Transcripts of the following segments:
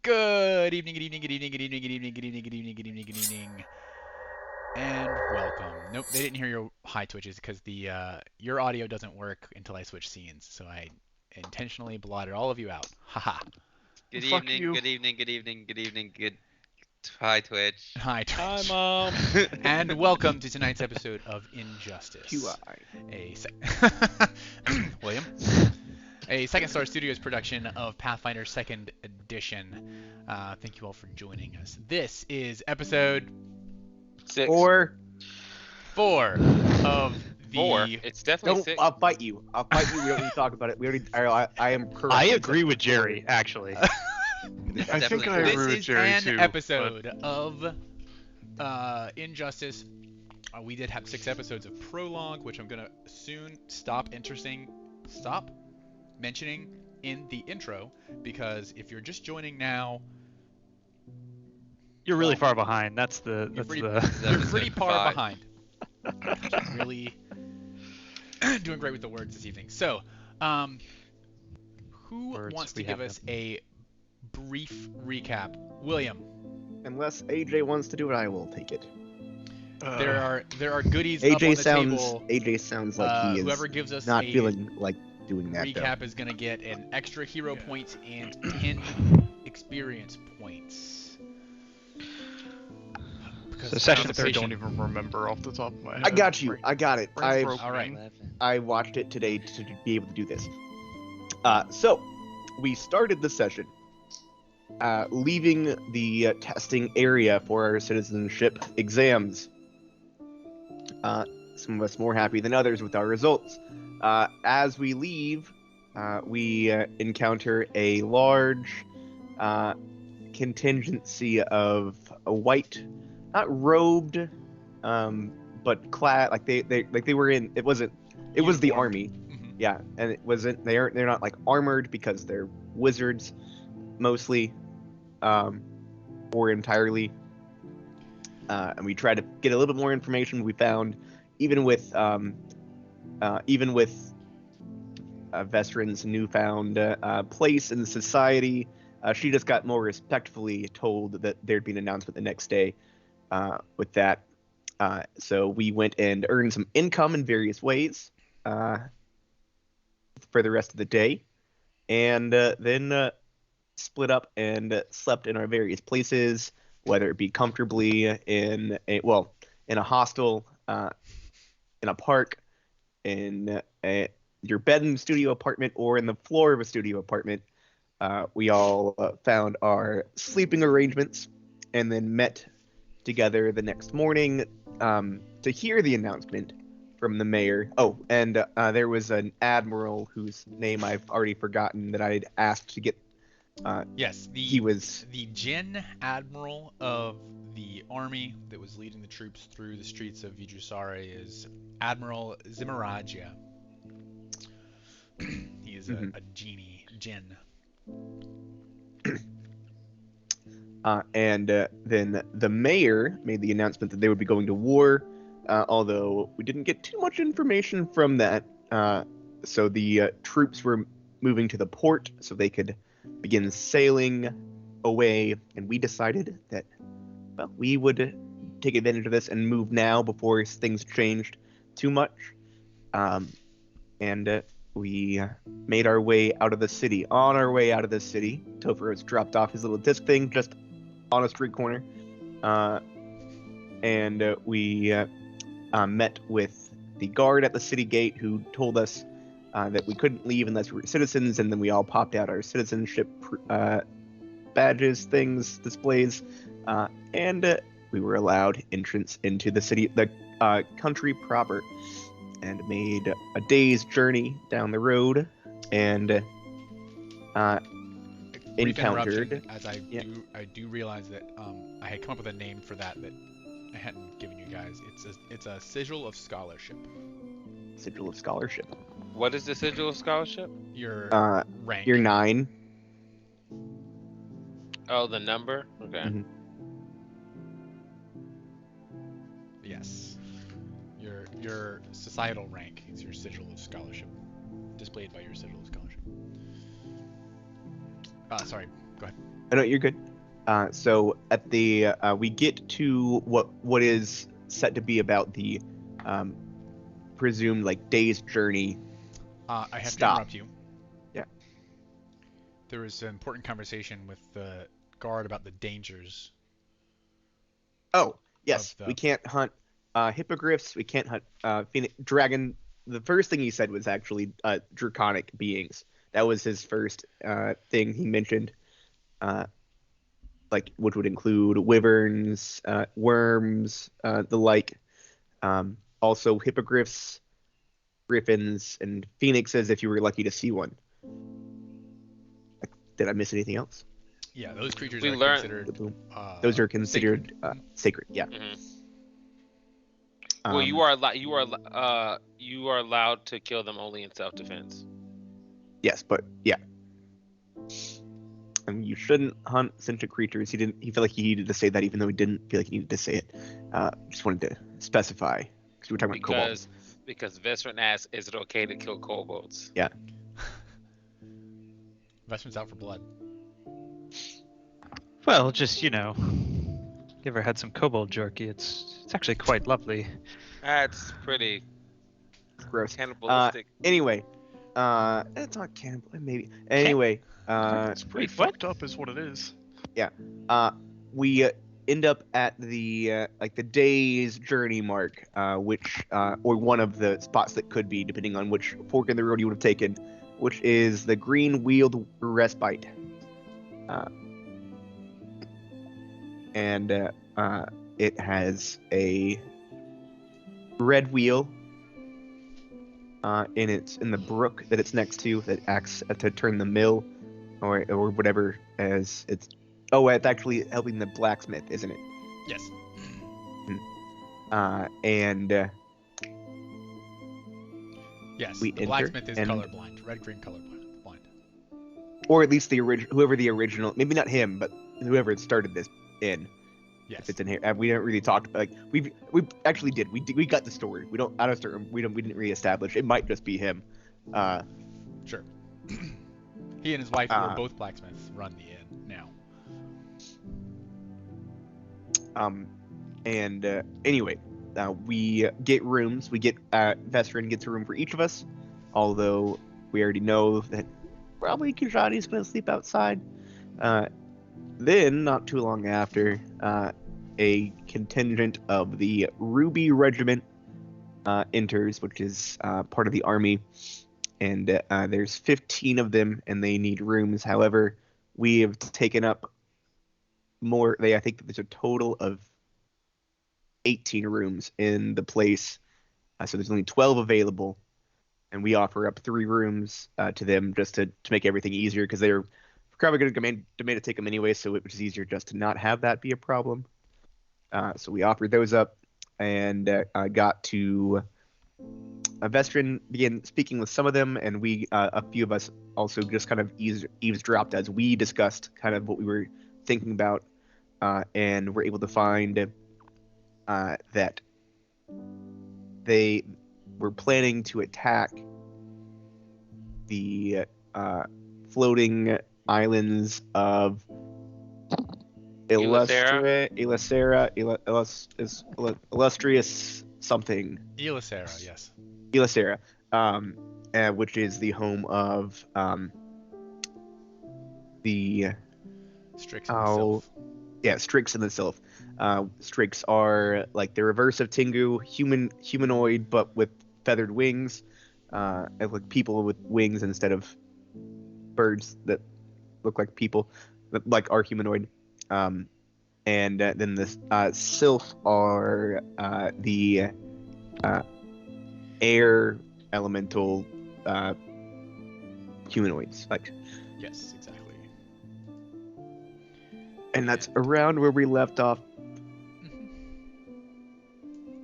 Good evening, good evening, good evening, good evening, good evening, good evening, good evening, good evening, good evening, and welcome. Nope, they didn't hear your high twitches because the your audio doesn't work until I switch scenes, so I intentionally blotted all of you out. Haha. Good Fuck evening, you. good evening, good evening, good evening, good. Hi, Twitch. Hi Hi, Twitch, Mom. and welcome to tonight's episode of Injustice. QI. A William, a Second Star Studios production of Pathfinder Second Edition. Thank you all for joining us. This is episode Six. Or 4 of Four. the It's definitely don't. six. I'll fight you. I'll fight you. We don't need to talk about it. We already. I am correct. I agree with Jerry, actually. It's I think definitely I four. This agree with is Jerry an too. episode of Injustice. We did have 6 episodes of prologue, which I'm gonna soon stop mentioning in the intro, because if you're just joining now, You're really well, far behind. That's you're the. pretty, This is you're episode pretty far 5. behind. Really doing great with the words this evening. So, who Words, wants to we give have us a brief recap? William. Unless AJ wants to do it, I will take it. There are goodies up on AJ the sounds. table. AJ sounds like he is Whoever gives us not a feeling like doing that. recap is going to get an extra hero point and 10 experience points. Because So of session Though. third, I don't even remember off the top of my head. I got you. I got it. Brain's I broken. All right. I watched it today to be able to do this. So we started the session, leaving the testing area for our citizenship exams. Some of us more happy than others with our results. As we leave, we encounter a large contingency of a white, not robed, but clad like they were in. It was the Uniformed. army. Mhm. Yeah, and it wasn't. They're not like armored because they're wizards, mostly, or entirely. And we tried to get a little bit more information. We found, even with Vestrin's newfound place in society, she just got more respectfully told that there'd be an announcement the next day. With that, so we went and earned some income in various ways for the rest of the day, and then split up and slept in our various places, whether it be comfortably in a hostel, in a park, in your bed and studio apartment, or in the floor of a studio apartment. We all found our sleeping arrangements, and then met together the next morning to hear the announcement from the mayor. Oh, and there was an admiral whose name I've already forgotten that I'd asked to get. Yes, He was the Jin admiral of the army that was leading the troops through the streets of Vijusare is Admiral Zimaraja. He is a genie, Jin. And then the mayor made the announcement that they would be going to war, although we didn't get too much information from that. So the troops were moving to the port so they could begin sailing away, and we decided that, well, we would take advantage of this and move now before things changed too much. And we made our way out of the city. On our way out of the city, Topher has dropped off his little disc thing just on a street corner, and we met with the guard at the city gate, who told us that we couldn't leave unless we were citizens, and then we all popped out our citizenship badges, things, displays, and we were allowed entrance into the city, the country proper, and made a day's journey down the road, and Brief encountered. interruption, as Yeah. I do realize that I had come up with a name for that I hadn't given you guys. It's a sigil of scholarship. Sigil of Scholarship. What is the sigil of scholarship? Your rank. You're 9. Oh, the number? Okay. Mhm. Yes. Your societal rank is your sigil of scholarship, displayed by your sigil of scholarship. Sorry, Go ahead. I know you're good. So at the we get to what is set to be about the presumed like day's journey. I have Stop. to interrupt you. Yeah. There was an important conversation with the guard about the dangers. Oh yes, Of the- we can't hunt hippogriffs. We can't hunt phoenix dragon. The first thing he said was actually draconic beings. That was his first thing he mentioned. Like which would include wyverns, worms, the like. Also hippogriffs, griffins, and phoenixes if you were lucky to see one. Did I miss anything else? Yeah, those creatures We are learned- considered. Those are considered sacred. Yeah. Mhm. Well, you are allowed to kill them only in self-defense. Yes, but yeah. And you shouldn't hunt sentient creatures. He felt like he needed to say that, even though he didn't feel like he needed to say it. Just wanted to specify because we were talking about kobolds. Because Vesrin asked, "Is it okay to kill kobolds?" Vestment's out for blood. Well, just you ever had some kobold jerky? It's actually quite lovely. That's pretty Gross. cannibalistic. Anyway, it's not cannibal. Maybe. Anyway, It's Pretty what? fucked up is what it is. we end up at the like the day's journey mark, which or one of the spots that could be, depending on which fork in the road you would have taken, which is the Green Wheeled Respite. And it has a red wheel in the brook that it's next to that acts to turn the mill or whatever as it's. Oh, it's actually helping the blacksmith, isn't it? Yes. And Yes. We the enter blacksmith is and- colorblind. Red-green colorblind. or at least the whoever the original, maybe not him, but whoever started this in. Yes. If it's in here, we didn't really talk. Like we actually did. We got the story. We didn't really establish. It might just be him. Sure. He and his wife, who are Uh, both blacksmiths, run the inn now. Anyway, we get rooms. We get Vestrin gets a room for each of us, although we already know that probably Kijani's gonna sleep outside. Then, not too long after, a contingent of the Ruby Regiment enters, which is part of the army, and there's 15 of them, and they need rooms. However, we have taken up more. I think there's a total of 18 rooms in the place, so there's only 12 available, and we offer up 3 rooms to them just to make everything easier because they're probably going to demand to take them anyway, so it was easier just to not have that be a problem. So we offered those up, and got to Vestrin began speaking with some of them, and we a few of us also just kind of eavesdropped as we discussed kind of what we were thinking about, and were able to find that they were planning to attack the floating islands of illustrious something. Elisera, yes. Elisera, which is the home of the Strix himself. Strix and the Sylph. Strix are like the reverse of Tengu, humanoid but with feathered wings, and like people with wings instead of birds that look like people, that like are humanoid. And then the Sylph are the air elemental humanoids, like. Yes, exactly. And that's around where we left off.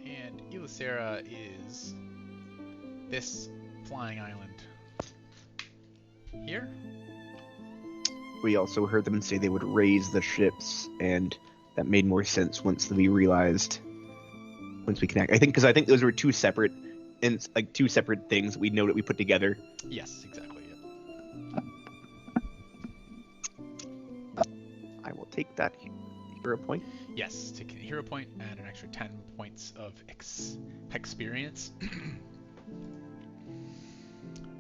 And Elisera is this flying island here. We also heard them say they would raise the ships, and that made more sense once we connect. I think those were two separate things we know that we put together. Yes, exactly. take that hero point. Yes, take a hero point and an extra 10 points of experience.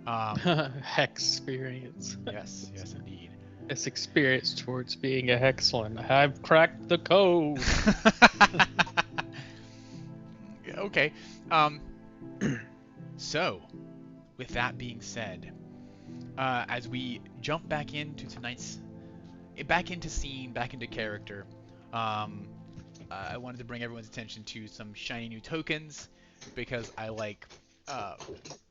Hex experience. Yes, indeed. It's experience towards being a hexlin. I've cracked the code. Okay. So, with that being said, as we jump back into scene, back into character, I wanted to bring everyone's attention to some shiny new tokens because I like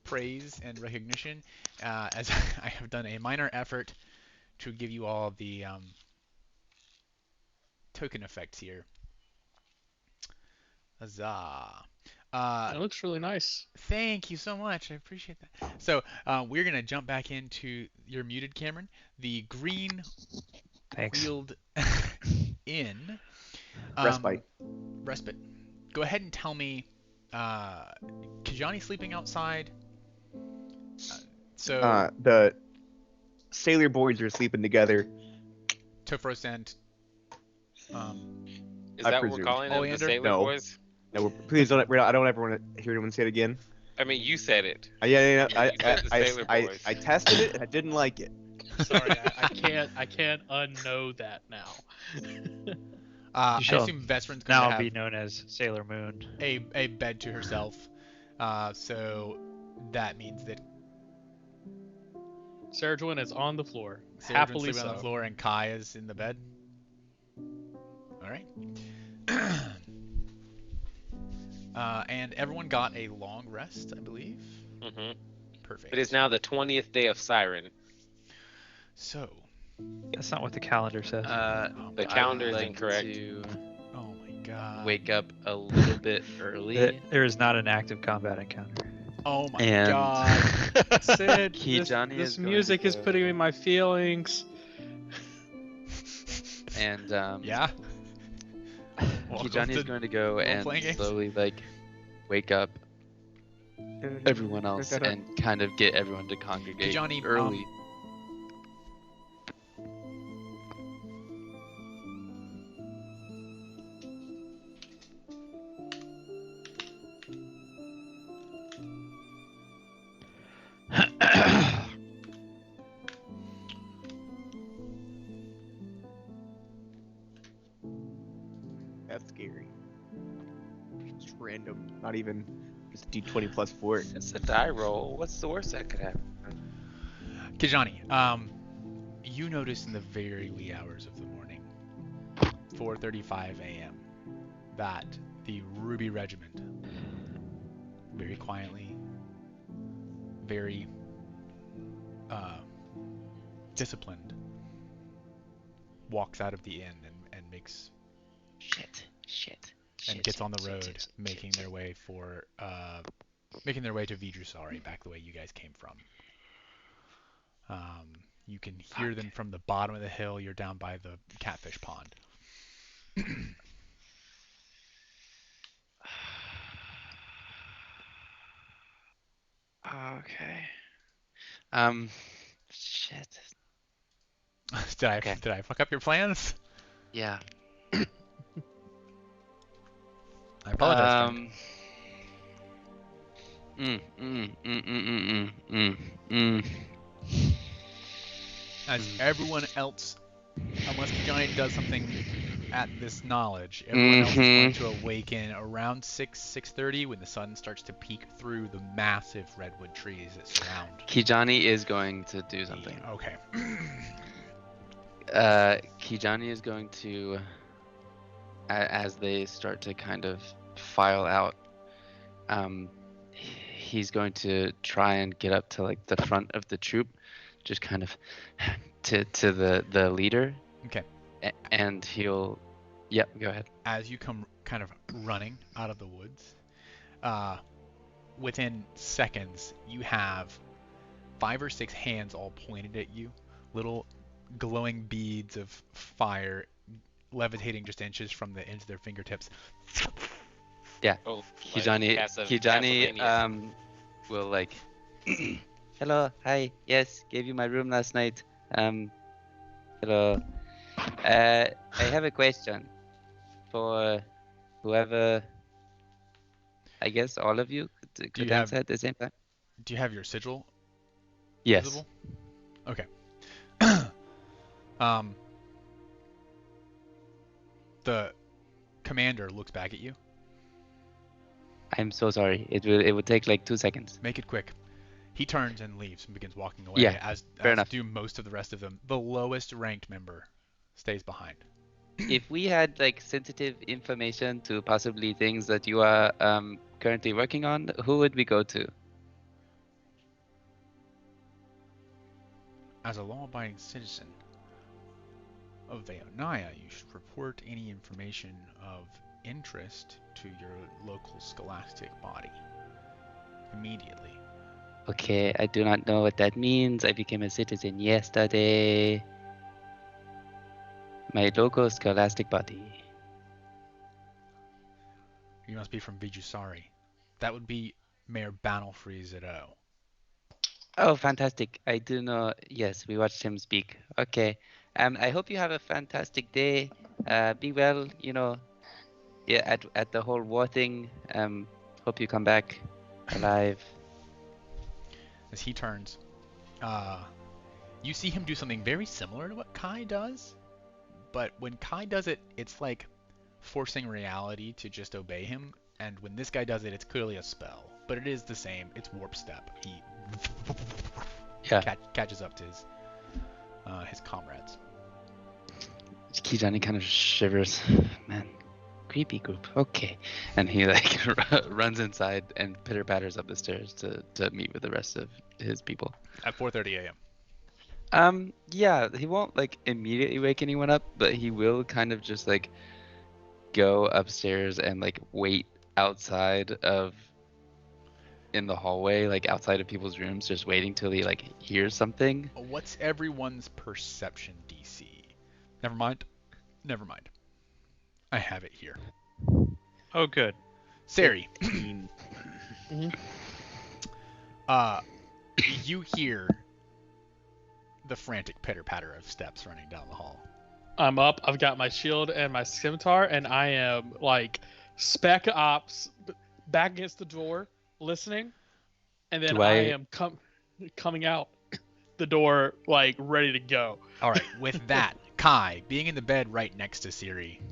praise and recognition, as I have done a minor effort to give you all the token effects here. Huzzah! It looks really nice. Thank you so much. I appreciate that. So we're gonna jump back into your muted, Cameron. The green Thanks. wheeled in. Respite. Respite. Go ahead and tell me. Kijani sleeping outside. So The sailor boys are sleeping together. Tofros and Is I that what presume. we're calling them? The Oleander? Sailor No. Boys? No, please don't. I don't ever want to hear anyone say it again. I mean, you said it. Yeah. You said the Sailor Boys. I tested it and I didn't like it. Sorry, I can't unknow that now. I You shall assume Vesperan's going to Now have be known as Sailor Moon. a bed to herself. So that means that Sarah Jwin is on the floor, Sarah happily sleeping on the so. floor and Kai is in the bed. All right. And everyone got a long rest, I believe. Hmm. Perfect. It is now the 20th day of Siren. So, That's not what the calendar says. The calendar is incorrect. To oh my god. wake up a little bit early. There is not an active combat encounter. Oh my And- god. Sid, Kijani this is going music is to- putting me in my feelings. And Yeah. Welcome Kijani is to going to go and role-playing games. slowly wake up everyone else and kind of get everyone to congregate Kijani, early. That's scary. Just random. Not even just D20 plus 4. It's a die roll. What's the worst that could happen? Kijani, you notice in the very wee hours of the morning, 4:35 a.m., that the Ruby Regiment, very quietly, very disciplined, walks out of the inn and makes Shit. and gets on the road, making their way to Vidrusari, back the way you guys came from. You can hear them from the bottom of the hill. You're down by the catfish pond. Okay. Shit. Did I fuck up your plans? Yeah. I apologize. Frank. As everyone else, unless Johnny does something at this knowledge, everyone else is going to awaken around 6:30 when the sun starts to peek through the massive redwood trees that surround. Kijani is going to do something. Okay. Kijani is going to, as they start to kind of file out, he's going to try and get up to like the front of the troop, just kind of to the leader. Okay. And he'll, yep, go ahead. As you come kind of running out of the woods, within seconds, you have 5 or 6 hands all pointed at you, little glowing beads of fire levitating just inches from the ends of their fingertips. Oh, like Kijani, Castlevania. will like, hello, hi, yes, gave you my room last night. Hello. I have a question for whoever. I guess all of you could you have- answer at the same time. Do you have your sigil Yes. visible? Okay. The commander looks back at you. I'm so sorry. It would take like 2 seconds. Make it quick. He turns and leaves and begins walking away. Yeah, as fair enough. do most of the rest of them. The lowest ranked member stays behind. If we had like sensitive information to possibly things that you are currently working on, who would we go to? As a law-abiding citizen of Vaonaya, you should report any information of interest to your local scholastic body immediately. Okay, I do not know what that means. I became a citizen yesterday. My local scholastic body. You must be from Vijusari. That would be Mayor Banalfree Zero. Oh, fantastic. I do know. Yes, we watched him speak. Okay. I hope you have a fantastic day. Be well, you know. Yeah, at the whole war thing. Hope you come back alive. As he turns, you see him do something very similar to what Kai does, but when Kai does it, it's like forcing reality to just obey him, and when this guy does it, it's clearly a spell, but it is the same. It's warp step. He catches up to his comrades. Kijani kind of shivers. Man, creepy group. Okay. And he like runs inside and pitter patters up the stairs to meet with the rest of his people. At 4:30 a.m. Yeah, he won't like immediately wake anyone up, but he will kind of just like go upstairs and like wait outside of in the hallway, like outside of people's rooms, just waiting till he like hears something. What's everyone's perception DC? Never mind. I have it here. Oh, good. Sari, 15. you hear the frantic pitter-patter of steps running down the hall. I'm up. I've got my shield and my scimitar, and I am like spec ops back against the door, listening, and then I am coming out the door like ready to go. All right, with that, Kai, being in the bed right next to Siri,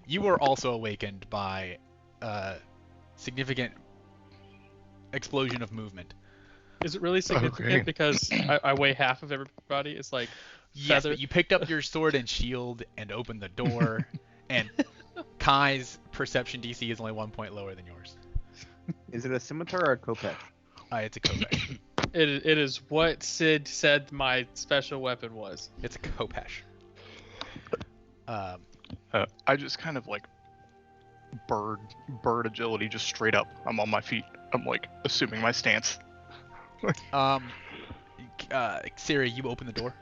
you were also awakened by a significant explosion of movement. Is it really significant? Okay. Because I weigh half of everybody. It's like Yes, feather. but you picked up your sword and shield and opened the door, and Kai's perception DC is only 1 point lower than yours. Is it a scimitar or a khopesh? It's a Khopesh. It is what Sid said my special weapon was. It's a Khopesh. I just kind of like bird agility, just straight up. I'm on my feet. I'm like assuming my stance. Siri, you open the door.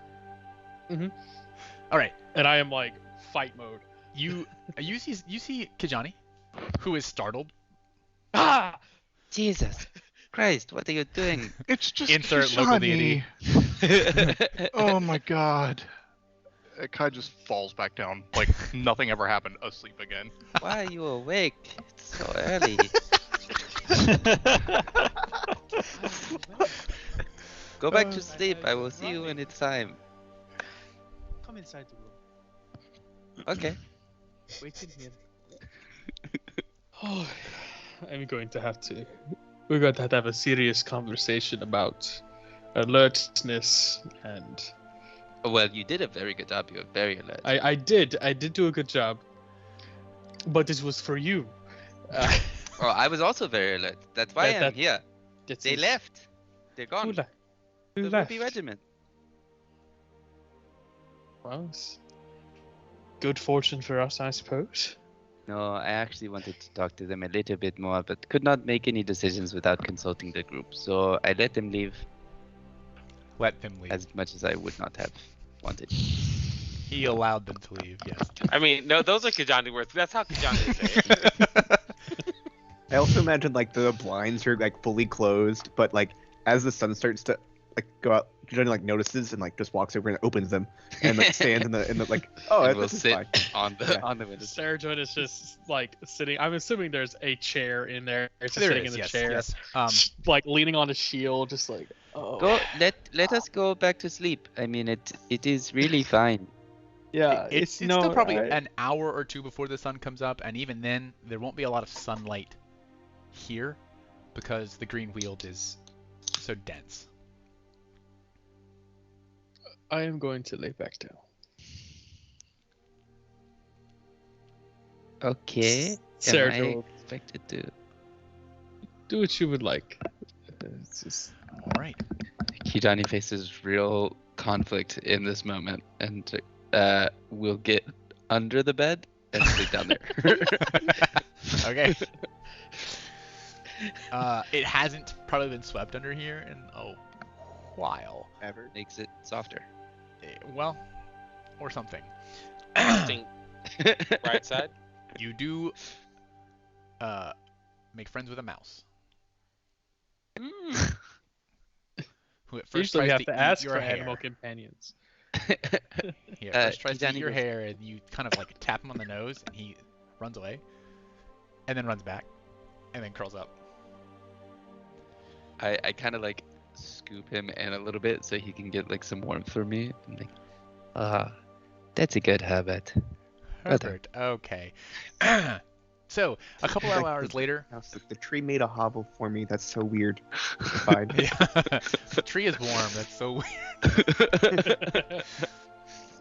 Mhm. All right. And I am like fight mode. You see Kijani, who is startled. Ah! Jesus Christ, what are you doing? It's just Insert local Kijani. deity. Oh my god. Kai just falls back down like nothing ever happened, asleep again. Why are you awake? It's so early. Go back to sleep. I will see you when it's time. Come inside the room. Okay. Wait in here. Oh, I'm going to have to. We're going to have a serious conversation about alertness and. Well, you did a very good job. You were very alert. I did do a good job. But this was for you. Oh, I was also very alert. That's why I'm here. They left. They're gone. Who The left? Ruby Regiment. Well, it's good fortune for us, I suppose. No, I actually wanted to talk to them a little bit more, but could not make any decisions without consulting the group. So I let them leave Let them leave. as much as I would not have wanted. He allowed them to leave. Yes. I mean, no, those are Kijani words. That's how Kijani say it. I also imagine like the blinds are like fully closed, but like as the sun starts to like go out. Kidani like notices and like just walks over and opens them and like stands in the like. Oh, And we'll this is sit fine. on the Yeah. on the window. Sarah Joy is just like sitting. I'm assuming there's a chair in there. It's just There sitting is, in the yes, chair, yes. like leaning on a shield, just like. Oh. Go let us go back to sleep. I mean, it is really fine. Yeah, It's still probably an hour or two before the sun comes up, and even then, there won't be a lot of sunlight here because the green weald is so dense. I am going to lay back down. Okay. Sarah Am I Joy, expected to? do what you would like. It's just... All right. Kidani faces real conflict in this moment, and will get under the bed and sleep down there. Okay. It hasn't probably been swept under here in a while. Ever. Makes it softer. Well, or something. Think right side. You do make friends with a mouse, who at first Usually, we tries have to to eat ask your for hair. animal companions. He at first tries to eat Kidani your goes- hair, and you kind of like tap him on the nose, and he runs away, and then runs back, and then curls up. I kind of like scoop him in a little bit so he can get like some warmth for me. I'm like, that's a good habit. Well done. Herbert, okay. So, a couple of hours later, The tree made a hovel for me. That's so weird. Fine. yeah, the tree is warm. That's so weird.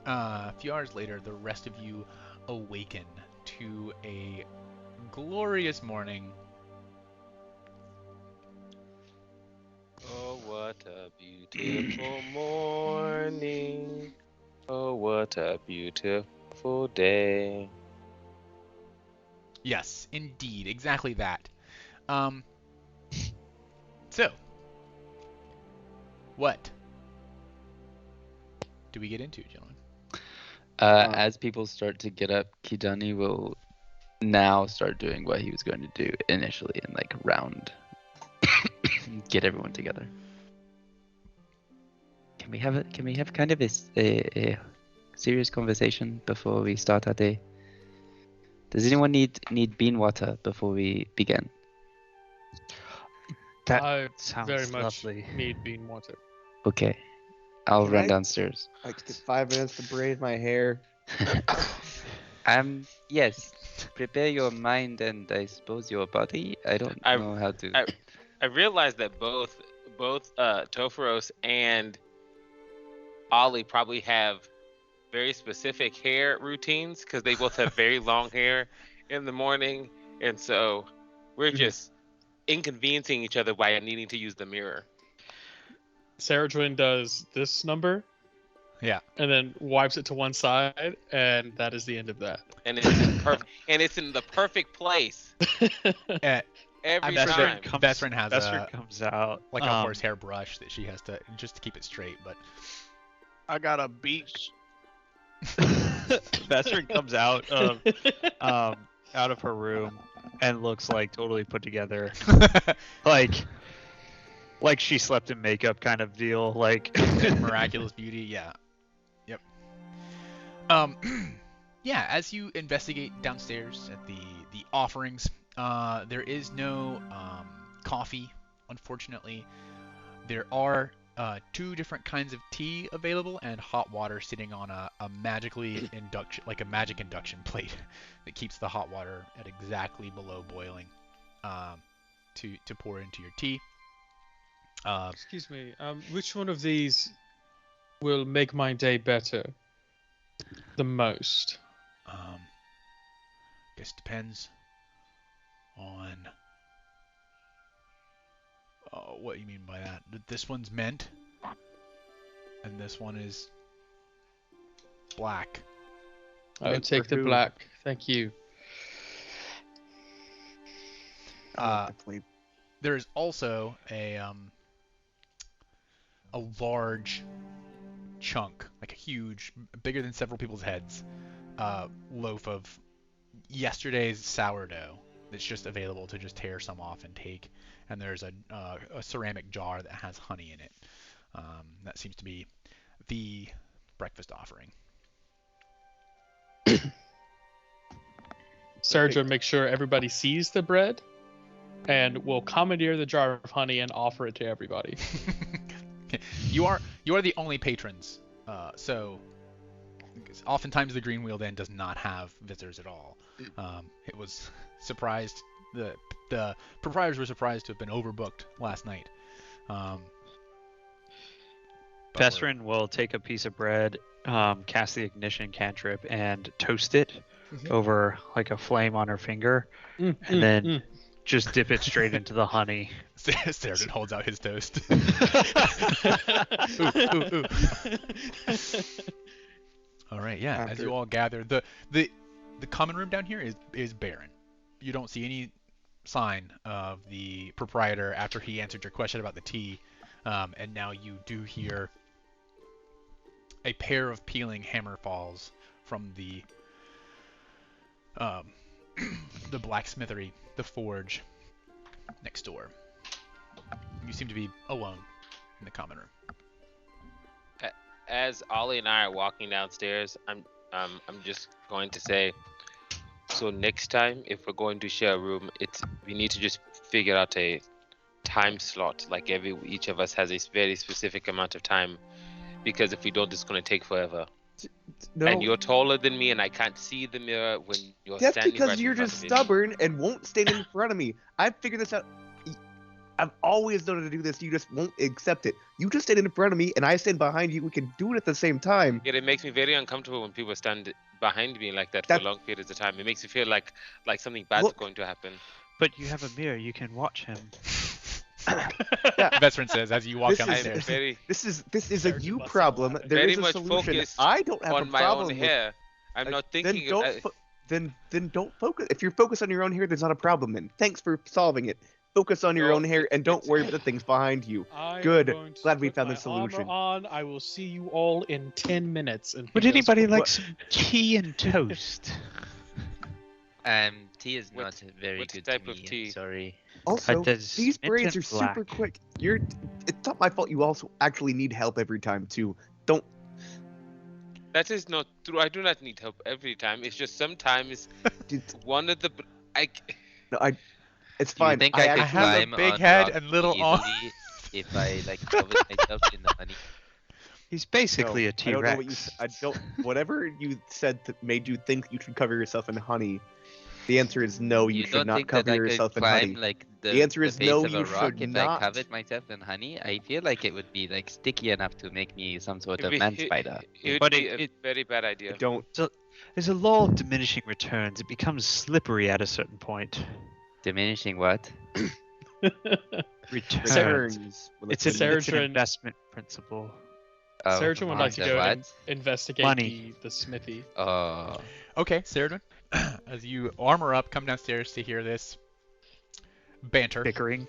A few hours later, the rest of you awaken to a glorious morning. Oh, what a beautiful morning. Oh, what a beautiful day. Yes, indeed, exactly that. So, what do we get into, gentlemen? As people start to get up, Kidani will now start doing what he was going to do initially and like round, get everyone together. Can we have kind of a serious conversation before we start our day? Does anyone need bean water before we begin? That I sounds very much lovely. need bean water. Okay, I'll Can run I- downstairs. Like take 5 minutes to braid my hair. Yes. Prepare your mind and I suppose your body. I don't know how to. I realized that both Topharos and Ollie probably have very specific hair routines because they both have very long hair in the morning, and so we're just inconveniencing each other by needing to use the mirror. Sarah Joy does this number. Yeah. And then wipes it to one side, and that is the end of that. And it's in the perfect place every Best time. friend Best friend has Best a friend comes out like a horsehair brush that she has to just to keep it straight, but I got a beach. Best friend comes out of her room and looks like totally put together, like she slept in makeup kind of deal, like miraculous beauty. Yeah. Yep. Yeah. As you investigate downstairs at the offerings, there is no coffee, unfortunately. There are 2 different kinds of tea available and hot water sitting on a magic induction plate that keeps the hot water at exactly below boiling to pour into your tea. Excuse me. Which one of these will make my day better the most? Guess depends on what you mean by that. This one's mint, and this one is black. I would Mint take for the who? black. Thank you. I like the plate. There is also a large chunk, like a huge, bigger than several people's heads, loaf of yesterday's sourdough that's just available to just tear some off and take. And there's a ceramic jar that has honey in it. That seems to be the breakfast offering. Sergio, make sure everybody sees the bread, and we'll commandeer the jar of honey and offer it to everybody. You are the only patrons, so oftentimes the Green Wheel Inn does not have visitors at all. It was surprised. The proprietors were surprised to have been overbooked last night. Pestrin will take a piece of bread, cast the ignition cantrip, and toast it over like a flame on her finger, and then just dip it straight into the honey. Sarandon holds out his toast. All right, yeah. As you all gather, the common room down here is barren. You don't see any sign of the proprietor after he answered your question about the tea, and now you do hear a pair of pealing hammer falls from the blacksmithery, the forge next door. You seem to be alone in the common room. As Ollie and I are walking downstairs, I'm just going to say, so next time if we're going to share a room, we need to just figure out a time slot. Like each of us has a very specific amount of time, because if we don't, it's going to take forever. No. And you're taller than me, and I can't see the mirror when you're That's standing because right in you're front just of me. stubborn and won't stand in front of me. I've figured this out. I've always known how to do this. You just won't accept it. You just stand in front of me, and I stand behind you. We can do it at the same time. Yeah, it makes me very uncomfortable when people stand behind me like that for long periods of time. It makes me feel like something bad's going to happen. But you have a mirror. You can watch him. Veteran says as you walk down the stairs. This is a you problem. There very is a much solution. focused I don't have on a my problem own with hair. I'm not thinking. Then don't focus. If you're focused on your own hair, there's not a problem. Then thanks for solving it. Focus on your own hair and don't worry about the things behind you. Good. Glad we found the solution. On. I will see you all in 10 minutes. And Would anybody like some tea and toast? Tea is not very what good type to of me. tea? Sorry. Also, There's these mint braids and are super black. quick. It's not my fault. You also actually need help every time too. Don't. That is not true. I do not need help every time. It's just sometimes one of the It's fine. You think I I could have a climb big on head rocks and little easily arms. if I covered myself in the honey? He's basically No, a I don't know what you. T-Rex. I don't. Whatever you said that made you think you should cover yourself in honey. The answer is no. You should don't not think cover that I yourself could in climb honey. the The answer is face no, of a you rock should if not. I covered myself in honey? I feel like it would be sticky enough to make me some sort of it man spider. would But be it- a very bad idea. Don't. There's a law of diminishing returns. It becomes slippery at a certain point. Diminishing what? Returns. Returns. It's an Sergeant- investment principle. Oh, Sergeant would like to the go what? and investigate Money. the smithy. Oh. Okay, Sarandon, as you armor up, come downstairs to hear this banter. Bickering.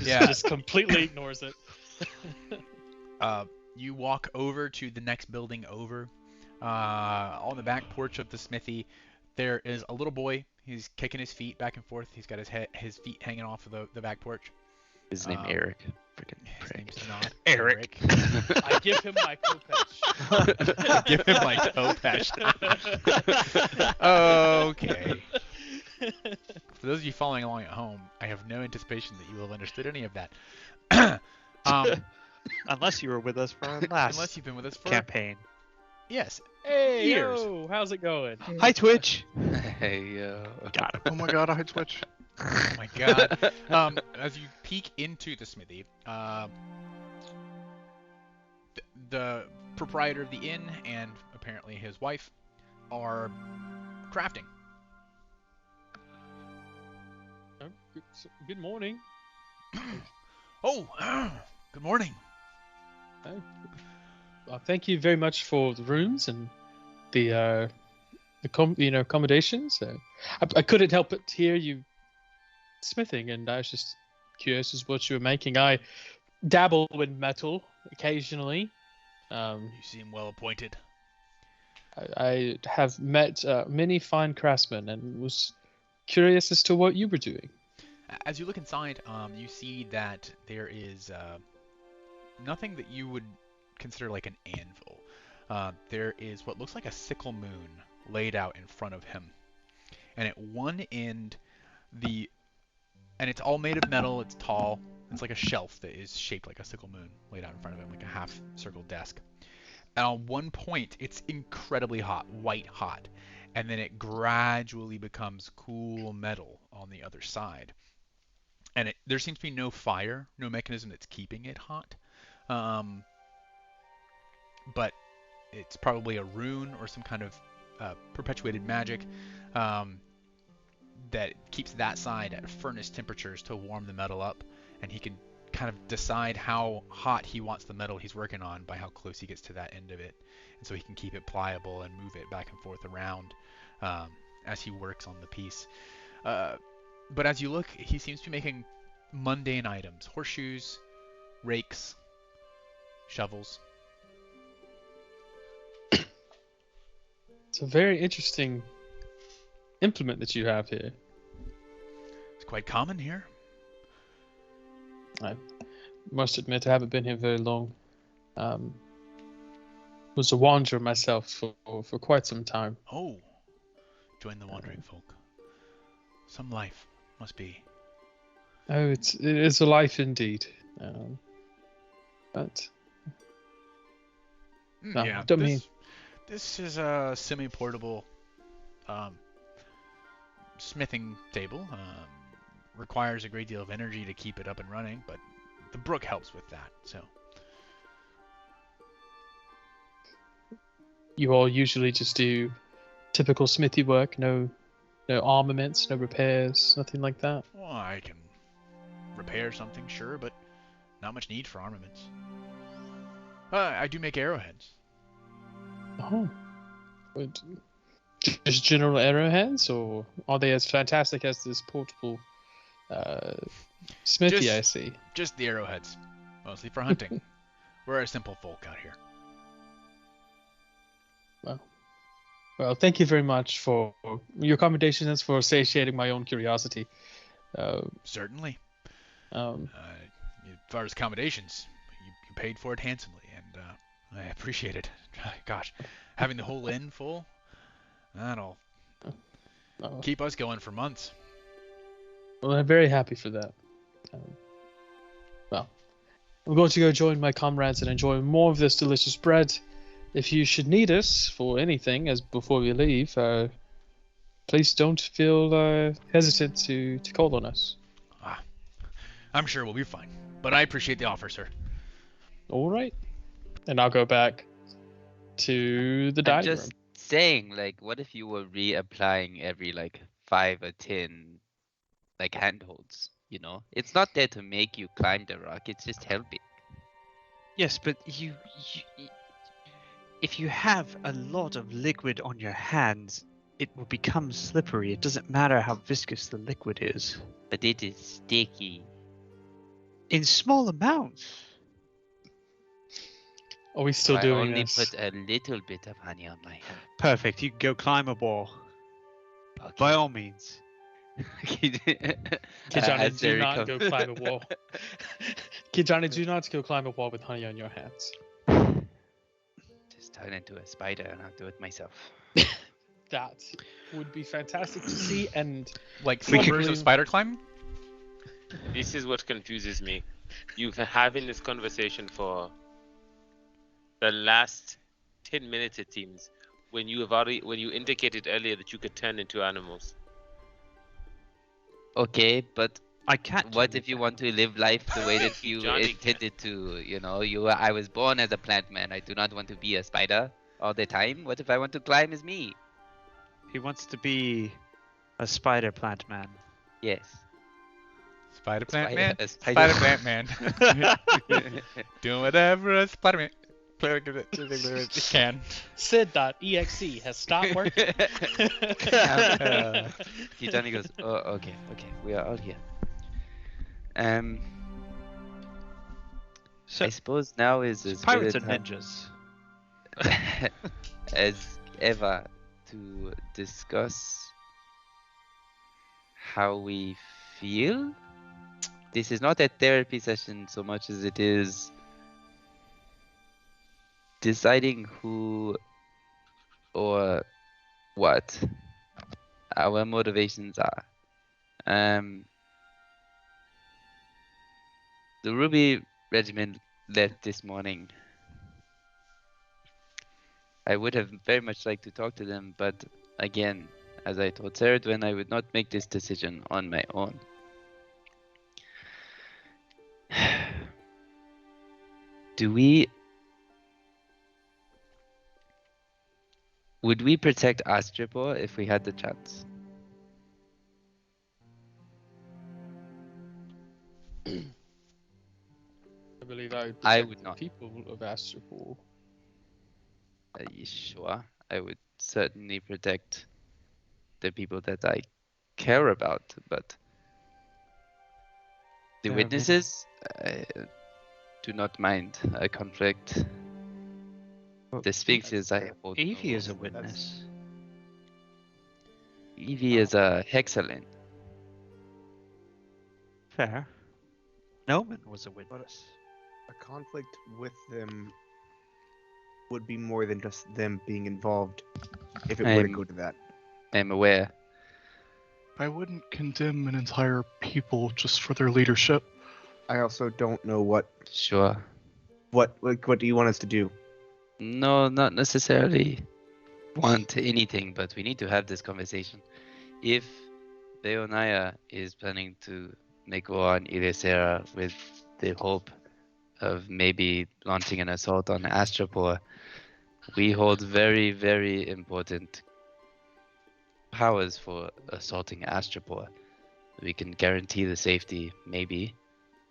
Yeah. Just completely ignores it. You walk over to the next building over. On the back porch of the smithy, there is a little boy. He's kicking his feet back and forth. He's got his feet hanging off of the back porch. His name Um, Eric. Freaking His prick. name's not Eric. I give him my Kopesh. Give him my Kopesh. Okay. For those of you following along at home, I have no anticipation that you will have understood any of that. Unless you were with us for our last Unless you've been with us for campaign. yes. Hey, Years. yo, how's it going? Hi, Twitch. Hey, Got it. Oh my god, I switch. Oh my god. As you peek into the smithy, the proprietor of the inn and apparently his wife are crafting. Oh, good morning. Oh, good morning. Thank you very much for the rooms and the accommodations. I couldn't help but hear you smithing, and I was just curious as what you were making. I dabble in metal occasionally. You seem well appointed. I have met many fine craftsmen and was curious as to what you were doing. As you look inside, you see that there is nothing that you would consider like an anvil. There is what looks like a sickle moon laid out in front of him, and at one end, and it's all made of metal. It's tall. It's like a shelf that is shaped like a sickle moon laid out in front of him, like a half-circle desk. And on one point, it's incredibly hot, white hot, and then it gradually becomes cool metal on the other side. And there seems to be no fire, no mechanism that's keeping it hot. But it's probably a rune or some kind of perpetuated magic that keeps that side at furnace temperatures to warm the metal up, and he can kind of decide how hot he wants the metal he's working on by how close he gets to that end of it, and so he can keep it pliable and move it back and forth around as he works on the piece. But as you look, he seems to be making mundane items: horseshoes, rakes, shovels. It's a very interesting implement that you have here. It's quite common here. I must admit I haven't been here very long. Was a wanderer myself for quite some time. Oh, join the wandering folk. Some life must be. Oh, it is a life indeed. But no, yeah, don't mean. This is a semi-portable smithing table. Requires a great deal of energy to keep it up and running, but the brook helps with that. So You all usually just do typical smithy work, no armaments, no repairs, nothing like that. well, I can repair something, sure, but not much need for armaments. I do make arrowheads. Oh. Just general arrowheads, or are they as fantastic as this portable smithy I see? Just the arrowheads, mostly for hunting. We're a simple folk out here. Well, thank you very much for your accommodations, for satiating my own curiosity. Certainly. Um, As far as accommodations, you paid for it handsomely, and I appreciate it. Gosh, having the whole inn full, that'll keep us going for months. Well, I'm very happy for that. Well, I'm going to go join my comrades and enjoy more of this delicious bread. If you should need us for anything as before we leave, please don't feel hesitant to call on us. I'm sure we'll be fine, but I appreciate the offer, sir. All right. And I'll go back to the dining room. Just saying, like, what if you were reapplying every 5 or 10 handholds? You know, it's not there to make you climb the rock; it's just helping. Yes, but if you have a lot of liquid on your hands, it will become slippery. It doesn't matter how viscous the liquid is. But it is sticky. In small amounts. Are we still I doing only this? put a little bit of honey on my hand. Perfect. You can go climb a wall. Okay. By all means. Kijana, do not go climb a wall. Kijana, do not go climb a wall with honey on your hands. Just turn into a spider and I'll do it myself. That would be fantastic to see, and Like We could- slumbers of spider climbing? This is what confuses me. You've been having this conversation for the last 10 minutes, it seems, when you indicated earlier that you could turn into animals. Okay, but I can't. what if you want to live life the way that you Johnny intended to? You know, I was born as a plant man. I do not want to be a spider all the time. What if I want to climb as me? He wants to be a spider plant man. Yes. Spider plant Spider- man? a Spider spider- plant man. Doing whatever a spider man can. Sid.exe has stopped working. Johnny goes, oh, okay, we are all here. I So, suppose now is as pirates good and a time ninjas. as ever to discuss how we feel. This is not a therapy session so much as it is deciding who or what our motivations are. The Ruby Regiment left this morning. I would have very much liked to talk to them, but again, as I told Ceridwen, I would not make this decision on my own. Would we protect Astropor if we had the chance? I believe I would I protect would the not. people of Astropol. Are you sure? I would certainly protect the people that I care about, but the Yeah, witnesses, I do not mind a conflict. The Sphinxes, I hold no Evie is a rules. witness. Evie is a Hexalin. Fair. Noman was a witness. A conflict with them would be more than just them being involved if it were to I'm- go to that. I'm aware. I wouldn't condemn an entire people just for their leadership. I also don't know what Sure. what do you want us to do? No, not necessarily want anything, but we need to have this conversation. If Leonia is planning to make war on Ilisera with the hope of maybe launching an assault on Astropor, we hold very, very important powers for assaulting Astropor. We can guarantee the safety, maybe,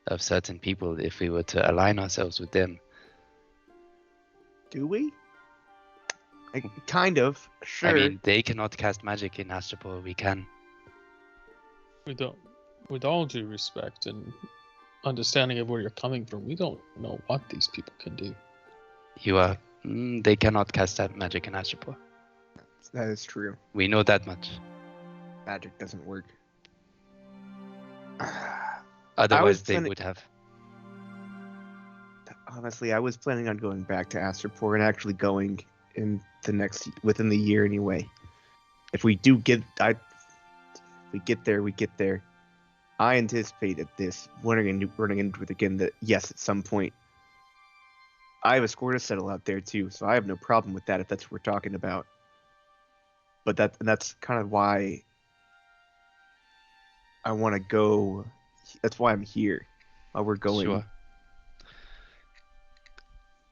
of certain people if we were to align ourselves with them. Do we? Kind of. Sure. I mean, they cannot cast magic in Astropor. We can. We don't. With all due respect and understanding of where you're coming from, we don't know what these people can do. You are. They cannot cast that magic in Astropor. that is true. We know that much. Magic doesn't work. Otherwise, they planning- would have. Honestly, I was planning on going back to Astropor and actually going in within the year anyway. If we do get, if we get there, we get there. I anticipate at this running into it again. That yes, at some point, I have a score to settle out there too, so I have no problem with that if that's what we're talking about. But that's kind of why I want to go. That's why I'm here. Why we're going. Sure.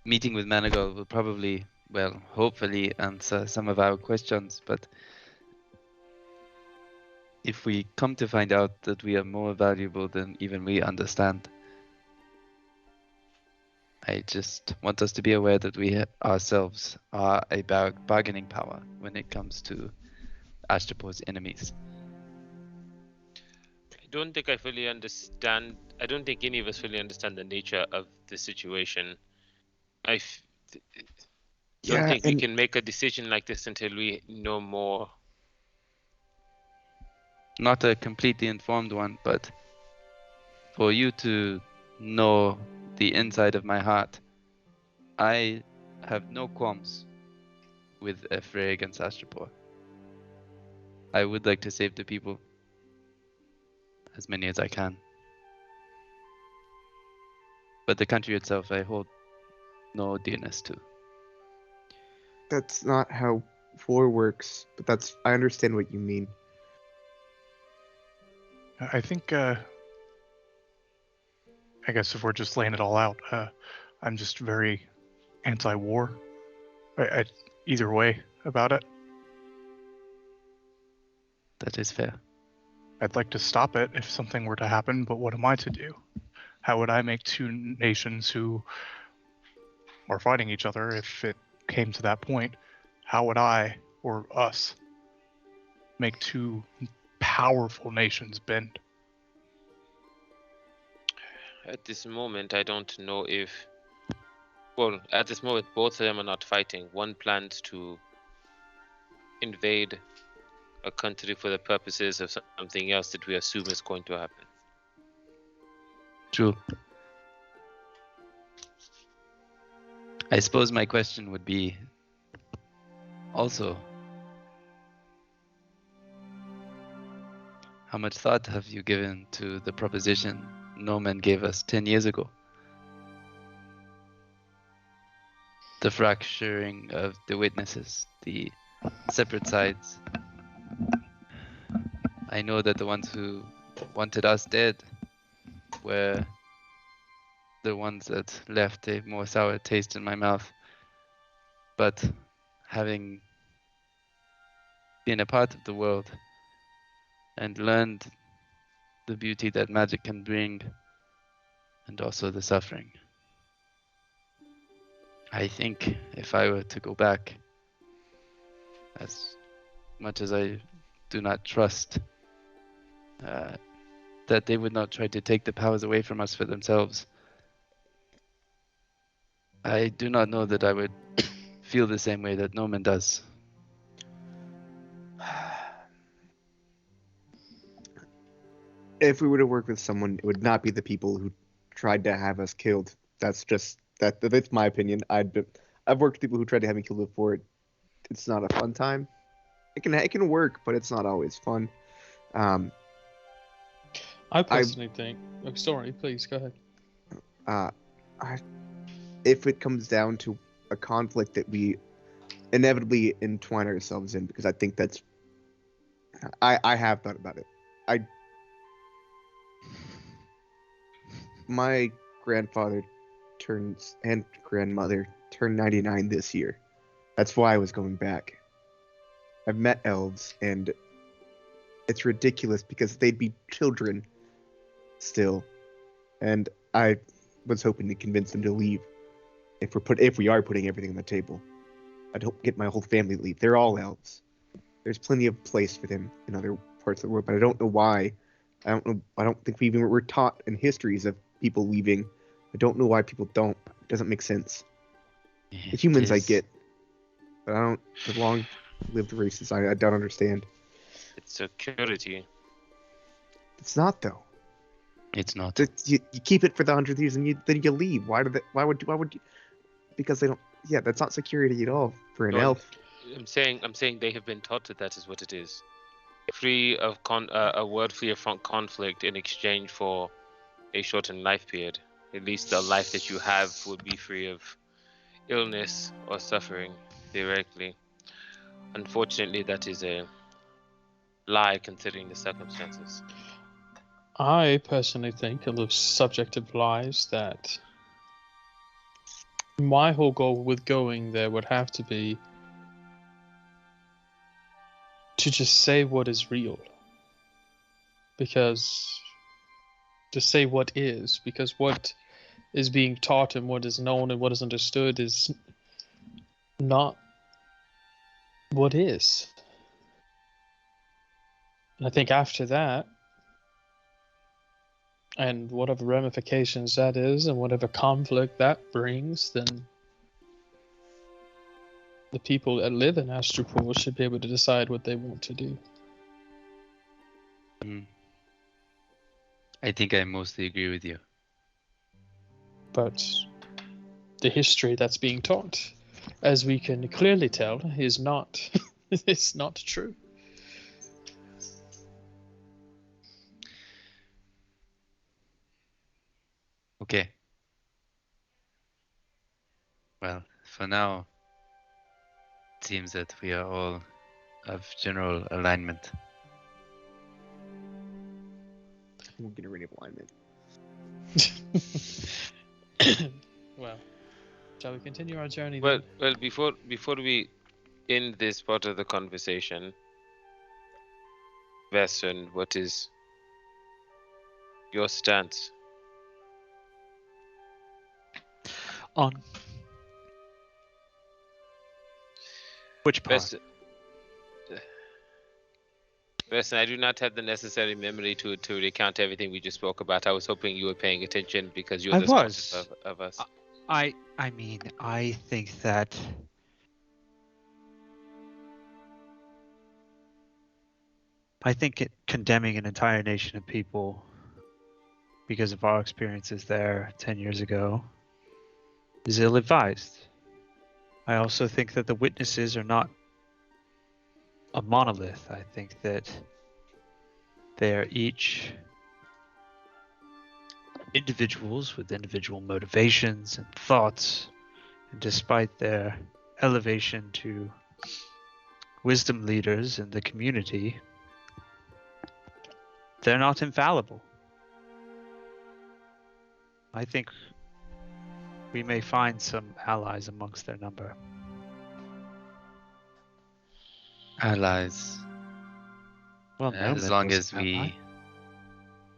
Meeting with Manigal will probably, well, hopefully answer some of our questions, but if we come to find out that we are more valuable than even we understand, I just want us to be aware that we ourselves are a bargaining power when it comes to Astropor's enemies. I don't think I fully understand. I don't think any of us fully understand the nature of the situation. I don't think we can make a decision like this until we know more. Not a completely informed one, but for you to know the inside of my heart, I have no qualms with a fray against Astropor. I would like to save the people, as many as I can. But the country itself, I hold no dearness to. That's not how war works, but I understand what you mean. I think, I guess if we're just laying it all out, I'm just very anti-war. Either way about it. That is fair. I'd like to stop it if something were to happen, but what am I to do? How would I make two nations who are fighting each other if it came to that point? How would I, or us, make two powerful nations bend? At this moment, I don't know if... Well, at this moment, both of them are not fighting. One plans to invade a country for the purposes of something else that we assume is going to happen. True. I suppose my question would be also, how much thought have you given to the proposition Norman gave us 10 years ago? The fracturing of the witnesses, the separate sides. I know that the ones who wanted us dead were the ones that left a more sour taste in my mouth. But having been a part of the world and learned the beauty that magic can bring, and also the suffering, I think if I were to go back, as much as I do not trust that they would not try to take the powers away from us for themselves, I do not know that I would feel the same way that Norman does. If we were to work with someone, it would not be the people who tried to have us killed. That's just that's my opinion. I've worked with people who tried to have me killed before. It's not a fun time. It can work, but it's not always fun. I personally think. Oh, sorry, please go ahead. If it comes down to a conflict that we inevitably entwine ourselves in, because I think that's. I have thought about it. My grandfather and grandmother turned 99 this year. That's why I was going back. I've met elves, and it's ridiculous because they'd be children still, and I was hoping to convince them to leave. If we are putting everything on the table, I'd hope to get my whole family to leave. They're all elves. There's plenty of place for them in other parts of the world, but I don't know why. I don't think we're taught in histories of people leaving. I don't know why people don't. It doesn't make sense. The humans I get, but I don't. The long-lived races I don't understand. It's security. It's not though. It's not. You keep it for the 100 years and then you leave. Why would you? Because they don't. Yeah, that's not security at all for an elf. I'm saying they have been taught that is what it is. Free of a world free of conflict in exchange for a shortened life period. At least the life that you have would be free of illness or suffering, theoretically. Unfortunately, that is a lie considering the circumstances. I personally think, on the subject of lies, that my whole goal with going there would have to be to just say what is real. Because what is being taught and what is known and what is understood is not what is. And I think after that, and whatever ramifications that is, and whatever conflict that brings, then the people that live in Astropol should be able to decide what they want to do. I think I mostly agree with you. But the history that's being taught, as we can clearly tell, is not it's not true. Okay. Well, for now, it seems that we are all of general alignment. We'll get rid of alignment. Well, shall we continue our journey? Well, before we end this part of the conversation, Vestern, what is your stance? On which part? Vestern, I do not have the necessary memory to recount everything we just spoke about. I was hoping you were paying attention because you're the smartest of us. I mean, I think that condemning an entire nation of people because of our experiences there 10 years ago is ill-advised. I also think that the witnesses are not a monolith. I think that they are each individuals with individual motivations and thoughts, and despite their elevation to wisdom leaders in the community, they're not infallible. I think we may find some allies amongst their number. Allies. Well, As long as we...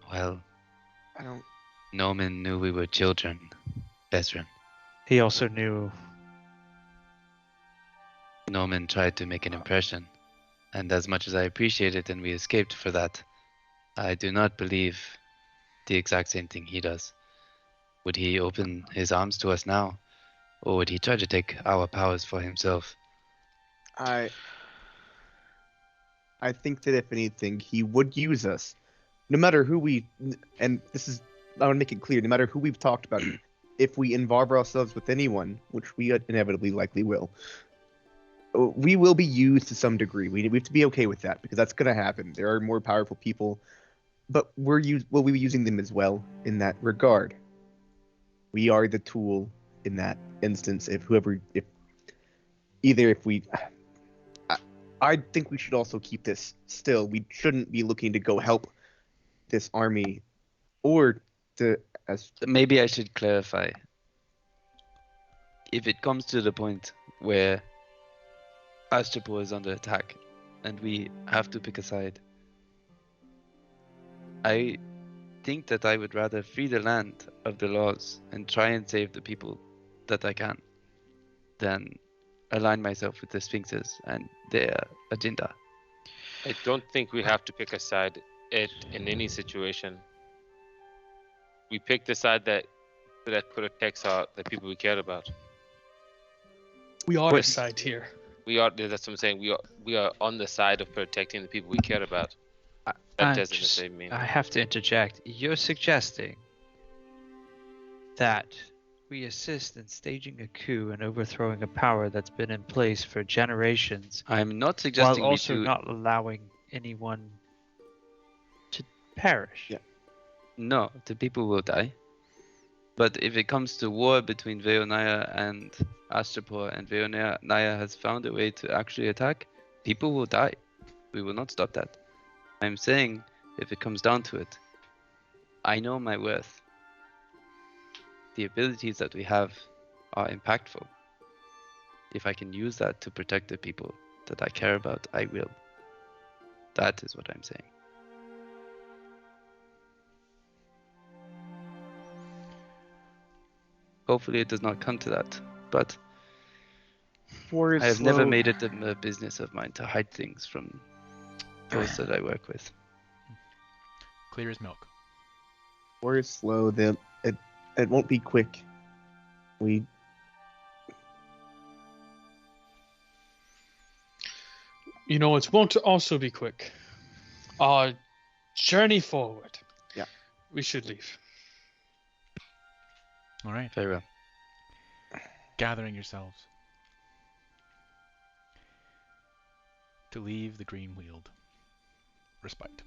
Well, I don't. Noman knew we were children, Besrin. He also knew. Noman tried to make an impression, and as much as I appreciate it and we escaped for that, I do not believe the exact same thing he does. Would he open his arms to us now, or would he try to take our powers for himself? I think that if anything, he would use us. No matter who we, and this is, I want to make it clear, no matter who we've talked about, if we involve ourselves with anyone, which we inevitably likely will, we will be used to some degree. We have to be okay with that, because that's going to happen. There are more powerful people, but we'll be using them as well in that regard. We are the tool in that instance. I think we should also keep this still. We shouldn't be looking to go help this army, or Maybe I should clarify. If it comes to the point where Astapor is under attack, and we have to pick a side, I think that I would rather free the land of the laws and try and save the people that I can, than align myself with the Sphinxes and their agenda. I don't think we have to pick a side in any situation. We pick the side that protects the people we care about. We are a side here. We are. That's what I'm saying. We are on the side of protecting the people we care about. That doesn't necessarily mean. I have to interject. You're suggesting that we assist in staging a coup and overthrowing a power that's been in place for generations. I'm not suggesting while also not allowing anyone to perish. Yeah. No, the people will die. But if it comes to war between Veonaya and Astapor, and Veonaya has found a way to actually attack, people will die. We will not stop that. I'm saying, if it comes down to it, I know my worth. The abilities that we have are impactful. If I can use that to protect the people that I care about, I will. That is what I'm saying. Hopefully it does not come to that, but I have never made it a business of mine to hide things from those that I work with. Clear as milk. War is slow. It won't be quick. We. You know, it won't also be quick. Our journey forward. Yeah. We should leave. All right. Very well. Gathering yourselves to leave the green-wheeled respite.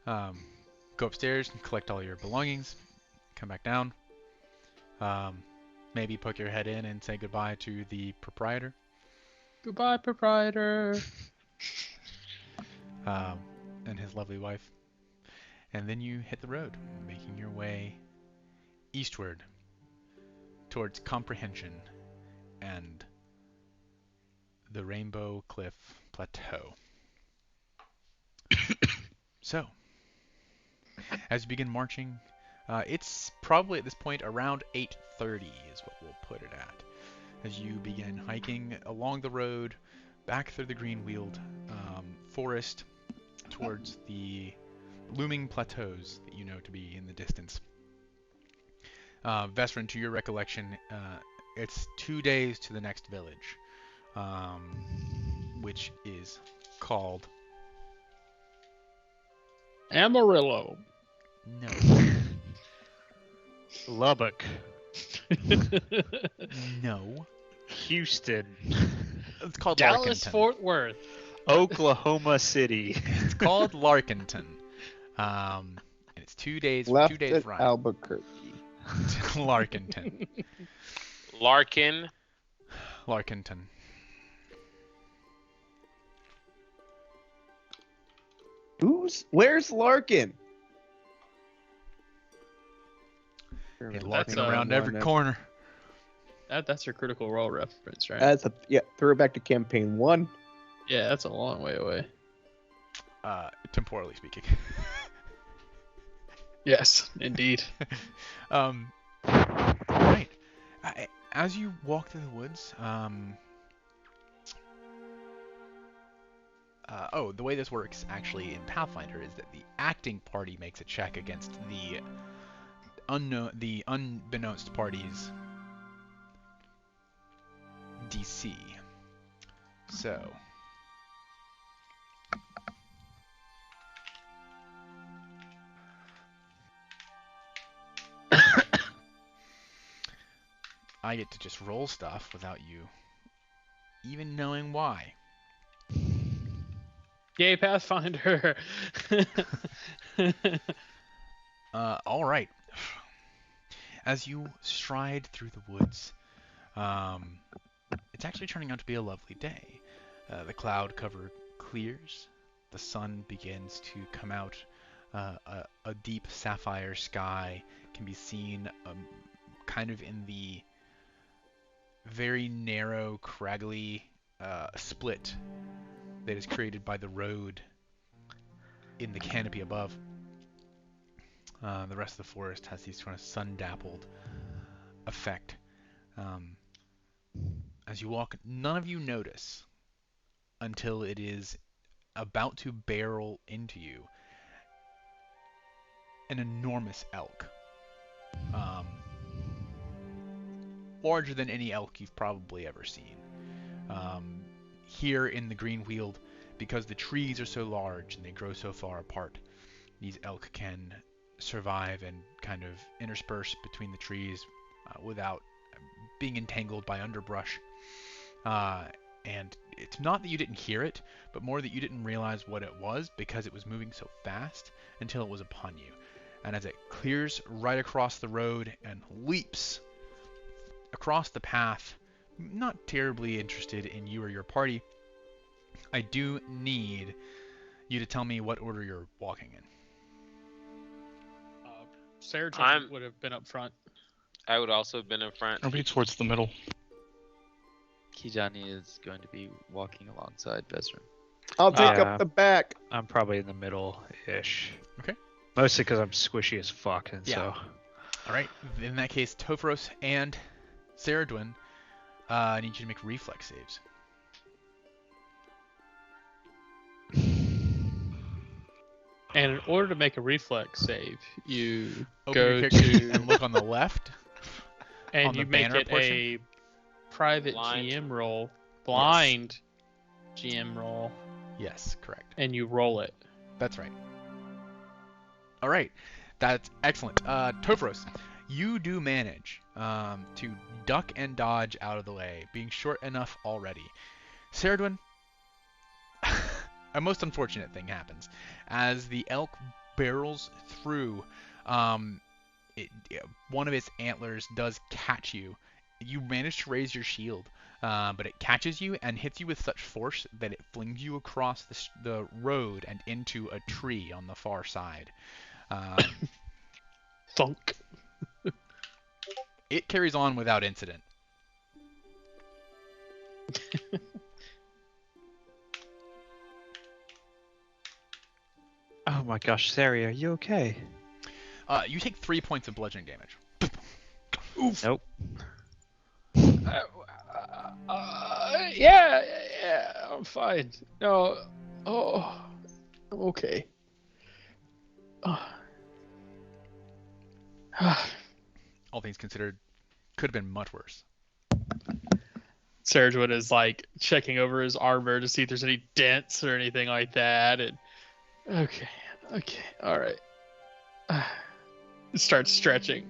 Go upstairs and collect all your belongings. Come back down. Maybe poke your head in and say goodbye to the proprietor. Goodbye, proprietor. And his lovely wife. And then you hit the road, making your way eastward towards Comprehension and the Rainbow Cliff Plateau. So, as you begin marching, it's probably at this point around 8:30 is what we'll put it at. As you begin hiking along the road, back through the green-wheeled forest, towards the looming plateaus that you know to be in the distance. Vesrin, to your recollection, it's 2 days to the next village, which is called Amarillo. No. Lubbock. No. Houston, It's called Dallas Larkenton. Fort Worth. Oklahoma City. It's called Larkenton. And it's 2 days Left 2 days at ride. Albuquerque. Larkenton. Larkin. Larkenton. Where's Larkin? Hey, That's larking around every corner. That's your Critical Role reference, right? That's throwback to campaign 1. Yeah, that's a long way away. Temporally speaking. Yes, indeed. Right. As you walk through the woods, the way this works actually in Pathfinder is that the acting party makes a check against the unbeknownst party's DC. So. I get to just roll stuff without you even knowing why. Yay, Pathfinder! All right. As you stride through the woods, it's actually turning out to be a lovely day. The cloud cover clears. The sun begins to come out. A deep sapphire sky can be seen kind of in the very narrow, craggly split that is created by the road in the canopy above. The rest of the forest has these kind of sun-dappled effect. As you walk, none of you notice until it is about to barrel into you an enormous elk. Larger than any elk you've probably ever seen. Here in the Greenweald, because the trees are so large and they grow so far apart, these elk can survive and kind of intersperse between the trees without being entangled by underbrush. And it's not that you didn't hear it, but more that you didn't realize what it was because it was moving so fast until it was upon you. And as it clears right across the road and leaps across the path, not terribly interested in you or your party, I do need you to tell me what order you're walking in. Sarah I'm- would have been up front. I would also have been in front. I'll be towards the middle. Kijani is going to be walking alongside Vesrin. I'll take Yeah. up the back. I'm probably in the middle-ish. Okay. Mostly because I'm squishy as fuck, and Yeah. so. All right. In that case, Topharos and Saradwin, I need you to make reflex saves. And in order to make a reflex save, you Open go your character to and look on the left. and on you the make banner it portion? a private Blind. GM roll, blind GM roll, Yes, correct. and you roll it. That's right. All right. That's excellent. Topharos, you do manage to duck and dodge out of the way, being short enough already. Saradwin, a most unfortunate thing happens. As the elk barrels through, one of its antlers does catch you. You manage to raise your shield, but it catches you and hits you with such force that it flings you across the road and into a tree on the far side. Thunk. It carries on without incident. Oh my gosh, Sari, are you okay? You take 3 points of bludgeoning damage. Nope. Yeah, I'm fine. No, I'm okay. All things considered, could have been much worse. Saradwin is like checking over his armor to see if there's any dents or anything like that, and okay, all right. It starts stretching.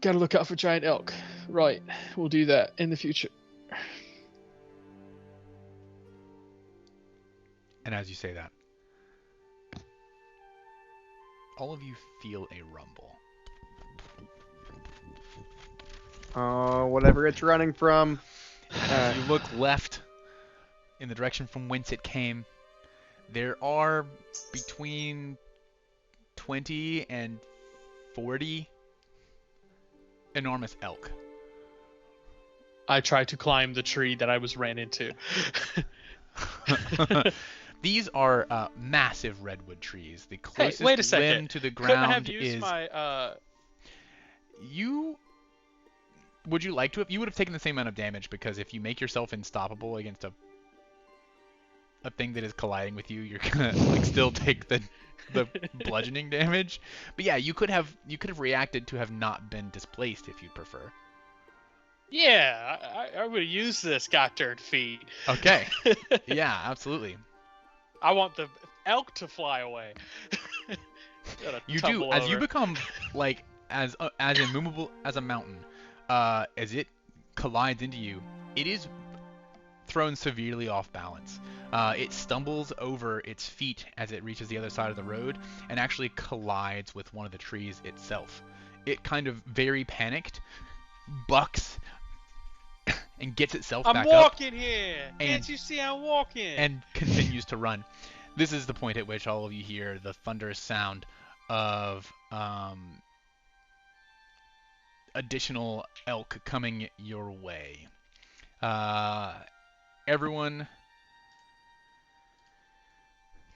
Gotta look out for giant elk. Right, we'll do that in the future. And as you say that, all of you feel a rumble. Whatever it's running from. As you look left in the direction from whence it came, there are between 20 and 40 enormous elk. I try to climb the tree that I was ran into. These are massive redwood trees. The closest wait a second. limb to the Couldn't I have ground used is my you. Would you like to have? You would have taken the same amount of damage because if you make yourself unstoppable against a thing that is colliding with you, you're gonna like still take the bludgeoning damage. But yeah, you could have reacted to have not been displaced if you prefer. Yeah, I would use this goddamn feat. Okay. Yeah, absolutely. I want the elk to fly away. You do as you become like as immovable as a mountain. As it collides into you, it is thrown severely off balance. It stumbles over its feet as it reaches the other side of the road and actually collides with one of the trees itself. It kind of very panicked, bucks, and gets itself back up. I'm walking here! Can't you see I'm walking? And continues to run. This is the point at which all of you hear the thunderous sound of additional elk coming your way. Everyone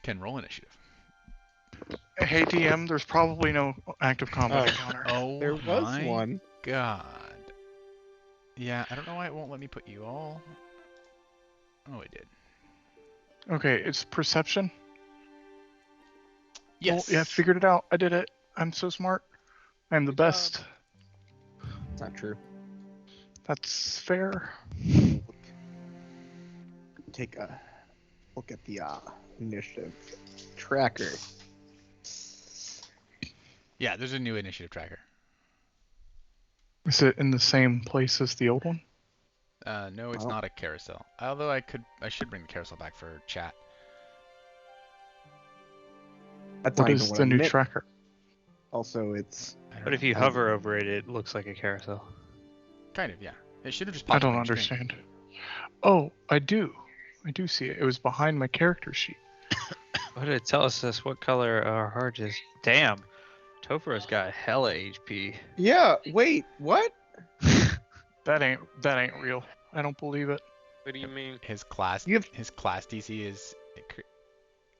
can roll initiative. Hey DM, there's probably no active combat encounter. Oh, There was my one. God. Yeah, I don't know why it won't let me put you all. Oh, it did. Okay, it's perception. Yes. Oh, yeah, I figured it out. I did it. I'm so smart. I'm the best. It's not true. That's fair. Take a look at the initiative tracker. Yeah, there's a new initiative tracker. Is it in the same place as the old one? No, it's Oh. not a carousel. Although I should bring the carousel back for chat. That's What not is even the I new meant. tracker? Also, it's I don't But if know. you hover over it, it looks like a carousel. Kind of, yeah. It should have just I popped up don't on your screen. understand. Oh, I do. I do see it. It was behind my character sheet. What did it tell us? What color our heart is? Damn. Topher's got hella HP. yeah. Wait, what? That ain't real. I don't believe it. What do you mean? His class DC is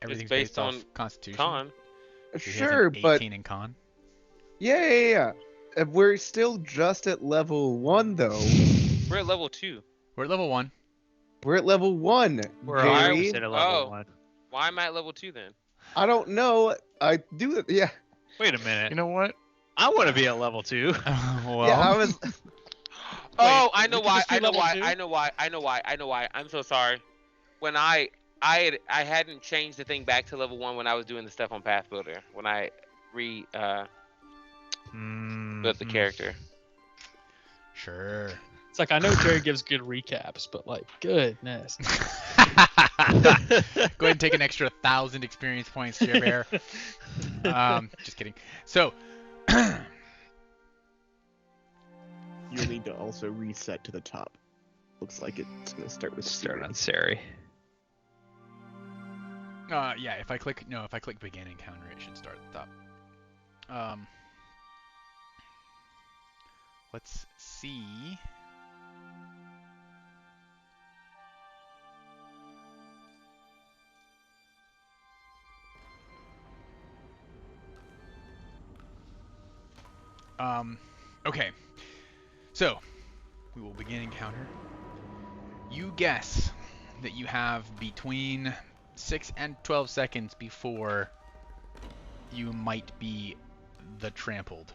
everything's based based off on Constitution. Con. So he has Sure, an 18 but in con. yeah. We're still just at level 1, though. We're at level 2. We're at level 1. We're at level 1. We're Jerry. almost at a level Oh. 1. Why am I at level 2 then? I don't know. I do it. Yeah. Wait a minute. You know what? I want to be at level 2. Well, Yeah. I was. Oh, I know we could why. just do I know level why. 2? I know why. I'm so sorry. When I hadn't changed the thing back to level 1 when I was doing the stuff on Path Builder. When I built the character. Sure. It's like I know Jerry gives good recaps, but like, goodness. Go ahead and take an extra 1,000 experience points, Jer Bear. Just kidding. So, You'll need to also reset to the top. Looks like it's gonna start with Start on Siri. Sari. yeah, if I click begin encounter, it should start at the top. Let's see. Okay. So, we will begin encounter. You guess that you have between 6 and 12 seconds before you might be the trampled.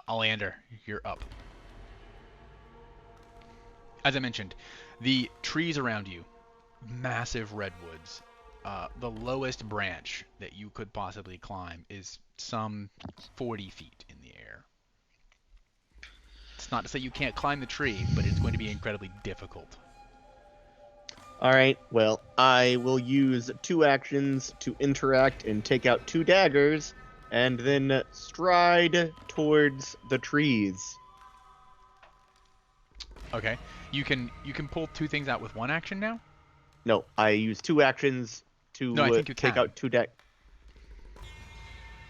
Oleander, you're up. As I mentioned, the trees around you, massive redwoods, the lowest branch that you could possibly climb is some 40 feet in the air. It's not to say you can't climb the tree, but it's going to be incredibly difficult. All right. Well, I will use 2 actions to interact and take out 2 daggers, and then stride towards the trees. Okay. You can pull 2 things out with 1 action now? No, I use 2 actions to No, I think you take can. out 2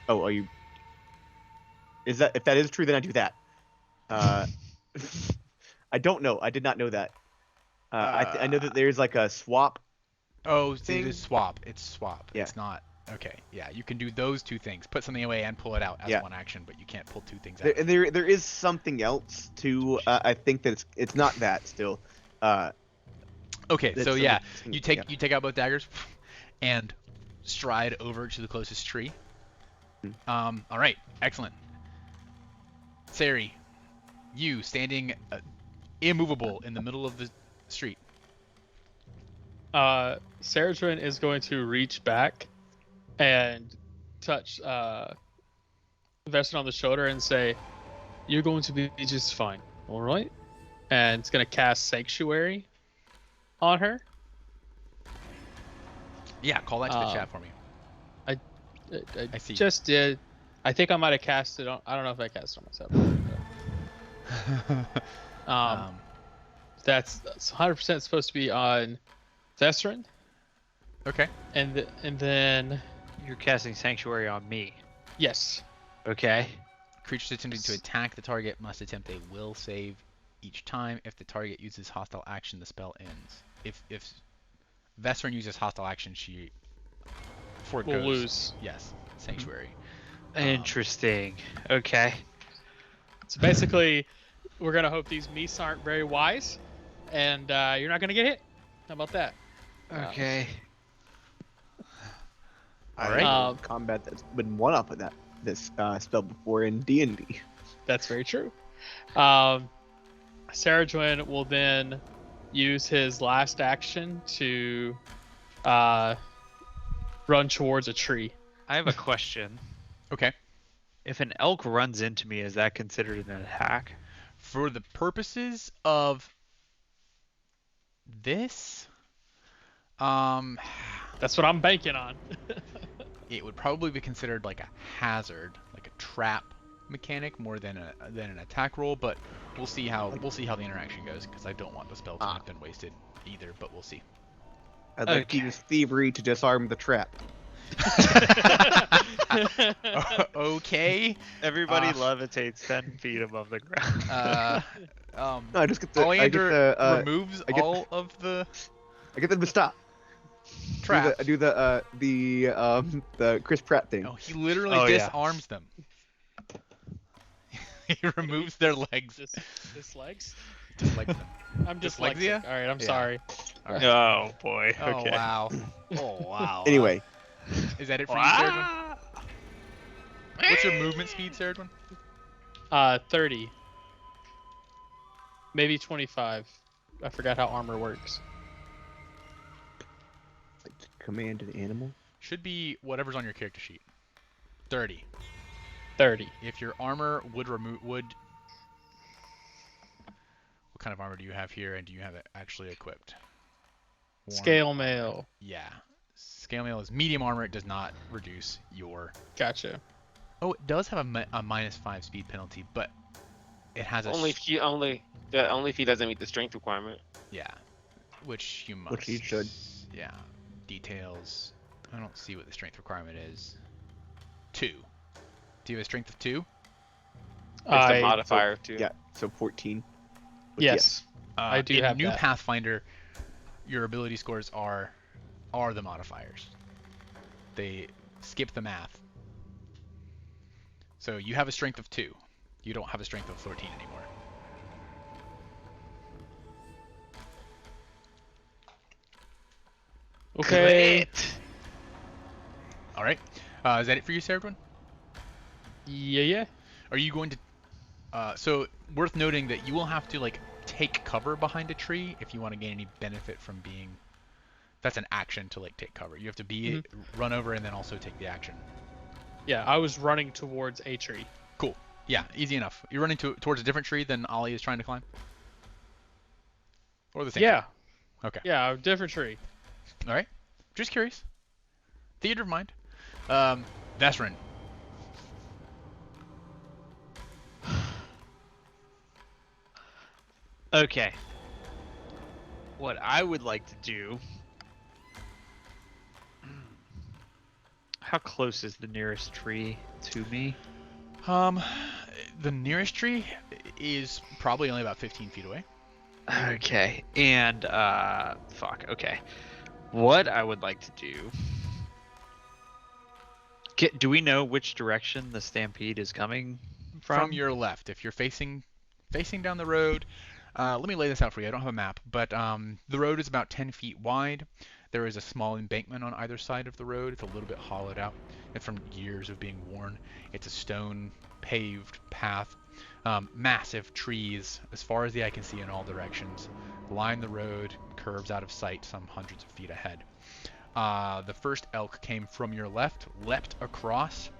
Oh, are you? If that is true, then I do that. I don't know. I did not know that. I know that there's like a swap. Oh, thing. it is swap. It's swap. Yeah. It's not. Okay. Yeah, you can do those 2 things. Put something away and pull it out as Yeah. 1 action, but you can't pull 2 things out. There is something else to. I think that it's not that still. Okay, That's so something- yeah, something- you take out both daggers and stride over to the closest tree. All right, excellent. Sari, you standing immovable in the middle of the street. Saradrin is going to reach back and touch Vestin on the shoulder and say, "You're going to be just fine, all right?" And it's going to cast Sanctuary on her. Yeah, call that to the chat for me. I see. just did. I think I might have cast it on. I don't know if I cast it on myself. That's 100% supposed to be on Thesrin, Okay. and then You're casting Sanctuary on me. yes, Okay. Creatures attempting to attack the target must attempt a will save each time. If the target uses hostile action, the spell ends. If Vesrin uses hostile action, she forgoes. we'll lose. Yes, Sanctuary. Interesting. Okay. So basically, we're gonna hope these Meese aren't very wise, and you're not gonna get hit. How about that? Okay. I Alright. know combat that's been one up of this spell before in D&D. That's very true. Saradrin will then use his last action to run towards a tree. I have a question. Okay. If an elk runs into me, is that considered an attack? For the purposes of this, That's what I'm banking on. it would probably be considered like a hazard, like a trap mechanic more than an attack roll. But we'll see how the interaction goes, because I don't want the spell to have been wasted either. But we'll see. I'd like to use thievery to disarm the trap. Okay. Everybody levitates 10 feet above the ground. No, I just get the. Oleander I removes I get- all of the get them to stop. traps. I do the Chris Pratt thing. No, he literally Oh, yeah. disarms them. He removes their legs. This legs? Dislegs them. I'm Dyslexia? dyslexic. All right, I'm Yeah. sorry. Oh boy. Oh Okay. wow. Oh wow. Anyway, Is that it for you, Saradwin? What's your movement speed, Saradwin? 30. Maybe 25. I forgot how armor works. command an animal. Should be whatever's on your character sheet. 30. 30. If your armor would what kind of armor do you have here, and do you have it actually equipped? Scale mail. Yeah. Scale mail is medium armor. It does not reduce your. Gotcha. Oh, it does have a -5 speed penalty, but it has a. Only if he doesn't meet the strength requirement. Yeah. Which you must. Which he should. Yeah. Details. I don't see what the strength requirement is. 2. Do you have a strength of 2? It's a modifier too. Yeah, so 14. Yes. I do in have New that. Pathfinder, your ability scores are the modifiers. They skip the math. So you have a strength of 2. You don't have a strength of 14 anymore. Okay. All right. Is that it for you, Saradwin? Yeah. Are you going to? So worth noting that you will have to like take cover behind a tree if you want to gain any benefit from being That's an action to like take cover. You have to be run over and then also take the action. Yeah, I was running towards a tree. Cool. Yeah, easy enough. You're running towards a different tree than Ollie is trying to climb? Or the same Yeah. tree? Okay. Yeah, a different tree. All right. Just curious. Theater of mind. Vesrin. Okay. What I would like to do. How close is the nearest tree to me? The nearest tree is probably only about 15 feet away. Okay. And fuck. Okay. What I would like to do. Do we know which direction the stampede is coming from? From your left. If you're facing down the road, let me lay this out for you. I don't have a map, but the road is about 10 feet wide. There is a small embankment on either side of the road. It's a little bit hollowed out and from years of being worn. It's a stone paved path. Massive trees, as far as the eye can see in all directions, line the road, curves out of sight some hundreds of feet ahead. The first elk came from your left, leapt across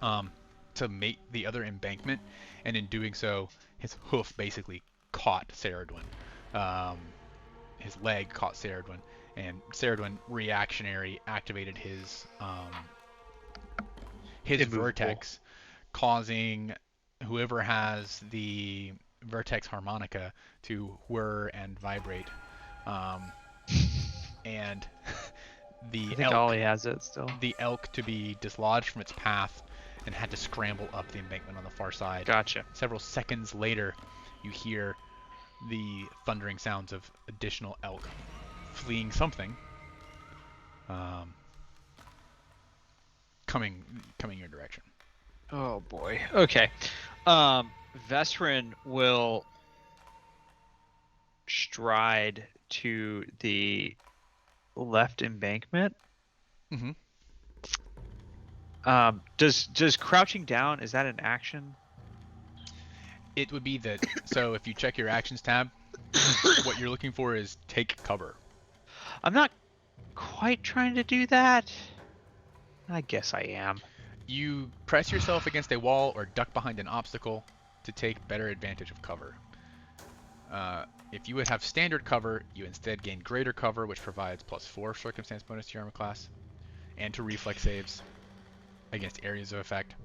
to mate the other embankment, and in doing so, his hoof basically caught Ceridwen. His leg caught Ceridwen, and Ceridwen reactionary activated his vertex, causing whoever has the vertex harmonica to whir and vibrate. And I think Ollie has it still. The elk to be dislodged from its path and had to scramble up the embankment on the far side. Gotcha. Several seconds later, you hear the thundering sounds of additional elk fleeing something, coming your direction. Oh boy. Okay. Vesrin will stride to the left embankment. Mm-hmm. Does crouching down, is that an action? It would be that. So if you check your actions tab, what you're looking for is take cover. I'm not quite trying to do that. I guess I am. You press yourself against a wall or duck behind an obstacle to take better advantage of cover. If you would have standard cover, you instead gain greater cover, which provides +4 circumstance bonus to your armor class, and to reflex saves against areas of effect,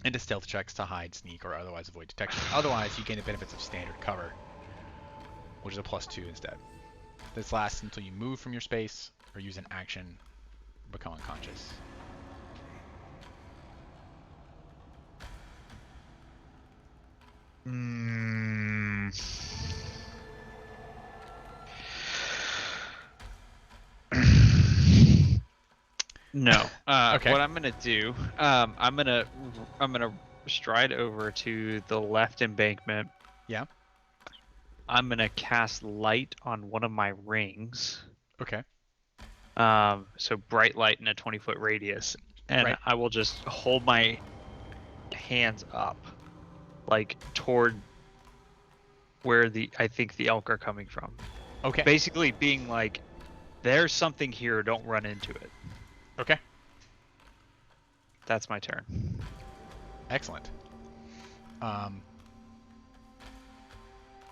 and to stealth checks to hide, sneak, or otherwise avoid detection. Otherwise, you gain the benefits of standard cover, which is a +2 instead. This lasts until you move from your space or use an action, become unconscious. No. Okay. What I'm gonna do, I'm gonna stride over to the left embankment. Yeah. I'm gonna cast light on one of my rings. Okay. So bright light in a 20-foot radius, and Right. I will just hold my hands up, like toward where I think the elk are coming from. Okay. Basically being like, there's something here, don't run into it. Okay. That's my turn. Excellent. Can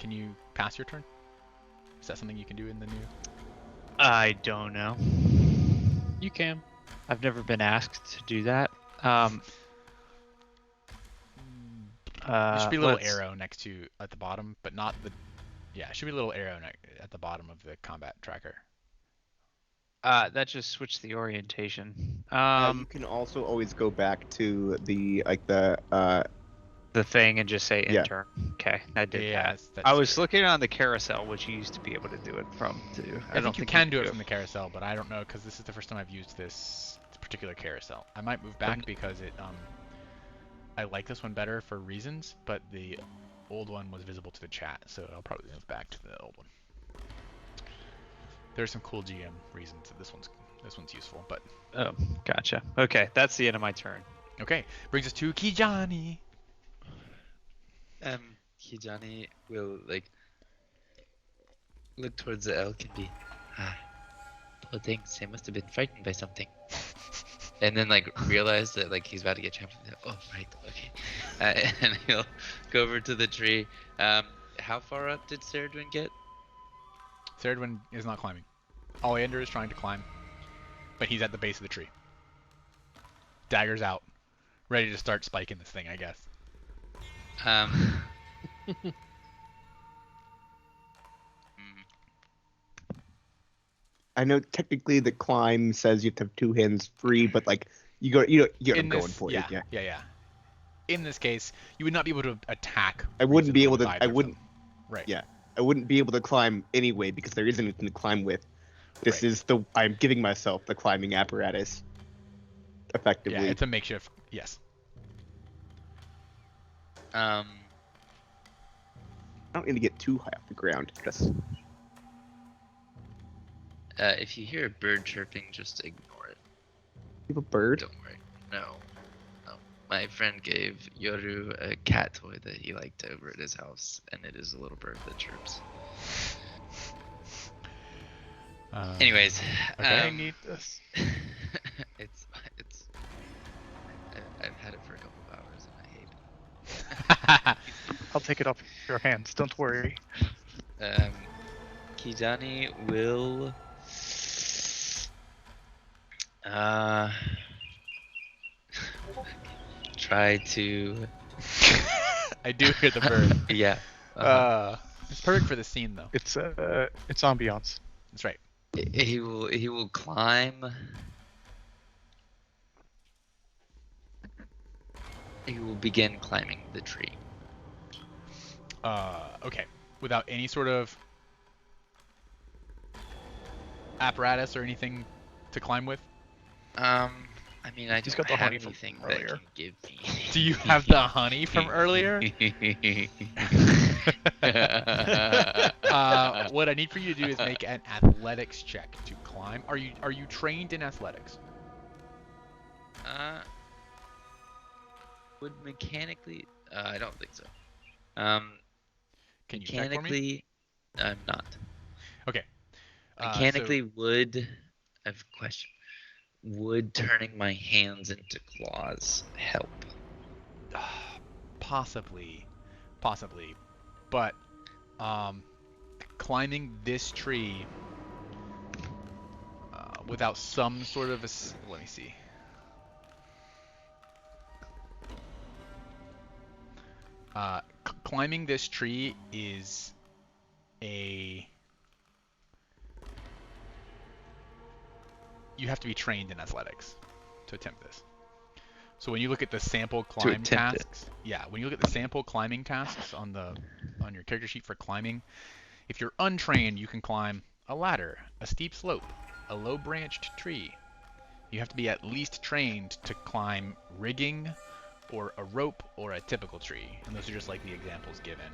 you pass your turn? Is that something you can do in the new? I don't know. You can. I've never been asked to do that. There should be a little arrow next to at the bottom, but not the. Yeah, it should be a little arrow at the bottom of the combat tracker. That just switched the orientation. You can also always go back to the The thing and just say Yeah. enter. Okay, I did that. That's I was looking on the carousel, which you used to be able to do it from too. I think you can do it from the carousel, but I don't know because this is the first time I've used this particular carousel. I might move back because it I like this one better for reasons, but the old one was visible to the chat, so I'll probably move back to the old one. There's some cool GM reasons that this one's useful, but Oh, gotcha. Okay, that's the end of my turn. okay. Brings us to Kijani. Kijani will like look towards the elk and be, Poor things, they must have been frightened by something. And then like realize that like he's about to get trapped. Oh right, okay. And he'll go over to the tree. How far up did Ceridwen get? Ceridwen is not climbing. Oleander is trying to climb, but he's at the base of the tree. Dagger's out, ready to start spiking this thing, I guess. I know technically the climb says you have to have two hands free, but like you got In going this, for yeah, it. Yeah. yeah. In this case, you would not be able to attack. I wouldn't be able reasonably to. with I either of wouldn't. them. Right. Yeah. I wouldn't be able to climb anyway because there isn't anything to climb with. This Right. is the. I'm giving myself the climbing apparatus. Effectively. Yeah, it's a makeshift. Yes. I don't need to get too high off the ground. Just. If you hear a bird chirping, just ignore it. You have a bird? Don't worry. No. My friend gave Yoru a cat toy that he liked over at his house, and it is a little bird that chirps. Anyways, okay. I need this. it's I've had it for a couple of hours and I hate it. I'll take it off your hands. Don't worry. Kijani will try to I do hear the bird. yeah. It's perfect for the scene, though. It's ambiance. That's right. He will climb. He will begin climbing the tree. Okay. Without any sort of apparatus or anything to climb with? I mean, I He's don't got the have honey from anything that earlier. can give me. Do you have the honey from earlier? What I need for you to do is make an athletics check to climb. Are you trained in athletics? Would mechanically? I don't think so. Can you check for me? Mechanically, I'm not. Okay. Mechanically, would I have a question? Would turning my hands into claws help? Possibly, but climbing this tree without some sort of let me see. Climbing this tree is you have to be trained in athletics to attempt this. So when you look at the sample climb tasks, when you look at the sample climbing tasks on your character sheet for climbing, if you're untrained, you can climb a ladder, a steep slope, a low branched tree. You have to be at least trained to climb rigging or a rope or a typical tree, and those are just like the examples given.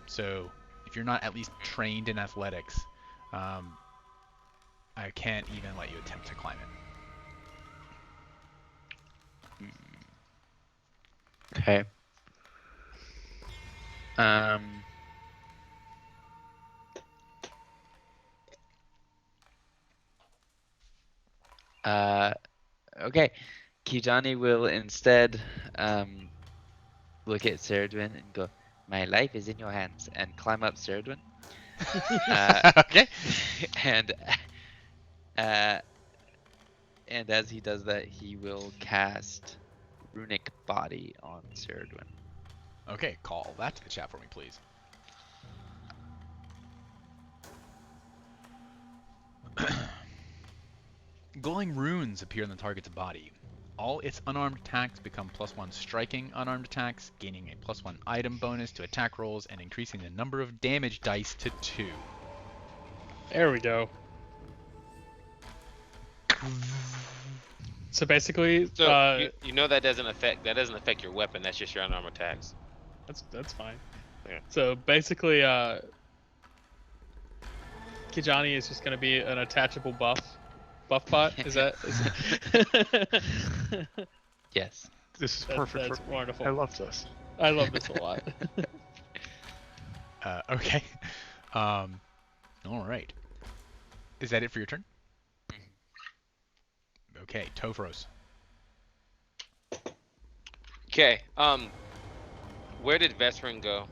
So if you're not at least trained in athletics, I can't even let you attempt to climb it. Okay. Okay. Kijani will instead look at Ceridwen and go, "My life is in your hands," and climb up Ceridwen. Okay. And as he does that, he will cast Runic Body on Ceridwen. Okay, call that to the chat for me, please. Glowing runes appear in the target's body. All its unarmed attacks become +1 striking unarmed attacks, gaining a +1 item bonus to attack rolls and increasing the number of damage dice to 2. There we go. So basically, So you know that doesn't affect your weapon. That's just your unarmed attacks. that's fine. Yeah. So basically, Kijani is just gonna be an attachable buff bot. Is that? Yes. This is perfect That's for me. wonderful. I love this. I love this a lot. Okay. All right. Is that it for your turn? Okay, Topros. Okay. Where did Vesperin go?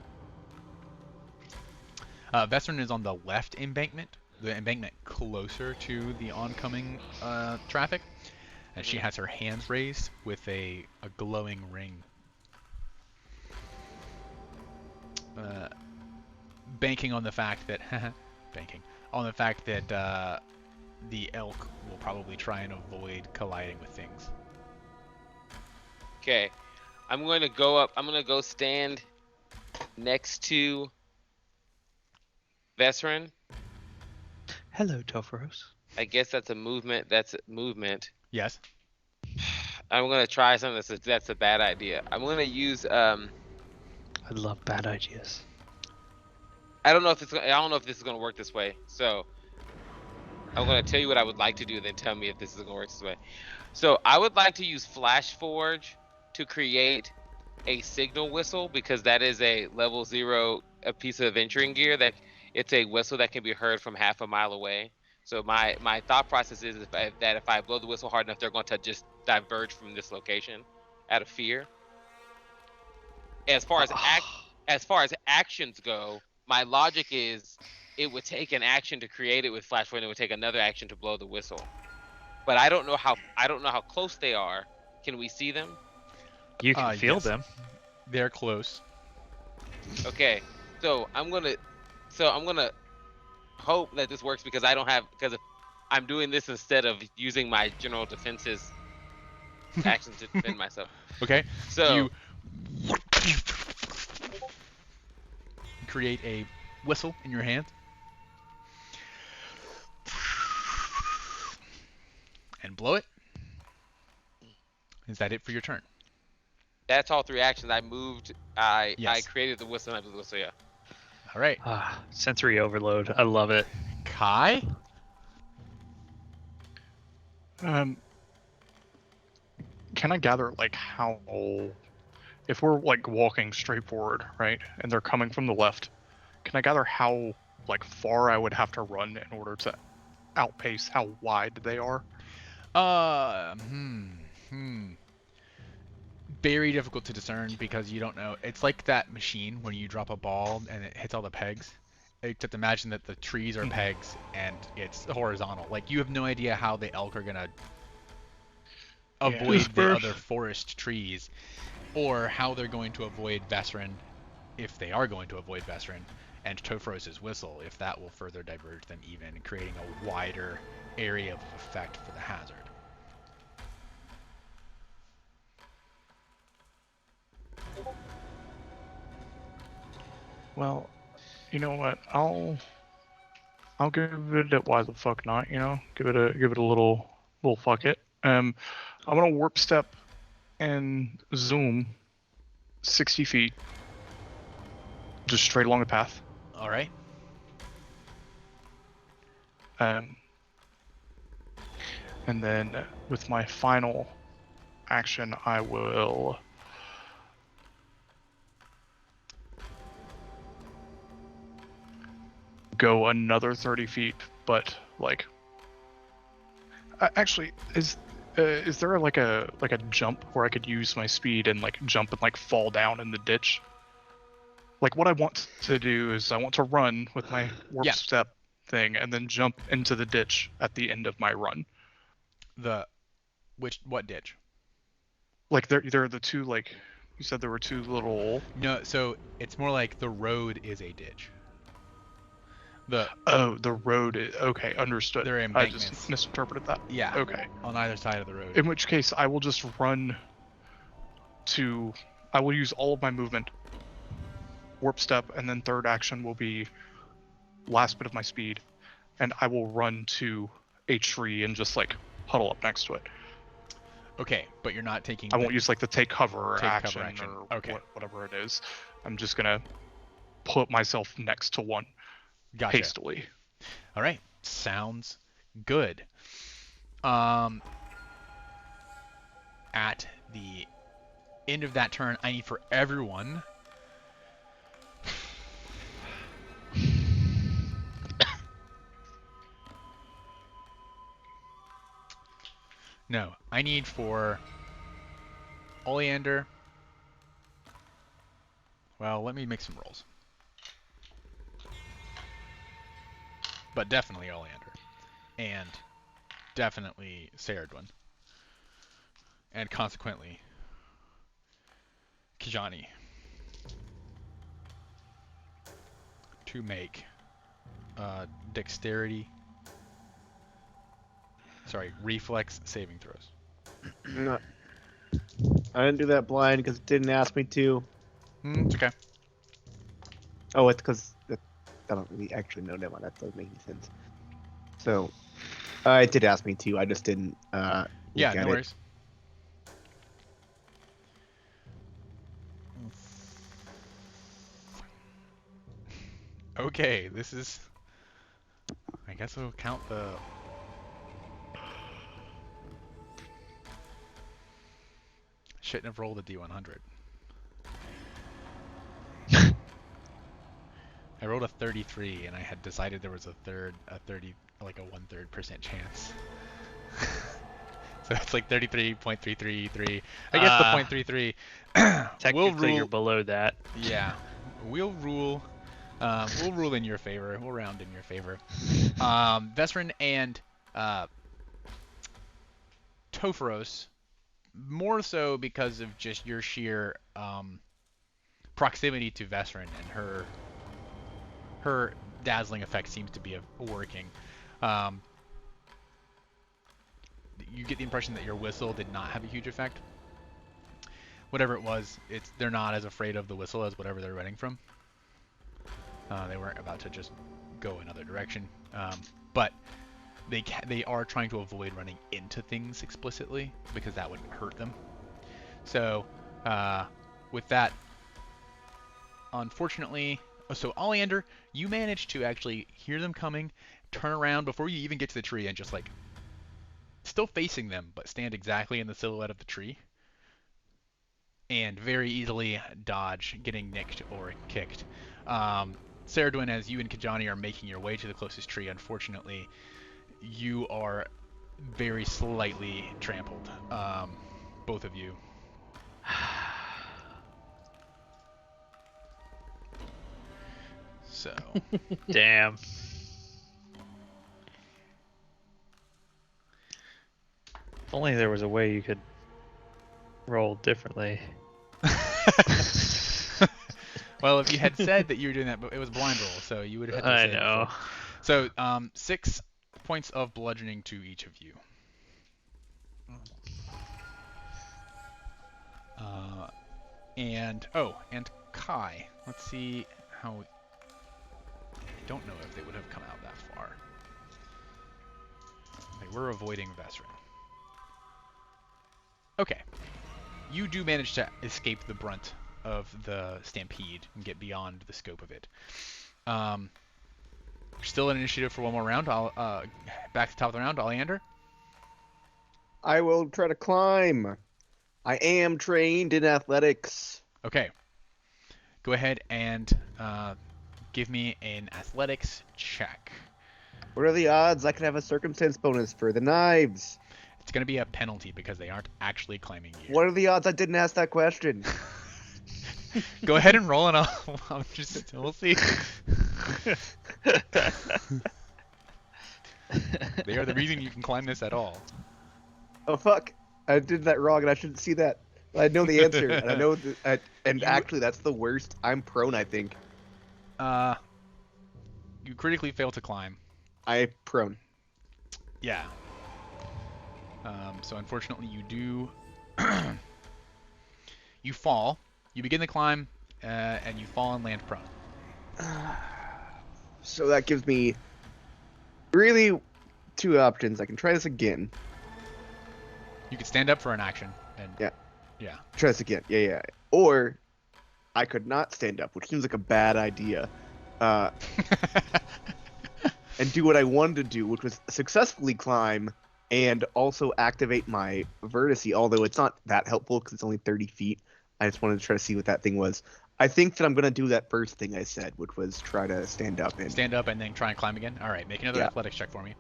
Vesperin is on the left embankment, the embankment closer to the oncoming traffic, and she has her hands raised with a glowing ring. Banking on the fact that the elk will probably try and avoid colliding with things. Okay. I'm going to go up. I'm going to go stand next to Vesperin. Hello, Topheros. I guess that's a movement. That's a movement. Yes. I'm going to try something that's a bad idea. I'm going to use I love bad ideas. I don't know if this is going to work this way. So I'm going to tell you what I would like to do, then tell me if this is going to work this way. So I would like to use Flash Forge to create a signal whistle, because that is a level 0 a piece of adventuring gear that it's a whistle that can be heard from half a mile away. So my thought process is that if I blow the whistle hard enough, they're going to just diverge from this location out of fear. As far as actions go, my logic is it would take an action to create it with Flash Forge, and it would take another action to blow the whistle. But I don't know how close they are. Can we see them? You can feel yes. them. They're close. Okay, so I'm gonna hope that this works, because if I'm doing this instead of using my general defenses actions to defend myself. Okay. So You create a whistle in your hand. And blow it. Is that it for your turn? that's all 3 actions. I moved. I Yes. created the whistle and I blew the whistle. Yeah. All right. Sensory overload. I love it. Kai? Can I gather like how, if we're like walking straight forward, right, and they're coming from the left, can I gather how like far I would have to run in order to outpace how wide they are? Very difficult to discern because you don't know. It's like that machine when you drop a ball and it hits all the pegs. Except imagine that the trees are pegs and it's horizontal. Like you have no idea how the elk are gonna avoid the other forest trees, or how they're going to avoid Vesperin, if they are going to avoid Vesperin, and Topheros' whistle, if that will further diverge them even, creating a wider area of effect for the hazard. Well, you know what? I'll give it a why the fuck not, you know? Give it a little fuck it. I'm gonna warp step and zoom 60 feet just straight along the path. All right. And then with my final action, I will go another 30 feet, but like, actually, is there like a jump where I could use my speed and like jump and like fall down in the ditch? Like what I want to do is I want to run with my warp step thing and then jump into the ditch at the end of my run. What ditch? Like there are the two, like you said there were two little. No, so it's more like the road is a ditch. The road is okay, understood. There are I embankments. just misinterpreted that. Yeah. Okay. On either side of the road. In which case I will just run to, I will use all of my movement, warp step, and then third action will be last bit of my speed, and I will run to a tree and just like huddle up next to it. Okay, but you're not taking. I won't use like the take cover Take action, cover action. or Okay. whatever it is. I'm just gonna put myself next to one Gotcha. hastily. All right, sounds good. At the end of that turn, I need for everyone No, I need for Oleander. Well, let me make some rolls. But definitely Oleander. And definitely Ceridwen. And consequently, Kijani. To make dexterity. Sorry, reflex saving throws. No. I didn't do that blind because it didn't ask me to. It's okay. Oh, it's because I don't really actually know. Never mind, that doesn't make any sense. So, it did ask me to. I just didn't. Yeah, look no at worries. Okay, this is. I guess we'll count the. Shouldn't have rolled a D100. I rolled a 33, and I had decided there was a 1/3 chance. So it's like 33.333. I guess the .33. Technically, you're below that. Yeah, we'll rule in your favor. We'll round in your favor. Vesrin and Topharos, more so because of just your sheer proximity to Vesrin, and her dazzling effect seems to be working. You get the impression that your whistle did not have a huge effect. Whatever it was, they're not as afraid of the whistle as whatever they're running from. They weren't about to just go another direction, but they are trying to avoid running into things explicitly because that would hurt them. So with that, unfortunately, so Oleander, you managed to actually hear them coming, turn around before you even get to the tree, and just like still facing them, but stand exactly in the silhouette of the tree, and very easily dodge getting nicked or kicked. Ceridwen, as you and Kijani are making your way to the closest tree, unfortunately, you are very slightly trampled, both of you. So, Damn. If only there was a way you could roll differently. well, if you had said that you were doing that, but it was blind roll, so you would have had to I say know. So, 6 points of bludgeoning to each of you. And Kai. Let's see how. I don't know if they would have come out that far. Okay, we're avoiding Vesrin. Okay. You do manage to escape the brunt of the stampede and get beyond the scope of it. Still an initiative for one more round. I'll back to the top of the round. Oleander. I will try to climb. I am trained in athletics. Okay. Go ahead and give me an athletics check. What are the odds I can have a circumstance bonus for the knives? It's going to be a penalty because they aren't actually claiming you. What are the odds I didn't ask that question? Go ahead and roll, and we'll see. They are the reason you can climb this at all. Oh fuck! I did that wrong, and I shouldn't see that. I know the answer, and I know actually that's the worst. I'm prone, I think. You critically fail to climb. I prone. Yeah. So unfortunately, you do. You fall. You begin the climb, and you fall and land prone. So that gives me really 2 options. I can try this again. You could stand up for an action, and yeah. Try this again. Yeah. Or I could not stand up, which seems like a bad idea. And do what I wanted to do, which was successfully climb and also activate my vertice, although it's not that helpful because it's only 30 feet. I just wanted to try to see what that thing was. I think that I'm going to do that first thing I said, which was try to stand up. Stand up and then try and climb again? All right, make another athletics check for me.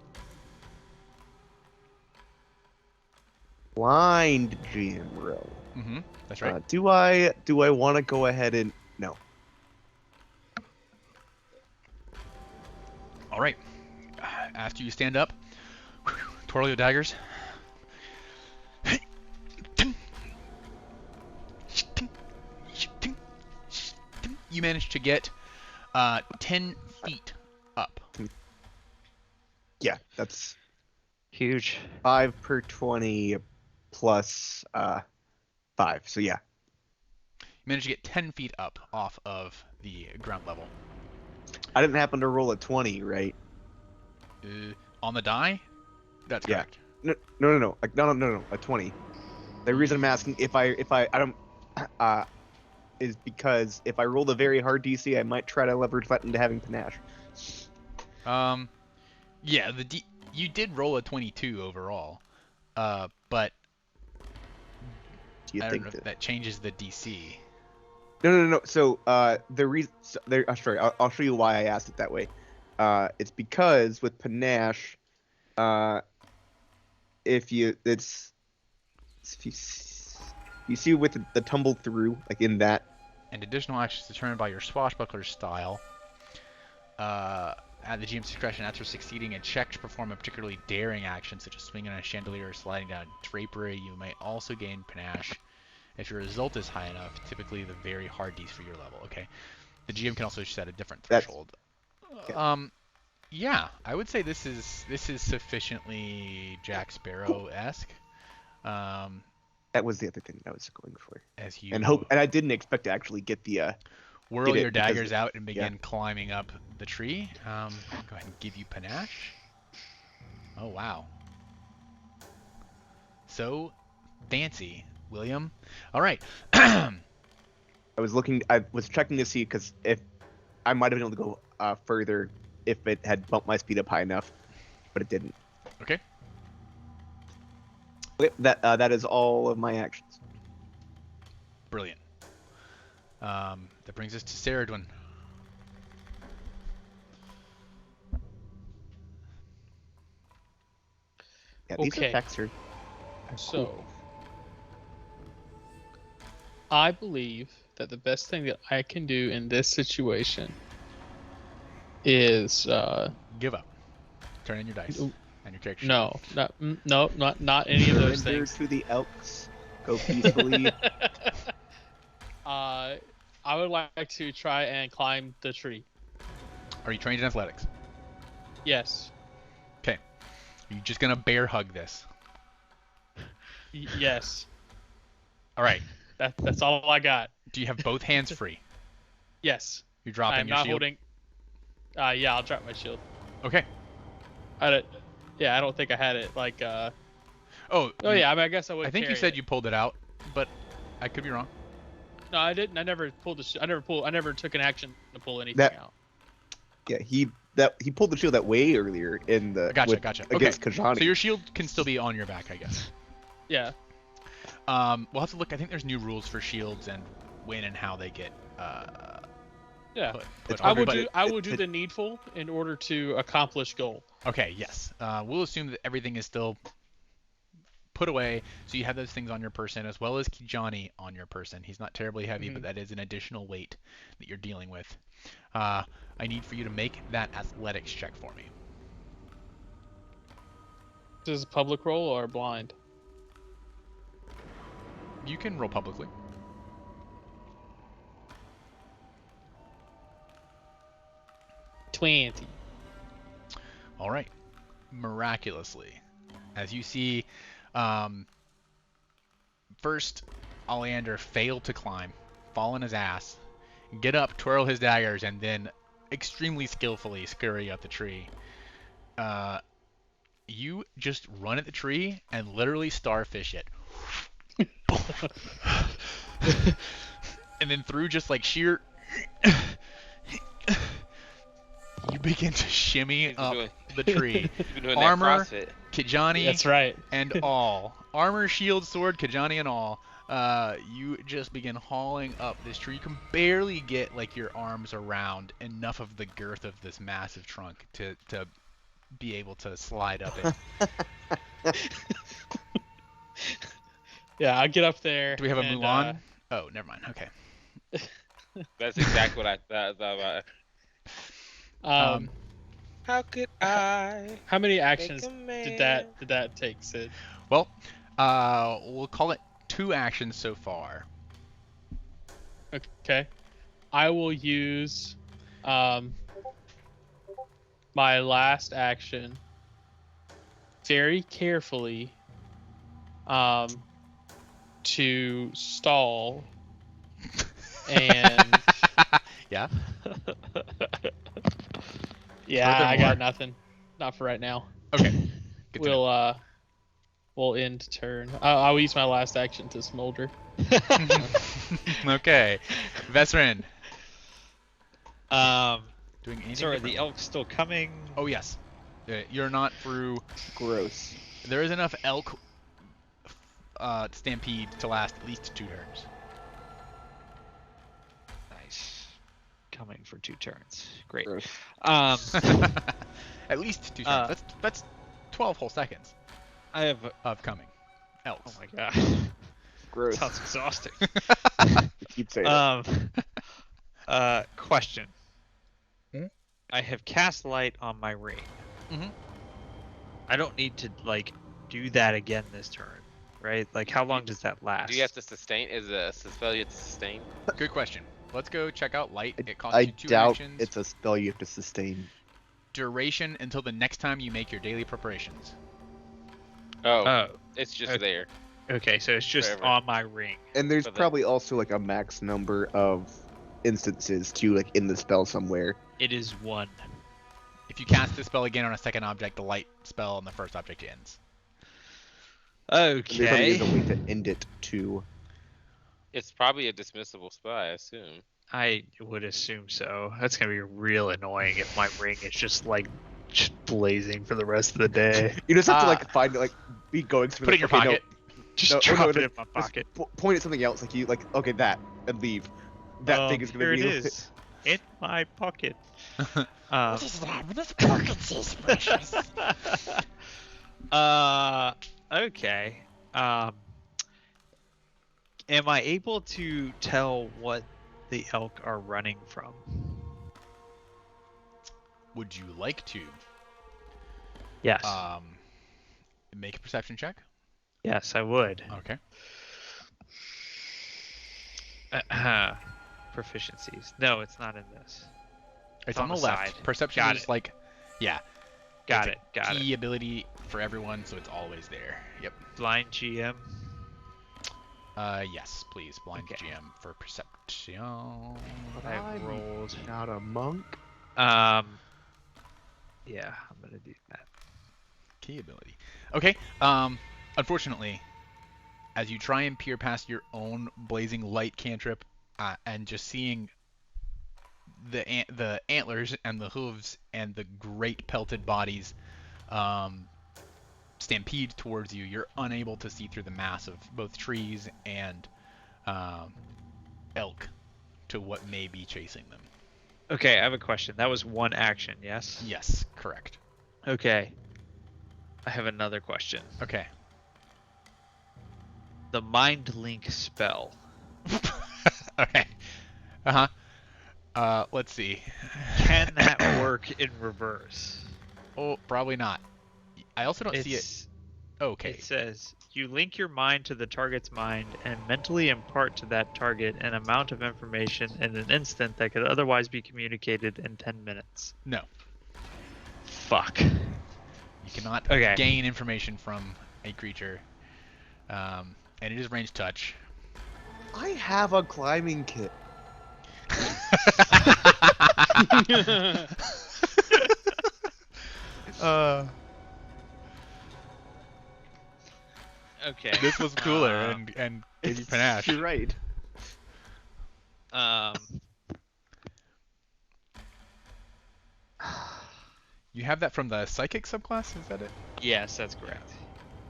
Blind Jamro. Mm-hmm. That's right. Do I want to go ahead and no? All right. After you stand up, twirl your daggers. You manage to get 10 feet up. Yeah, that's Huge. 5 per 20 plus 5. So yeah. You manage to get 10 feet up off of the ground level. I didn't happen to roll a 20, right? On the die? That's Yeah. correct. No. Like, no. A 20. The reason I'm asking if I don't is because if I roll a very hard DC, I might try to leverage that into having panache. Yeah, you did roll a 22 overall, but Do you I don't think know if that? that changes the DC. No. So the reason, sorry, I'll show you why I asked it that way. It's because with panache, if you see with the tumble through, like in that. And additional actions determined by your swashbuckler style. At the GM's discretion, after succeeding a check to perform a particularly daring action, such as swinging on a chandelier or sliding down a drapery, you may also gain panache if your result is high enough, typically the very hard DC for your level. Okay. The GM can also set a different threshold. Yeah, I would say this is sufficiently Jack Sparrow-esque. That was the other thing I was going for. As you And I didn't expect to actually get the whirl get it your because- daggers out and begin climbing up the tree. Go ahead and give you panache. Oh wow. So fancy, William. All right. I was checking to see because if I might have been able to go further if it had bumped my speed up high enough, but it didn't. Okay. Okay, that is all of my actions. Brilliant. That brings us to Saradwin. Yeah, these Okay. effects are So, I believe that the best thing that I can do in this situation is Give up. Turn in your dice Ooh. and your character. not any of those surrender things. to the Elks. Go peacefully. I would like to try and climb the tree. Are you trained in athletics? Yes. Okay. Are you just gonna bear hug this? Yes. All right. That's all I got. Do you have both hands free? Yes. You're dropping I'm your not shield. holding. Yeah, I'll drop my shield. Okay. I don't think I had it like. Oh. Oh yeah, I mean, I guess I would. I think you carry said it. you pulled it out, but I could be wrong. No, I didn't. I never pulled the. I never took an action to pull anything That- out. Yeah, he pulled the shield that way earlier in the Gotcha. against Okay. Kajani. So your shield can still be on your back, I guess. Yeah. We'll have to look. I think there's new rules for shields and when and how they get Yeah. put I on, will but- do. I will do the needful in order to accomplish goal. Okay, yes. We'll assume that everything is still put away, so you have those things on your person, as well as Kijani on your person. He's not terribly heavy, but that is an additional weight that you're dealing with. I need for you to make that athletics check for me. This is a public roll or blind? You can roll publicly. $20. All right. Miraculously, as you see, first Oleander fail to climb, fall on his ass, get up, twirl his daggers, and then extremely skillfully scurry up the tree. You just run at the tree and literally starfish it. And then through just like sheer you begin to shimmy He's been up doing- the tree. He's been doing Armor. that CrossFit. Kijani That's right. and all. Armor, shield, sword, Kijani and all. You just begin hauling up this tree. You can barely get like your arms around enough of the girth of this massive trunk to be able to slide up it. Yeah, I get up there. Do we have a and, Mulan? Oh, never mind. Okay. That's exactly what I thought about. Um, How could I? how many make actions a man? did that take, Sid? Well, we'll call it 2 actions so far. Okay. I will use my last action very carefully to stall and Yeah. yeah, I Furthermore- got nothing. Not for right now. Okay. Good to know. We'll end turn. I'll use my last action to smolder. Okay. Vesrin, Um, doing anything sorry, different? the elk's still coming. Oh, yes. You're not through. Gross. There is enough elk stampede to last at least 2 turns. Nice. Coming for 2 turns. Great. Gross. At least 2 turns. That's 12 whole seconds I have. of coming. Oh Elks. my god. Gross. Sounds exhausting. You keep saying that. Question. Hmm? I have cast light on my ring. Mhm. I don't need to do that again this turn, right? Like, how long does that last? Do you have to sustain? Is a spell you have to sustain? Good question. Let's go check out light. It costs I you 2 doubt actions. it's a spell you have to sustain. Duration until the next time you make your daily preparations. Oh, Oh, it's just okay. there. okay. So it's just Forever. on my ring. And there's For the- probably also like a max number of instances too, like in the spell somewhere. It is 1. If you cast the spell again on a second object, the light spell on the first object ends. And there probably is a Okay. way to end it too. It's probably a dismissible spell, I assume. I would assume so. That's gonna be real annoying if my ring is just blazing for the rest of the day. You just have to Ah. find be going through. Put it in your okay, no, pocket. Just No, drop it no, in my just pocket. point at something else, okay, that, and leave. That thing is gonna here be. it is. In my pocket. Okay. Am I able to tell what the elk are running from? Would you like to Yes. make a perception check? Yes, I would. Okay. Proficiencies. No, it's not in this. It's on on the the left. side. Perception Got is it. like, yeah, Got it's it. a Got key it. ability for everyone, so it's always there. Yep. Blind GM. Yes, please. Blind Okay. GM for perception. I rolled. Not a monk. Yeah, I'm gonna do that. Key ability. Okay. Unfortunately, as you try and peer past your own blazing light cantrip, and just seeing the antlers and the hooves and the great pelted bodies stampede towards you, you're unable to see through the mass of both trees and elk to what may be chasing them. Okay, I have a question. That was 1 action, yes? Yes, correct. Okay. I have another question. Okay. The Mind Link spell. Okay. Let's see. Can that work in reverse? Oh, probably not. I also don't see it. It's- Okay. It says, you link your mind to the target's mind and mentally impart to that target an amount of information in an instant that could otherwise be communicated in 10 minutes. No. Fuck. You cannot Okay. gain information from a creature. And it is range touch. I have a climbing kit. Okay. This was cooler and gave you panache. You're right. You have that from the psychic subclass? Is that it? Yes, that's correct.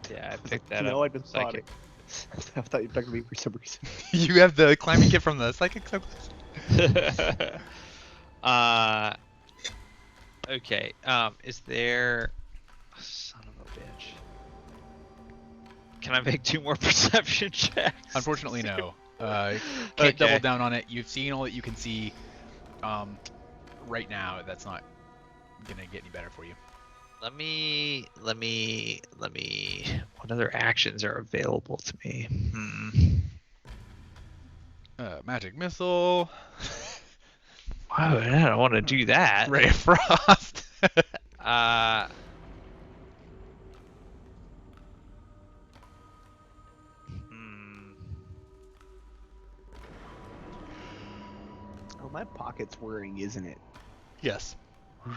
Yeah, I picked that No, up. I've been Psychic. thought. I thought you were talking to me for some reason. You have the climbing kit from the psychic subclass? Okay. Is there? Son of a bitch. Can I make 2 more perception checks? Unfortunately, no. Can't Okay. double down on it. You've seen all that you can see. Right now, that's not gonna get any better for you. Let me. What other actions are available to me? Magic missile. Wow, I don't want to do that. Ray of Frost. Oh, my pocket's whirring, isn't it? Yes. From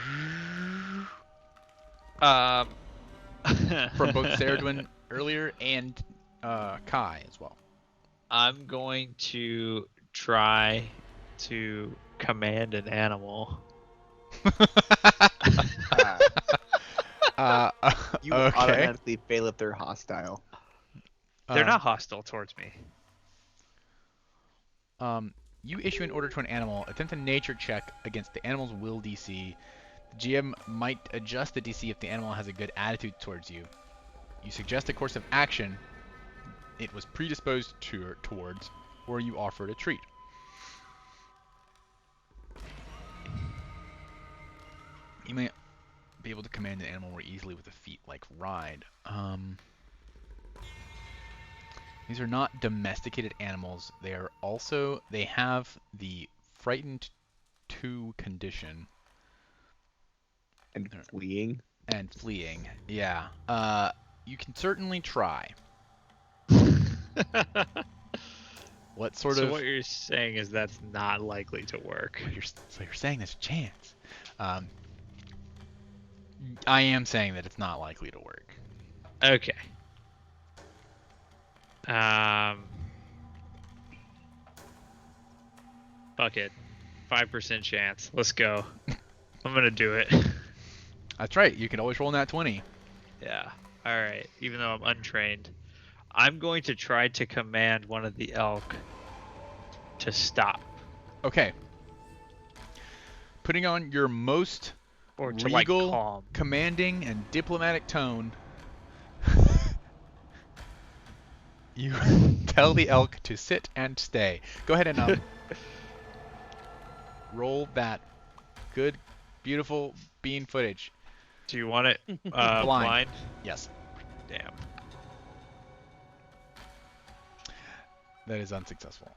From both Ceridwen earlier and Kai as well. I'm going to try to command an animal. You Okay. automatically fail if they're hostile. They're not hostile towards me. You issue an order to an animal. Attempt a nature check against the animal's will DC. The GM might adjust the DC if the animal has a good attitude towards you. You suggest a course of action it was predisposed towards, or you offer it a treat. You may be able to command an animal more easily with a feat like ride. These are not domesticated animals. They have the frightened 2 condition. And fleeing. And fleeing, yeah. You can certainly try. What sort of? So what you're saying is that's not likely to work. So you're saying there's a chance. I am saying that it's not likely to work. Okay. Fuck it. 5% chance. Let's go. I'm gonna do it. That's right. You can always roll nat 20. Yeah. All right. Even though I'm untrained, I'm going to try to command one of the elk to stop, Okay. Putting on your most or to regal, like calm. commanding, and diplomatic tone, you tell the elk to sit and stay. Go ahead and roll that good, beautiful bean footage. Do you want it Blind. blind? Yes, Damn. that is unsuccessful.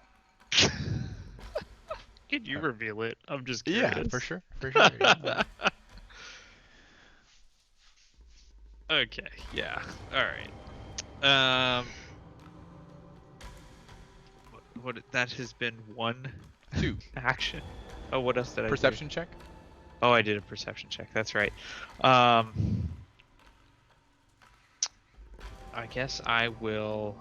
Can you reveal it? I'm just curious. Yeah, for sure. For sure. Yeah. Okay. Yeah. All right. What that has been 1 2. action. Oh, what else did I do? Perception check. Oh, I did a perception check. That's right. I guess I will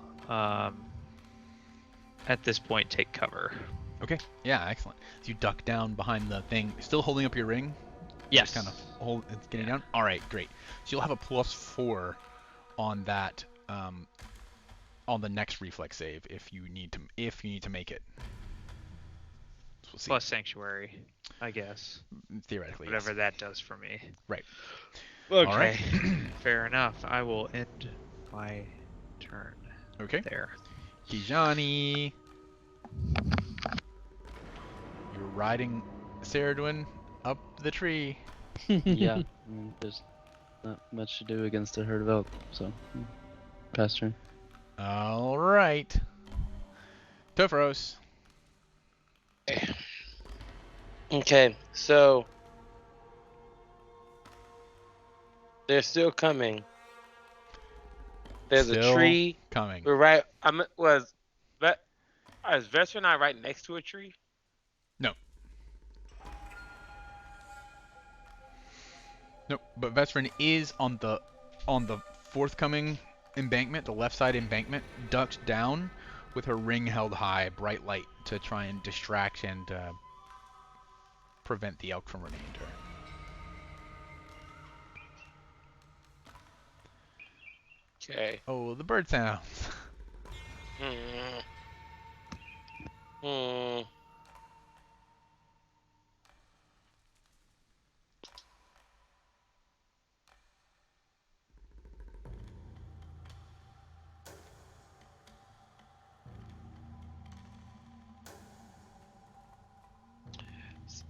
at this point take cover. Okay. Yeah, excellent. So you duck down behind the thing, still holding up your ring. Yes. Just kind of hold. It's getting down. All right, great. So you'll have a +4 on that. On the next reflex save if you need to make it. So we'll see. Plus sanctuary, I guess. Theoretically, Whatever yes. that does for me. Right. Okay. All right. Fair enough. I will end my turn Okay. there. Kijani. You're riding Ceridwen up the tree. Yeah, there's not much to do against a herd of elk, so pass turn. All right. Tofros. Okay, so they're still coming. There's Still a tree. coming. We're right. Is Vesper and I right next to a tree? Nope. But Vestrin is on the forthcoming embankment, the left side embankment, ducked down with her ring held high, bright light to try and distract and prevent the elk from running into her. Okay. Oh, the bird sounds. Hmm. Hmm.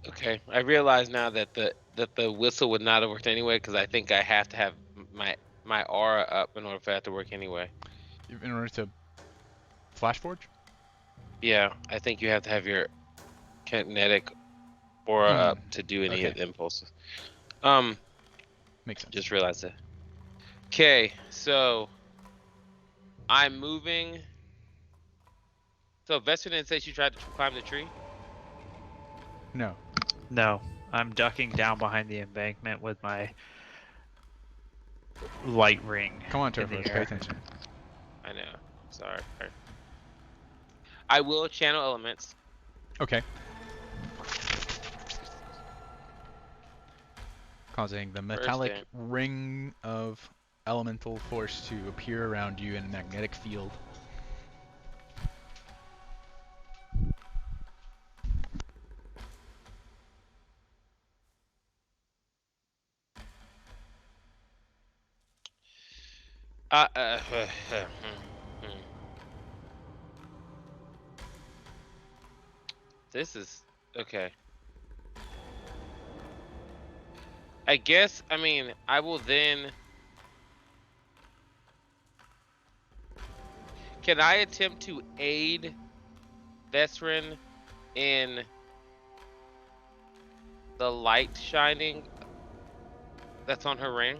Okay, I realize now that the whistle would not have worked anyway because I think I have to have my aura up in order for that to work anyway. In order to Flash Forge? Yeah, I think you have to have your kinetic aura up to do any Okay. impulses. Makes sense. Just realized that. Okay, so I'm moving. So Vesper didn't say she tried to climb the tree. No. No, I'm ducking down behind the embankment with my light ring. Come on, in the Turfos, pay air. attention. I know. Sorry. I will channel elements. Okay. Causing the metallic thing. ring of elemental force to appear around you in a magnetic field. This is okay. I guess, I mean, I will then. Can I attempt to aid Vesrin in the light shining that's on her ring?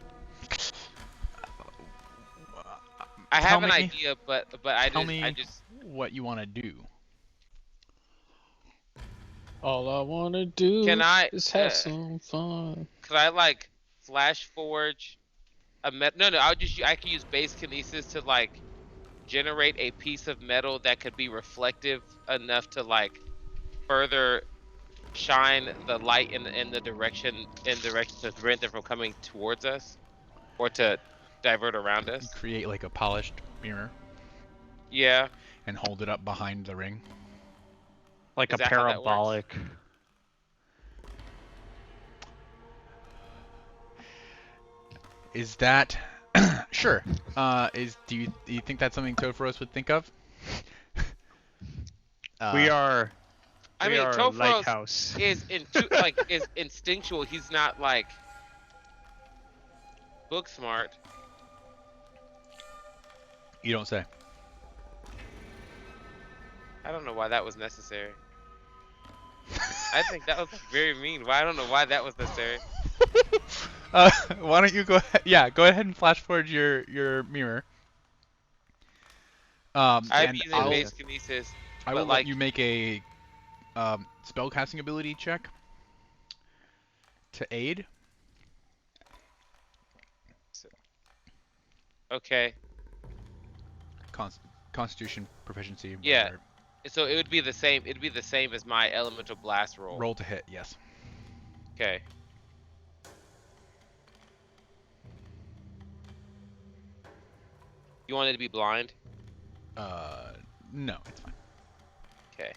I have an idea, but I just what you want to do. All I wanna do Can I is have some fun. Could I like flash forge a No, I can use base kinesis to like generate a piece of metal that could be reflective enough to like further shine the light in the direction to prevent them from coming towards us or to divert around us. You create like a polished mirror Yeah. and hold it up behind the ring. Like Is a that how that works? parabolic. Is that sure? Do you think that's something Topharos would think of? We are. I we mean, are a Topharos lighthouse. is is instinctual. He's not like book smart. You don't say. I don't know why that was necessary. I think that was very mean. I don't know why that was necessary. Why don't you go ahead? Yeah, go ahead and flash forward your mirror. I'm and using I'll- base kinesis. I will let you make a spellcasting ability check to aid. Okay. Constitution proficiency. Yeah. whatever. So it would be the same. It'd be the same as my elemental blast roll. Roll to hit. Yes. Okay. You want it to be blind? No, it's fine. Okay.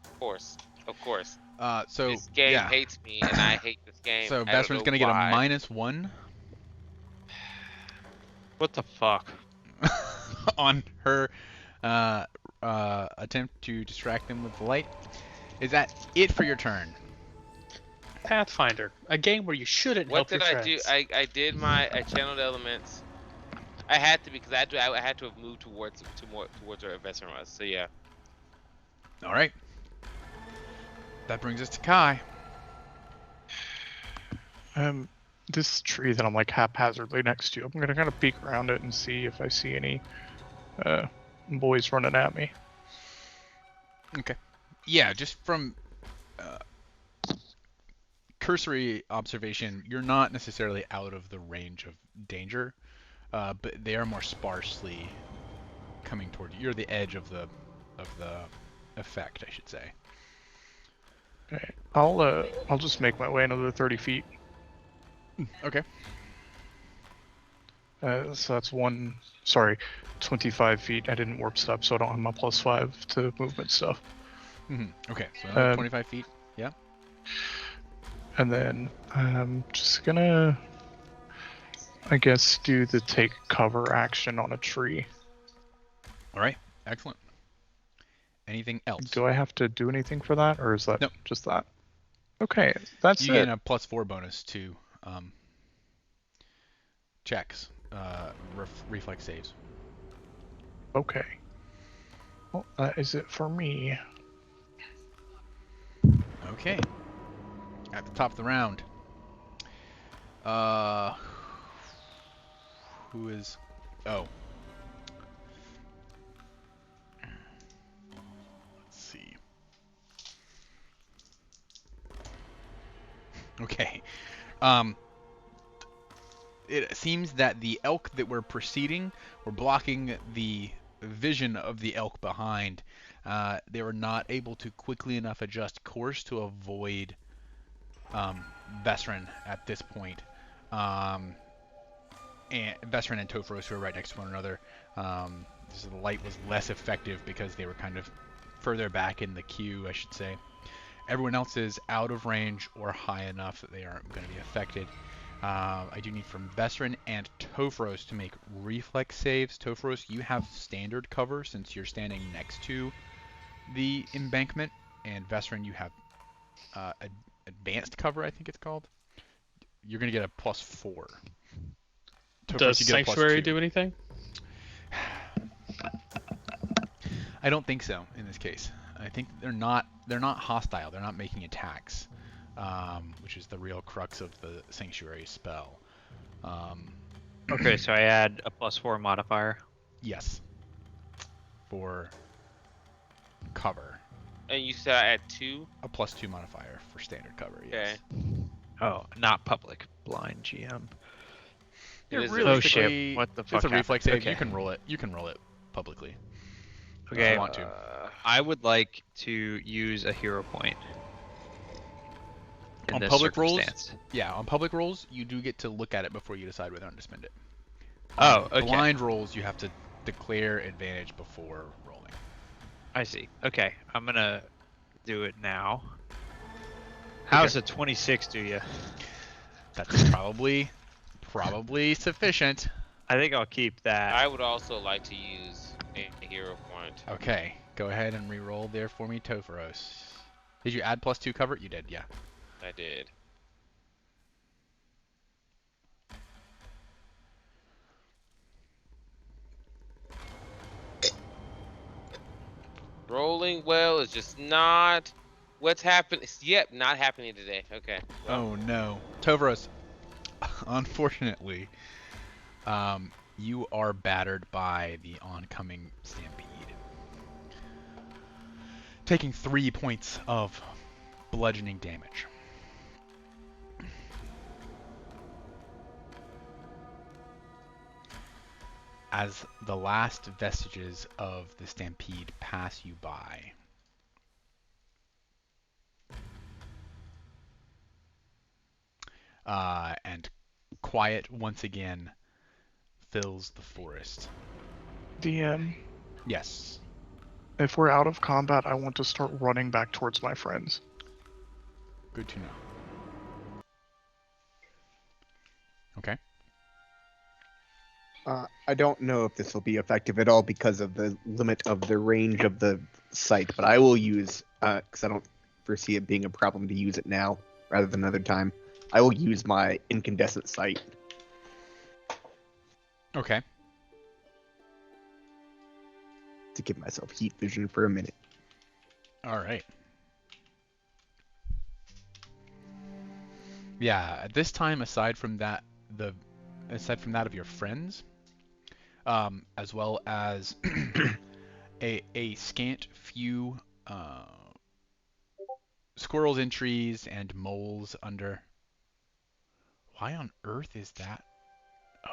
Of course. So This game yeah. hates me, and I hate this game. So I don't Vesper's know gonna get a why. -1 What the fuck? on her attempt to distract them with the light. Is that it for your turn? Pathfinder, a game where you shouldn't What help your did I friends. do? I channeled elements. I had to because I had to have moved towards where Vesper was. So yeah. All right. That brings us to Kai. This tree that I'm like haphazardly next to, I'm gonna kind of peek around it and see if I see any boys running at me. Okay. Yeah, just from cursory observation, you're not necessarily out of the range of danger, but they are more sparsely coming toward you. You're the edge of the effect, I should say. Okay, I'll just make my way another 30 feet. Okay. So that's 25 feet. I didn't warp step, so I don't have my +5 to movement stuff. Okay, so another 25 feet. Yeah. And then I'm just gonna, I guess, do the take cover action on a tree. All right. Excellent. Anything else? Do I have to do anything for that, or is that Nope. just that? Okay, that's You it. gain a +4 bonus to checks, reflex saves. Okay. Well, that is it for me. Okay. At the top of the round. Who is... Oh. Let's see. Okay. It seems that the elk that were preceding were blocking the vision of the elk behind. They were not able to quickly enough adjust course to avoid Vesrin at this point. And Vesrin and Topharos, who are right next to one another, so the light was less effective because they were kind of further back in the queue, I should say. Everyone else is out of range or high enough that they aren't going to be affected. I do need from Vesrin and Topharos to make reflex saves. Topharos, you have standard cover since you're standing next to the embankment, and Vesrin, you have advanced cover, I think it's called. You're going to get a +4. Topharos, Does you get a Sanctuary +2. do anything? I don't think so in this case. I think they're not hostile. They're not making attacks, which is the real crux of the Sanctuary spell. Okay, so I add a +4 modifier. Yes. For cover. And you said I add 2? A +2 modifier for standard cover, Okay. yes. Oh, not public. Blind GM. Yeah, Is it- Oh shit! realistically, What the fuck? It's a reflex happened? save. Okay. You can roll it publicly. If Okay. you want to. I would like to use a hero point. In On this public rolls, circumstance. yeah, on public rolls, you do get to look at it before you decide whether or not to spend it. Oh, okay. Blind rolls, you have to declare advantage before rolling. I see. Okay, I'm gonna do it now. How's a 26 do you? That's probably sufficient. I think I'll keep that. I would also like to use a hero point. Okay, go ahead and re-roll there for me, Topharos. Did you add +2 cover? You did, yeah. I did. Rolling well is just not what's happening. Yep, not happening today. Okay. Oh no, Topharos. Unfortunately, you are battered by the oncoming stampede, taking 3 points of bludgeoning damage. As the last vestiges of the stampede pass you by, and quiet once again fills the forest. DM, Yes. if we're out of combat, I want to start running back towards my friends. Good to know. Okay. I don't know if this will be effective at all because of the limit of the range of the sight, but I will use, because I don't foresee it being a problem to use it now rather than another time. I will use my incandescent sight. Okay. To give myself heat vision for a minute. All right. Yeah, at this time, aside from that of your friends, as well as a scant few squirrels in trees and moles under. Why on earth is that?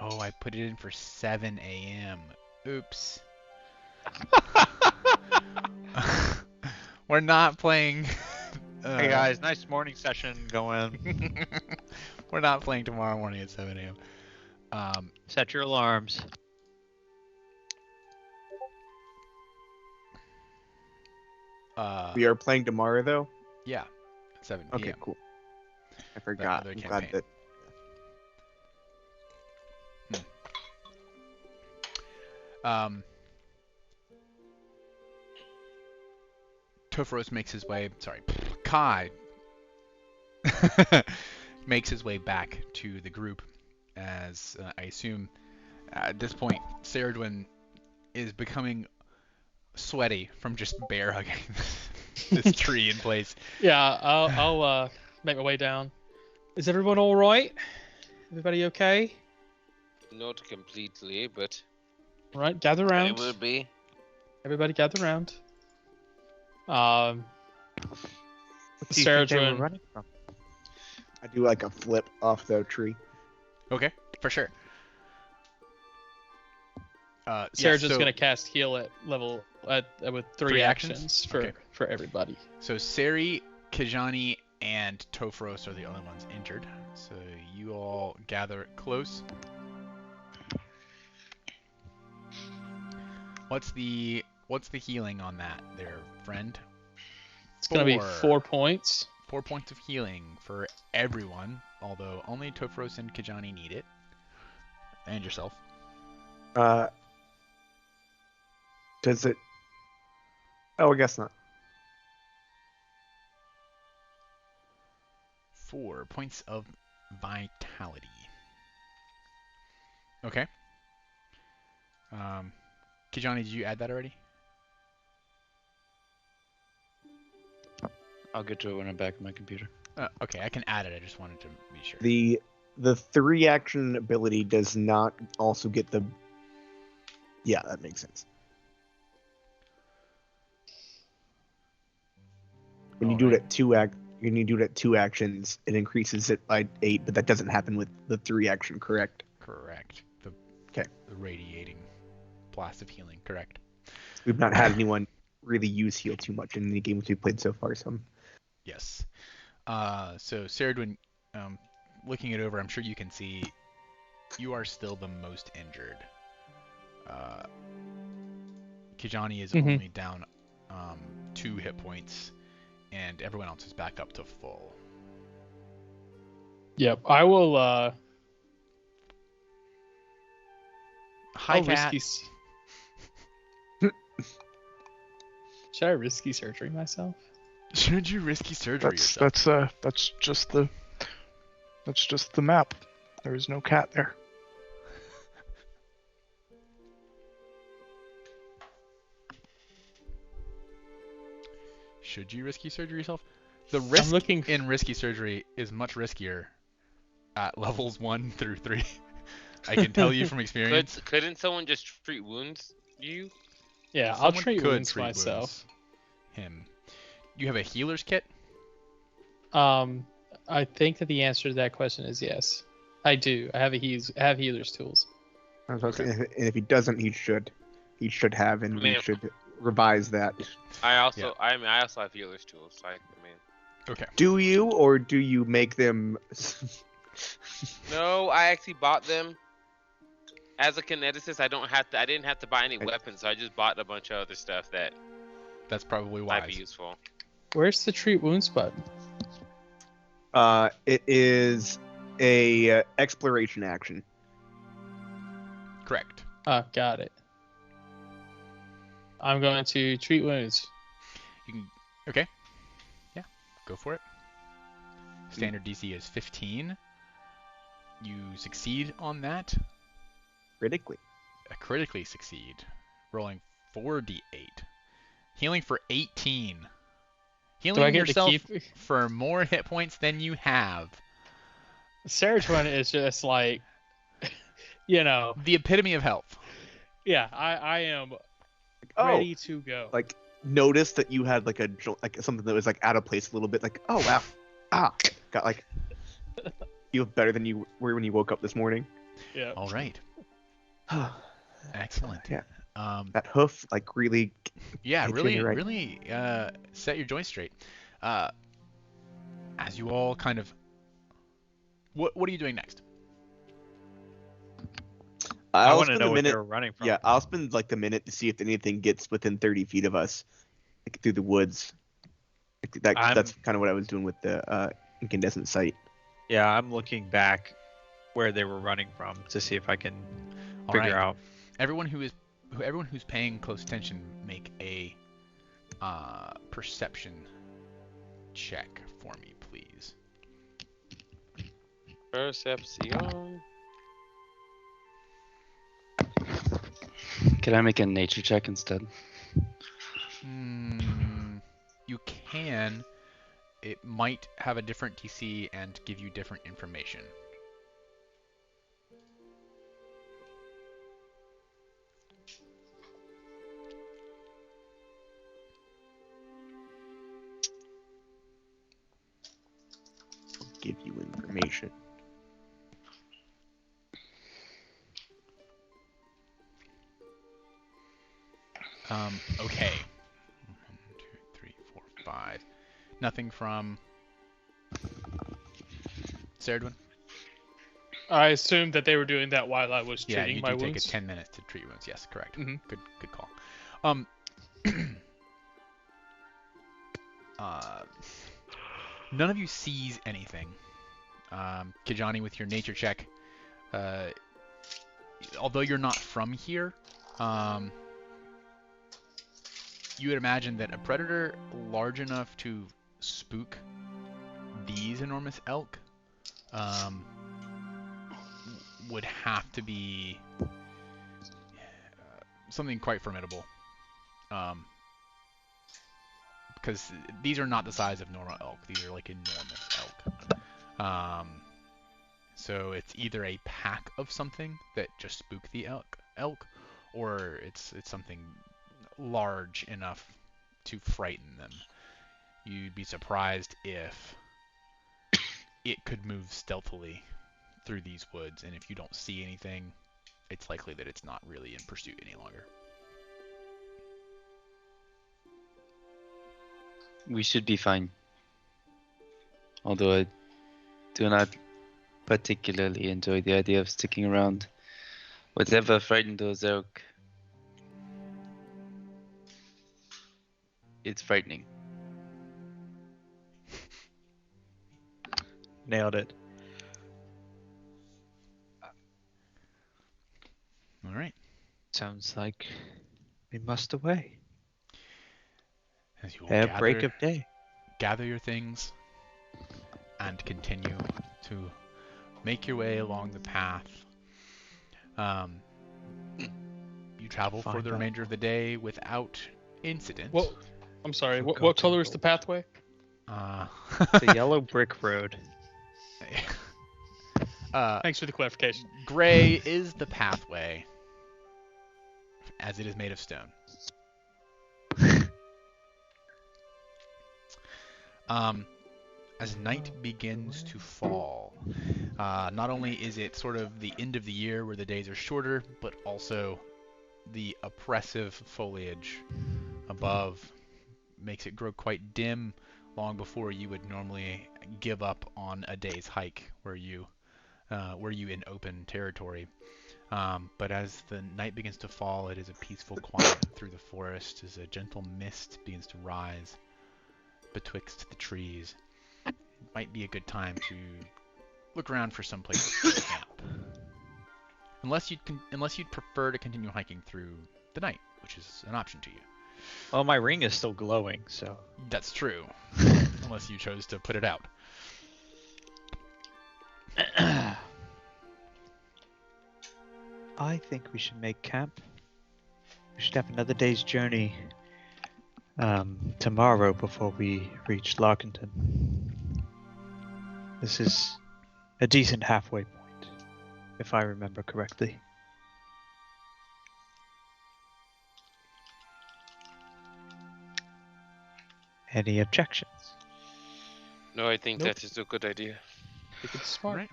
Oh, I put it in for 7 a.m. Oops. We're not playing. Hey guys, nice morning session going. We're not playing tomorrow morning at 7 a.m. Set your alarms. We are playing tomorrow, though? Yeah, 7 p.m. Okay, cool. I forgot. other I'm campaign. glad that... Topharos makes his way. Sorry, Kai makes his way back to the group, as I assume at this point Ceridwen is becoming sweaty from just bear hugging this tree in place. Yeah, I'll make my way down. Is everyone all right? Everybody okay? Not completely, but All right, gather it around. will be. Everybody gather around. What do you think they were Ceridwen. running from? I do like a flip off the tree. Okay, for sure. Ceridwen's gonna cast heal at level with three Three actions? actions Okay. for everybody. So Seri, Kijani, and Topharos are the only ones injured. So you all gather close. What's the healing on that there, friend? It's gonna be 4 points. 4 points of healing for everyone, although only Topharos and Kijani need it. And yourself. Does it? Oh, I guess not. 4 points of vitality. Okay. Kijani, did you add that already? I'll get to it when I'm back on my computer. Okay, I can add it. I just wanted to be sure. The 3 action ability does not also get the. Yeah, that makes sense. When you do it at 2 actions, it increases it by 8, but that doesn't happen with the 3 action, correct? Correct. The radiating blast of healing. Correct. We've not had anyone really use heal too much in the games we've played so far. So Yes. So Ceridwen, looking it over, I'm sure you can see you are still the most injured. Kijani is only down 2 hit points, and everyone else is back up to full. Yep, I will. Hi, I'll Cat. Should I risky surgery myself? Should you risky surgery yourself? That's just the map. There is no cat there. Should you risky surgery yourself? The risk looking in risky surgery is much riskier at levels 1 through 3. I can tell you from experience. Couldn't someone just treat wounds you? Yeah, I'll Someone treat could wounds treat myself. wounds. Him. You have a healer's kit? I think that the answer to that question is yes. I do. I have healer's tools. and if he doesn't, he should have, and we should revise that. I also have healer's tools. Okay. Do you, or do you make them? No, I actually bought them. As a kineticist, I didn't have to buy any weapons, so I just bought a bunch of other stuff That's probably might wise. be useful. Where's the treat wounds button? It is a exploration action. Correct. Oh, got it. I'm going to treat wounds. You can. Okay. Yeah. Go for it. Standard DC is 15. You succeed on that. Critically. Critically succeed. Rolling 4d8. Healing for 18. Do I Healing get yourself to keep? for more hit points than you have. Ceridwen is just like, The epitome of health. yeah. I am Oh, ready to go. like notice that you had like something that was like out of place a little bit. Like, oh wow, got like feel better than you were when you woke up this morning. Yeah. All right. Excellent. Yeah. That hoof like really. Yeah, hit you in really, the right- really set your joints straight. As you all kind of, what are you doing next? I I'll want to spend know a what minute. they were running from. Yeah, I'll spend like the minute to see if anything gets within 30 feet of us, like through the woods. That's kind of what I was doing with the incandescent sight. Yeah, I'm looking back where they were running from to see if I can All figure right. out. Everyone who's paying close attention, make a perception check for me, please. Perception. Can I make a nature check instead? You can. It might have a different DC and give you different information. Give you information. Okay. 1, 2, 3, 4, 5. Nothing from Serdwin? I assumed that they were doing that while I was Yeah, treating you my do take wounds. a 10 minutes to treat wounds. Yes, correct. Mhm. Good call. None of you sees anything. Kijani, with your nature check, although you're not from here, you would imagine that a predator large enough to spook these enormous elk would have to be something quite formidable. Because these are not the size of normal elk. These are like enormous elk. So it's either a pack of something that just spook the elk, or it's something large enough to frighten them. You'd be surprised if it could move stealthily through these woods, and if you don't see anything, it's likely that it's not really in pursuit any longer. We should be fine. Although I do not particularly enjoy the idea of sticking around. Whatever frightened those elk, it's frightening. Nailed it. All right. Sounds like we must away. As you will At break of day. gather your things and continue to make your way along the path. You travel for the remainder of the day without incident. Well, I'm sorry. What color is the pathway? It's a yellow brick road. Thanks for the clarification. Gray is the pathway, as it is made of stone. As night begins to fall, not only is it sort of the end of the year where the days are shorter, but also the oppressive foliage above makes it grow quite dim long before you would normally give up on a day's hike were you in open territory. But as the night begins to fall, it is a peaceful quiet through the forest as a gentle mist begins to rise betwixt the trees. It might be a good time to look around for some place to camp. Unless you'd prefer to continue hiking through the night, which is an option to you. Well, my ring is still glowing, so. That's true. Unless you chose to put it out. I think we should make camp. We should have another day's journey tomorrow before we reach Larkenton. This is a decent halfway point, if I remember correctly. Any objections? No, I think Nope. that is a good idea. I think it's smart. Right.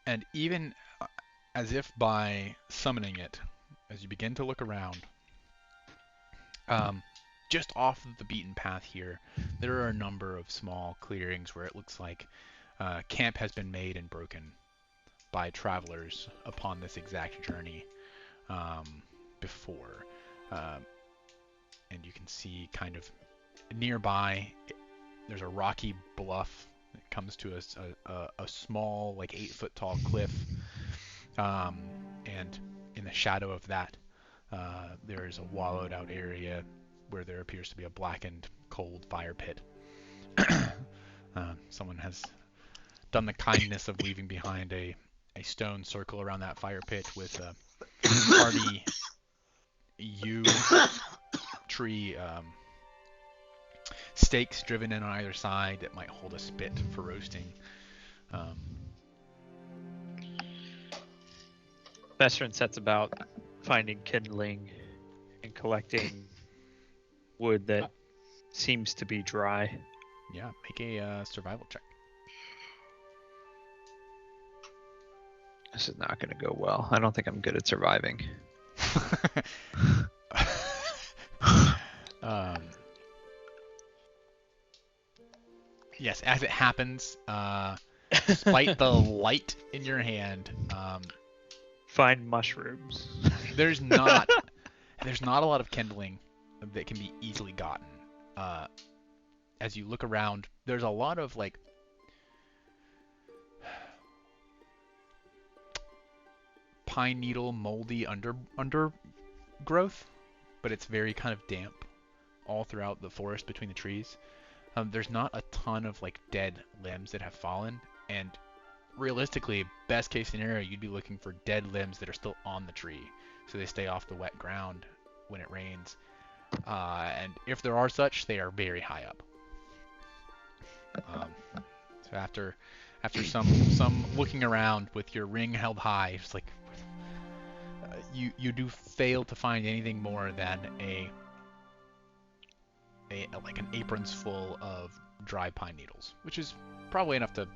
And even as if by summoning it, as you begin to look around, just off of the beaten path here, there are a number of small clearings where it looks like camp has been made and broken by travelers upon this exact journey before. And you can see kind of nearby, there's a rocky bluff that comes to a small, like 8-foot tall cliff. And in the shadow of that, there is a wallowed out area where there appears to be a blackened, cold fire pit. Someone has done the kindness of leaving behind a stone circle around that fire pit with a hardy yew tree stakes driven in on either side that might hold a spit for roasting. Vestrin sets about finding kindling and collecting wood that seems to be dry. Yeah, make a survival check. This is not going to go well. I don't think I'm good at surviving. Yes, as it happens, despite the light in your hand, Find mushrooms. there's not a lot of kindling that can be easily gotten. As you look around, there's a lot of like pine needle moldy undergrowth, but it's very kind of damp all throughout the forest between the trees. There's not a ton of like dead limbs that have fallen, and realistically, best case scenario, you'd be looking for dead limbs that are still on the tree, so they stay off the wet ground when it rains. And if there are such, they are very high up. So after some looking around with your ring held high, it's like you do fail to find anything more than like an apron's full of dry pine needles, which is probably enough to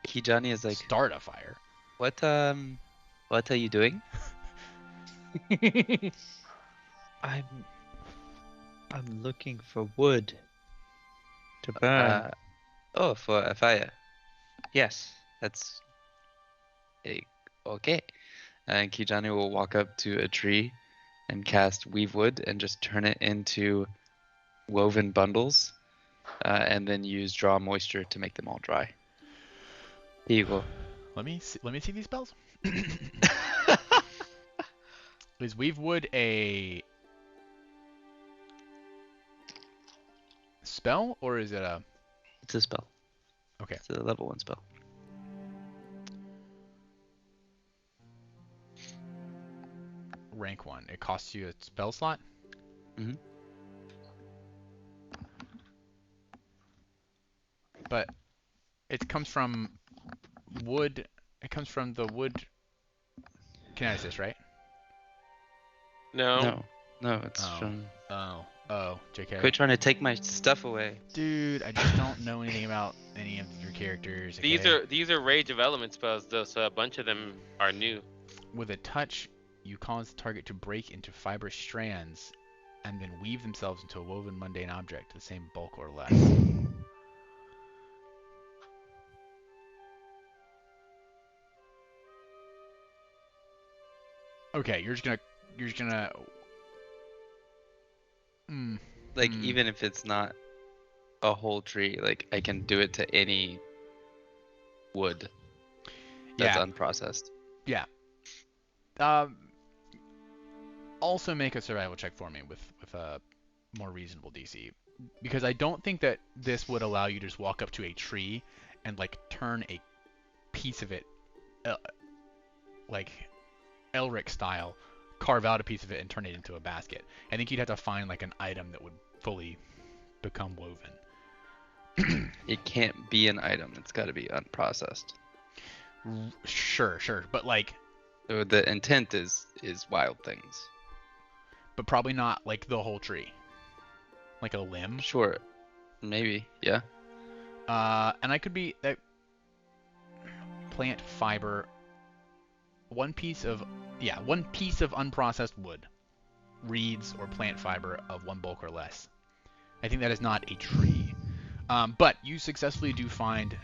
Kijani is like, start a fire. what are you doing? I'm looking for wood to burn. Oh, for a fire. Yes. That's okay. And Kijani will walk up to a tree and cast Weave Wood and just turn it into woven bundles, and then use Draw Moisture to make them all dry. Here you go. Let me see these spells. Is Weave Wood a spell or is it a? It's a spell. Okay. It's a level 1 spell. Rank 1. It costs you a spell slot? Mhm. But it comes from wood. It comes from the wood kineticist, right? No. No, it's Oh. from... JK. Quit trying to take my stuff away. Dude, I just don't know anything about any of your characters. These are Rage of Element spells though, so a bunch of them are new. With a touch, you cause the target to break into fibrous strands and then weave themselves into a woven mundane object, the same bulk or less. Okay, you're just gonna Like, even if it's not a whole tree, like, I can do it to any wood that's unprocessed. Yeah. Also make a survival check for me with a more reasonable DC, because I don't think that this would allow you to just walk up to a tree and like turn a piece of it, like Elric style, carve out a piece of it and turn it into a basket. I think you'd have to find like an item that would fully become woven. It can't be an item. It's got to be unprocessed. Sure, but like, So the intent is wild things. but probably not like the whole tree, like a limb. Sure, maybe, yeah. And I could be that plant fiber. One piece of unprocessed wood, reeds or plant fiber of 1 bulk or less. I think that is not a tree. But you successfully do find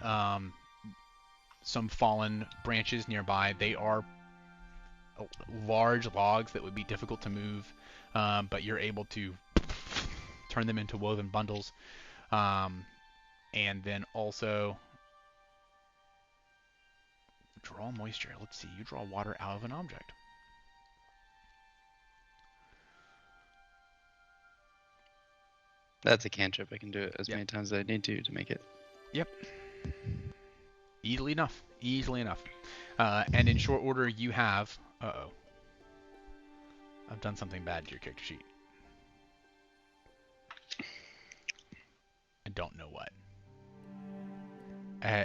some fallen branches nearby. They are large logs that would be difficult to move, but you're able to turn them into woven bundles. And then also draw moisture. Let's see. You draw water out of an object. That's a cantrip. I can do it as many times as I need to make it. Yep. Easily enough. Easily enough. And in short order, you have... Uh-oh. I've done something bad to your character sheet. I don't know what.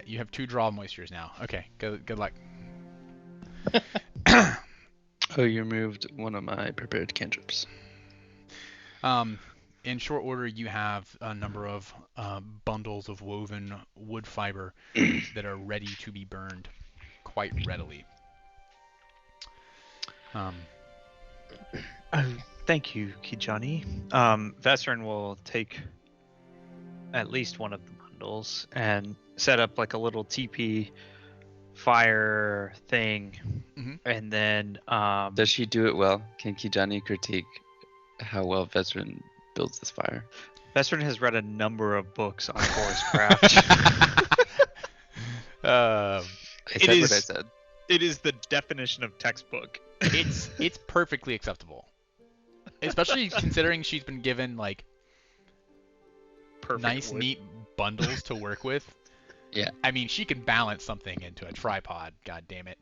You have 2 draw moistures now. Okay, good luck. Oh, you removed one of my prepared cantrips. In short order, you have a number of bundles of woven wood fiber that are ready to be burned quite readily. Thank you, Kijani. Vesserin will take at least one of the bundles and set up like a little TP fire thing, and then Does she do it well? Can Kijani critique how well Vesserin builds this fire? Vesserin has read a number of books on forest craft. I said what I said. It is the definition of textbook. It's perfectly acceptable, especially considering she's been given like nice, neat bundles to work with. Yeah. I mean, she can balance something into a tripod. God damn it.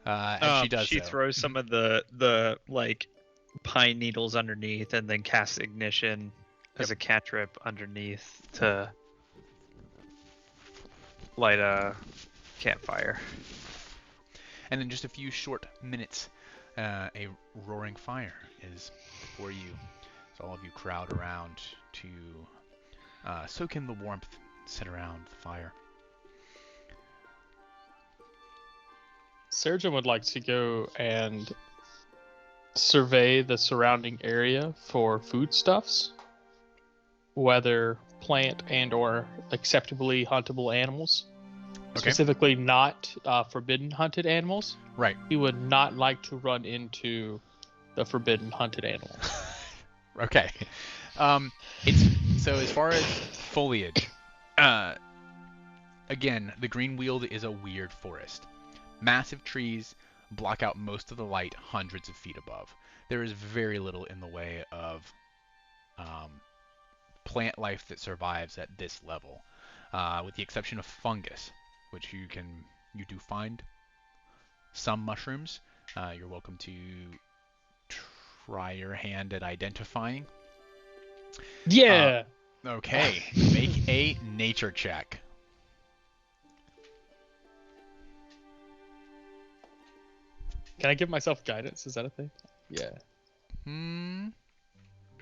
And she does. She throws some of the like pine needles underneath, and then casts ignition as a cantrip underneath to light a campfire. And in just a few short minutes, a roaring fire is before you. So all of you crowd around to soak in the warmth, sit around the fire. Sergeant would like to go and survey the surrounding area for foodstuffs, whether plant and or acceptably huntable animals. Okay. Specifically not forbidden hunted animals. Right. He would not like to run into the forbidden hunted animals. Okay. It's so as far as foliage, again, the Green Weald is a weird forest. Massive trees block out most of the light hundreds of feet above. There is very little in the way of plant life that survives at this level, with the exception of fungus, which you do find some mushrooms. You're welcome to try your hand at identifying. Yeah. Okay. Make a nature check. Can I give myself guidance? Is that a thing? Yeah.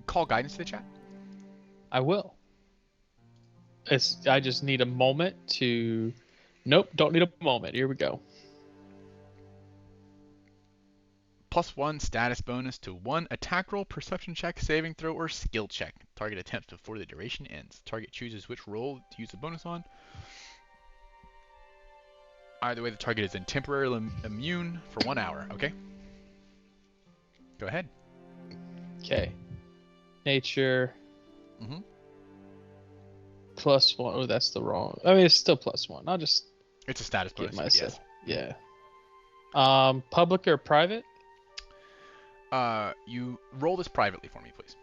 Call guidance to the chat. I will. I just need a moment to... Nope, don't need a moment. Here we go. +1 status bonus to 1 attack roll, perception check, saving throw, or skill check. Target attempts before the duration ends. Target chooses which roll to use the bonus on. Either way, the target is temporarily immune for 1 hour. Okay. Go ahead. Okay. Nature. Mhm. +1. Oh, that's the wrong. I mean, it's still +1. I'll just It's a status give bonus. myself. Yes. Yeah. Public or private? You roll this privately for me, please.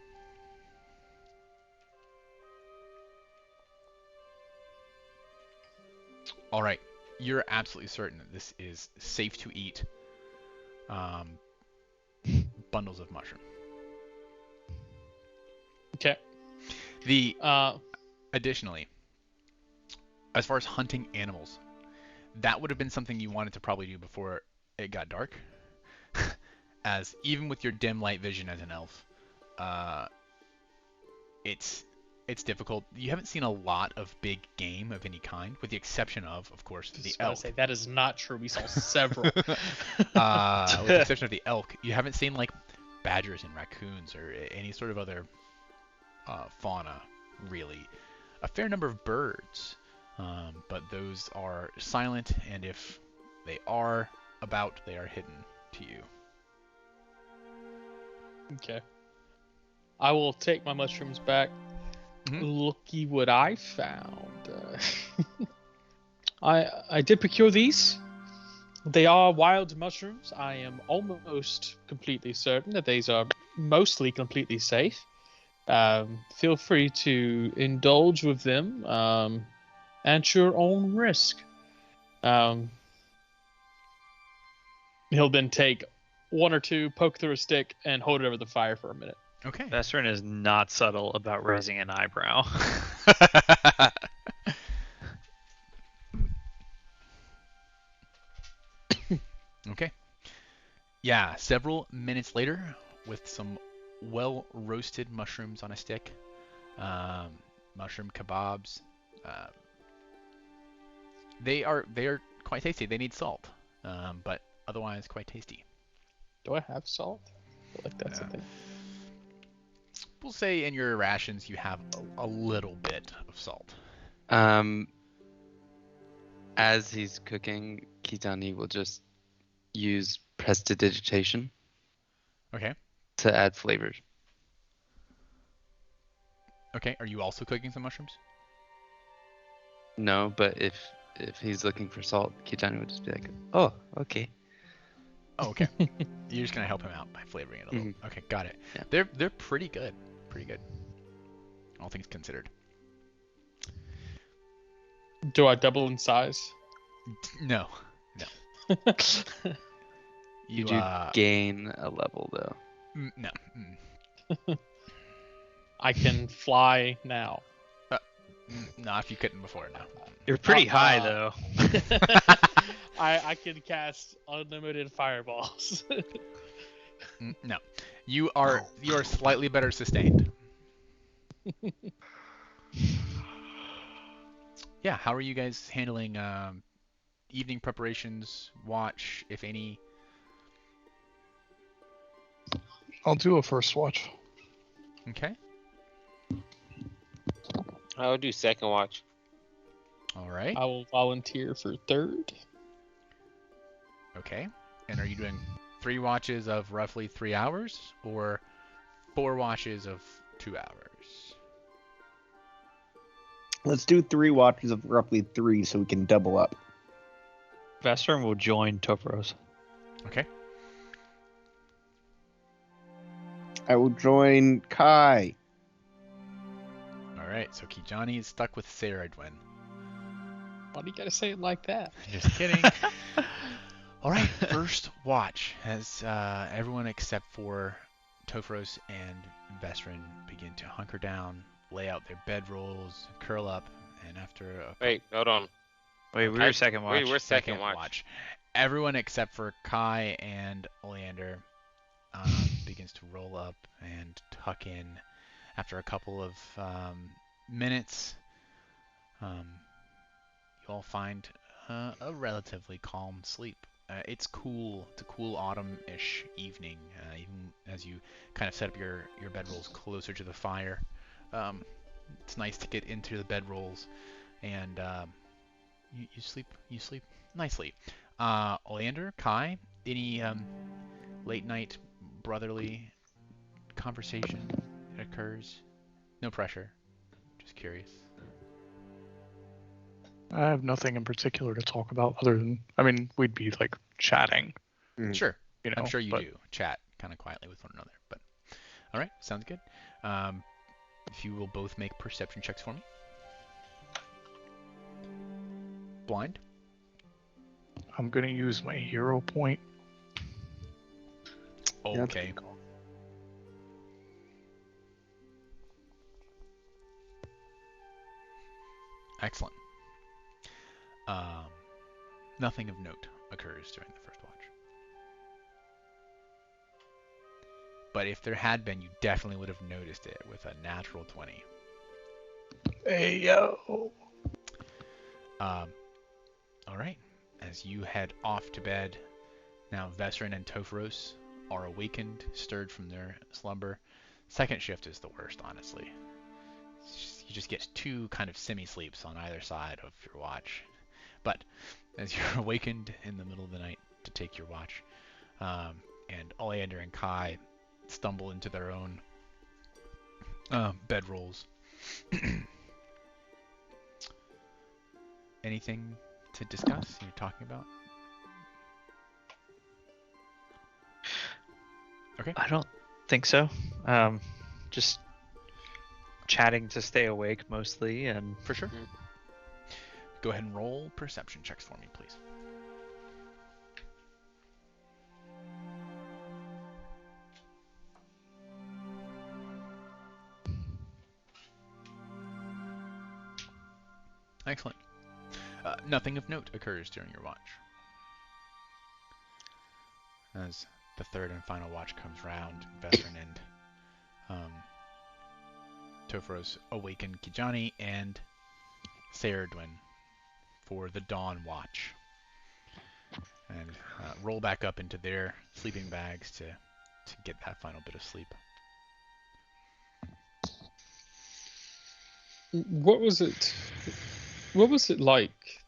All right. You're absolutely certain that this is safe to eat bundles of mushroom. Okay. Additionally, as far as hunting animals, that would have been something you wanted to probably do before it got dark. As even with your dim light vision as an elf, it's difficult. You haven't seen a lot of big game of any kind, with the exception of course, the elk. Say, that is not true. We saw several. With the exception of the elk, you haven't seen like badgers and raccoons or any sort of other fauna, really. A fair number of birds, but those are silent, and if they are about, they are hidden to you. Okay. I will take my mushrooms back. Looky what I found. I did procure these. They are wild mushrooms. I am almost completely certain that these are mostly completely safe. Feel free to indulge with them at your own risk. He'll then take one or two, poke through a stick, and hold it over the fire for a minute. Okay. Vestrin is not subtle about raising an eyebrow. Okay. Yeah, several minutes later, with some well-roasted mushrooms on a stick, mushroom kebabs. They are quite tasty. They need salt, but otherwise quite tasty. Do I have salt? I feel like that's a thing. We'll say in your rations you have a little bit of salt. As he's cooking, Kijani will just use prestidigitation. Okay. To add flavors. Okay. Are you also cooking some mushrooms? No, but if he's looking for salt, Kijani would just be like, "Oh, okay." Oh, okay. You're just gonna help him out by flavoring it a little. Mm-hmm. Okay, got it. Yeah. They're pretty good. Pretty good. All things considered. Do I double in size? No. You do gain a level though. No. I can fly now. No, if you couldn't before, no. You're pretty high though. I can cast unlimited fireballs. No. You are slightly better sustained. Yeah, how are you guys handling evening preparations, watch, if any? I'll do a first watch. Okay. I would do second watch. All right. I will volunteer for third. Okay. And are you doing 3 watches of roughly 3 hours or 4 watches of 2 hours? Let's do 3 watches of roughly 3 so we can double up. Vestrin will join Topros. Okay. I will join Kai. All right. So Kijani is stuck with Saradwin. Why do you gotta say it like that? Just kidding. All right. First watch as everyone except for Topros and Vestrin begin to hunker down, lay out their bedrolls, curl up, and after Wait, hold on. Wait, we were second watch. We're second watch. Everyone except for Kai and Oleander begins to roll up and tuck in. After a couple of minutes, you all find a relatively calm sleep. It's cool. It's a cool autumn-ish evening, even as you kind of set up your bedrolls closer to the fire. It's nice to get into the bedrolls, and you sleep nicely. Oleander, Kai, any late night brotherly conversation that occurs? No pressure. Just curious. I have nothing in particular to talk about other than, I mean, we'd be like chatting. Sure. You know, I'm sure you but- do. Chat kind of quietly with one another. But all right, sounds good. If you will both make perception checks for me. Blind. I'm gonna use my hero point. Yeah, that's Okay. cool. Excellent. Nothing of note occurs during the first watch. But if there had been, you definitely would have noticed it with a natural 20. Hey yo. All right. As you head off to bed, now Vestrin and Topros are awakened, stirred from their slumber. Second shift is the worst, honestly. You just get 2 kind of semi-sleeps on either side of your watch. But as you're awakened in the middle of the night to take your watch, and Oleander and Kai stumble into their own bedrolls. Anything to discuss you're talking about? Okay. I don't think so. Just chatting to stay awake mostly, and For sure. Go ahead and roll perception checks for me, please. Excellent. Nothing of note occurs during your watch. As the third and final watch comes round, Vestrin and Topharos awaken Kijani and Saradwin for the dawn watch, and roll back up into their sleeping bags to get that final bit of sleep. What was it? What was it like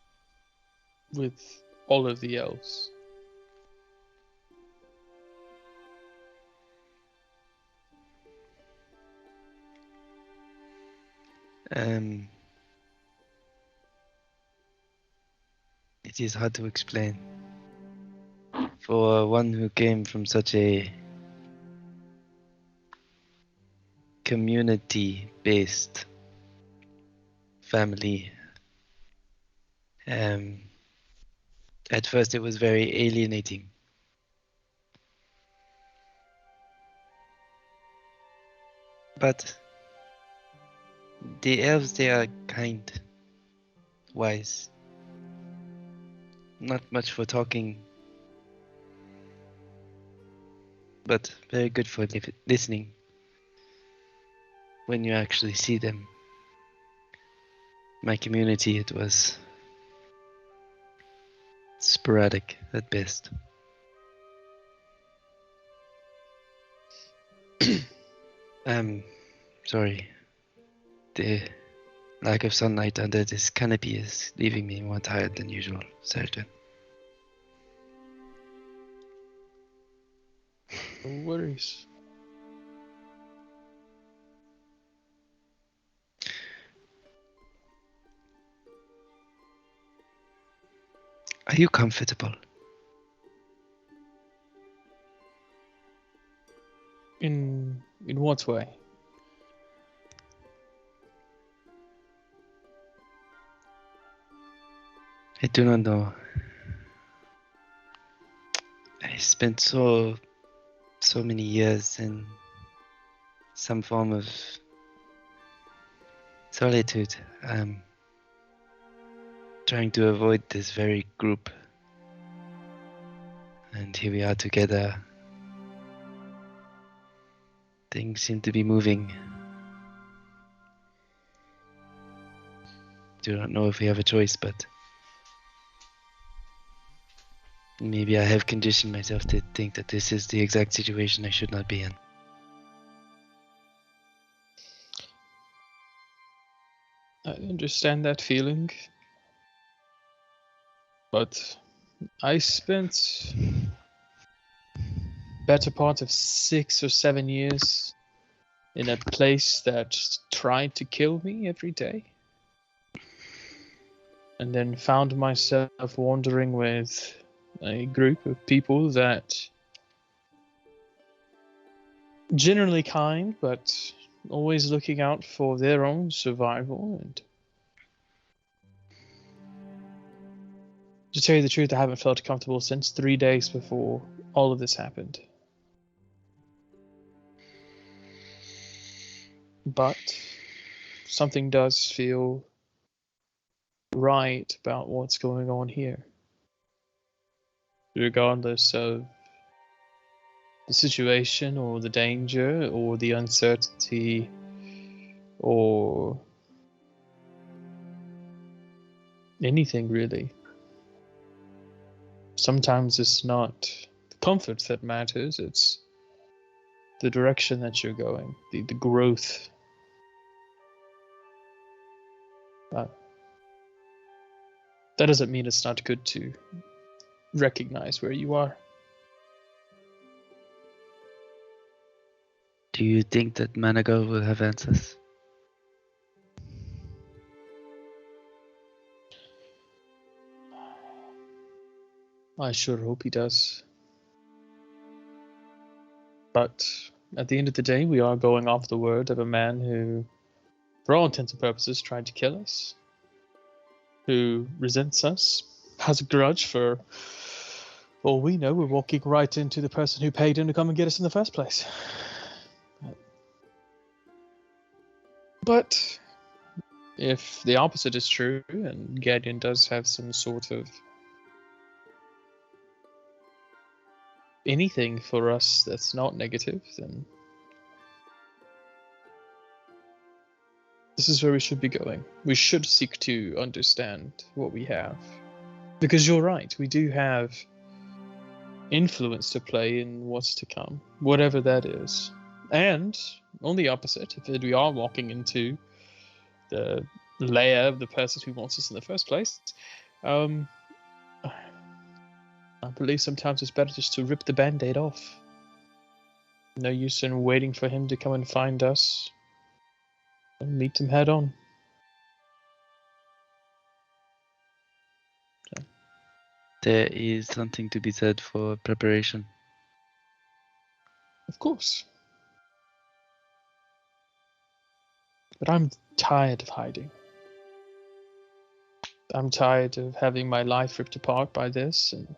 with all of the elves? It is hard to explain. For one who came from such a community-based family, at first it was very alienating. But the elves, they are kind, wise, not much for talking, but very good for listening when you actually see them. My community, it was sporadic at best. Sorry. The lack of sunlight under this canopy is leaving me more tired than usual, Sergeant. No worries. Are you comfortable? In what way? I do not know. I spent so many years in some form of solitude, trying to avoid this very group. And here we are together. Things seem to be moving. Do not know if we have a choice, but maybe I have conditioned myself to think that this is the exact situation I should not be in. I understand that feeling, but I spent better part of 6 or 7 years in a place that tried to kill me every day, and then found myself wandering with a group of people that generally kind, but always looking out for their own survival. And to tell you the truth, I haven't felt comfortable since 3 days before all of this happened. But something does feel right about what's going on here, regardless of the situation or the danger or the uncertainty or anything really. Sometimes it's not the comfort that matters, it's the direction that you're going, the growth. That doesn't mean it's not good to recognize where you are. Do you think that Managal will have answers? I sure hope he does. But at the end of the day, we are going off the word of a man who for all intents and purposes, trying to kill us, who resents us, has a grudge for all we know. We're walking right into the person who paid him to come and get us in the first place. But if the opposite is true, and Gadian does have some sort of anything for us that's not negative, then this is where we should be going. We should seek to understand what we have. Because you're right, we do have influence to play in what's to come, whatever that is. And on the opposite, if we are walking into the lair of the person who wants us in the first place, I believe sometimes it's better just to rip the band-aid off. No use in waiting for him to come and find us. And meet him head on. So. There is something to be said for preparation. Of course. But I'm tired of hiding. I'm tired of having my life ripped apart by this, and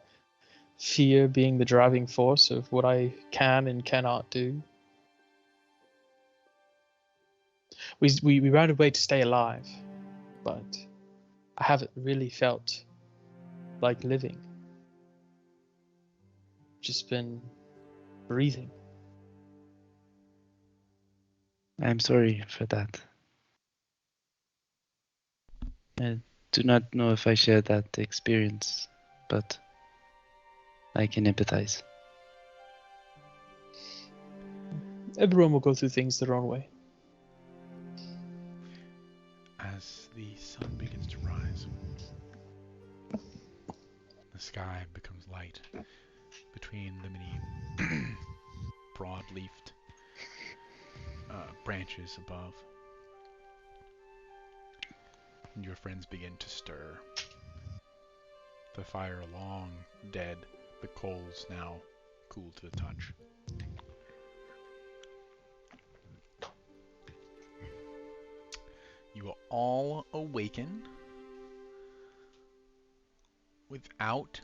fear being the driving force of what I can and cannot do. We ran away to stay alive, but I haven't really felt like living. Just been breathing. I'm sorry for that. I do not know if I share that experience, but I can empathize. Everyone will go through things their own way. As the sun begins to rise, the sky becomes light between the many broad-leafed branches above. And your friends begin to stir. The fire long dead, the coals now cool to the touch. You will all awaken without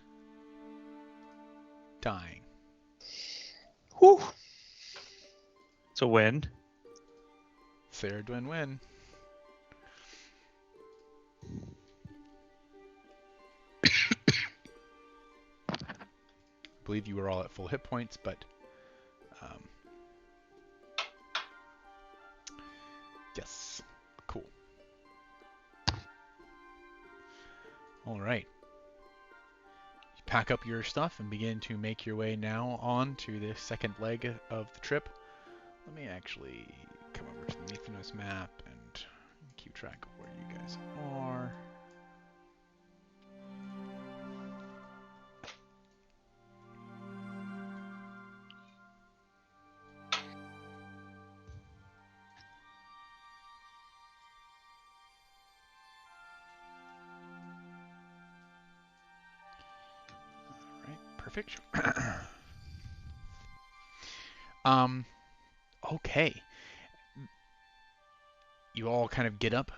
dying. Whew. It's a win. Ceridwen win. I believe you were all at full hit points, but yes, cool. All right. You pack up your stuff and begin to make your way now on to the second leg of the trip. Let me actually come over to the Mythnos map and keep track of where you guys are. Perfect. Okay. You all kind of get up,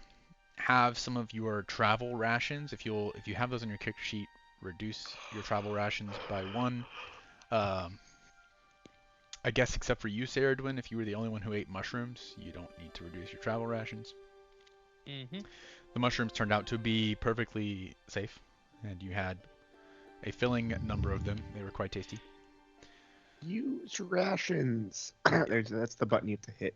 have some of your travel rations. If you have those on your character sheet, reduce your travel rations by 1. I guess except for you, Ceridwen, if you were the only one who ate mushrooms, you don't need to reduce your travel rations. Mm-hmm. The mushrooms turned out to be perfectly safe, and you had a filling number of them. They were quite tasty. Use rations. That's the button you have to hit.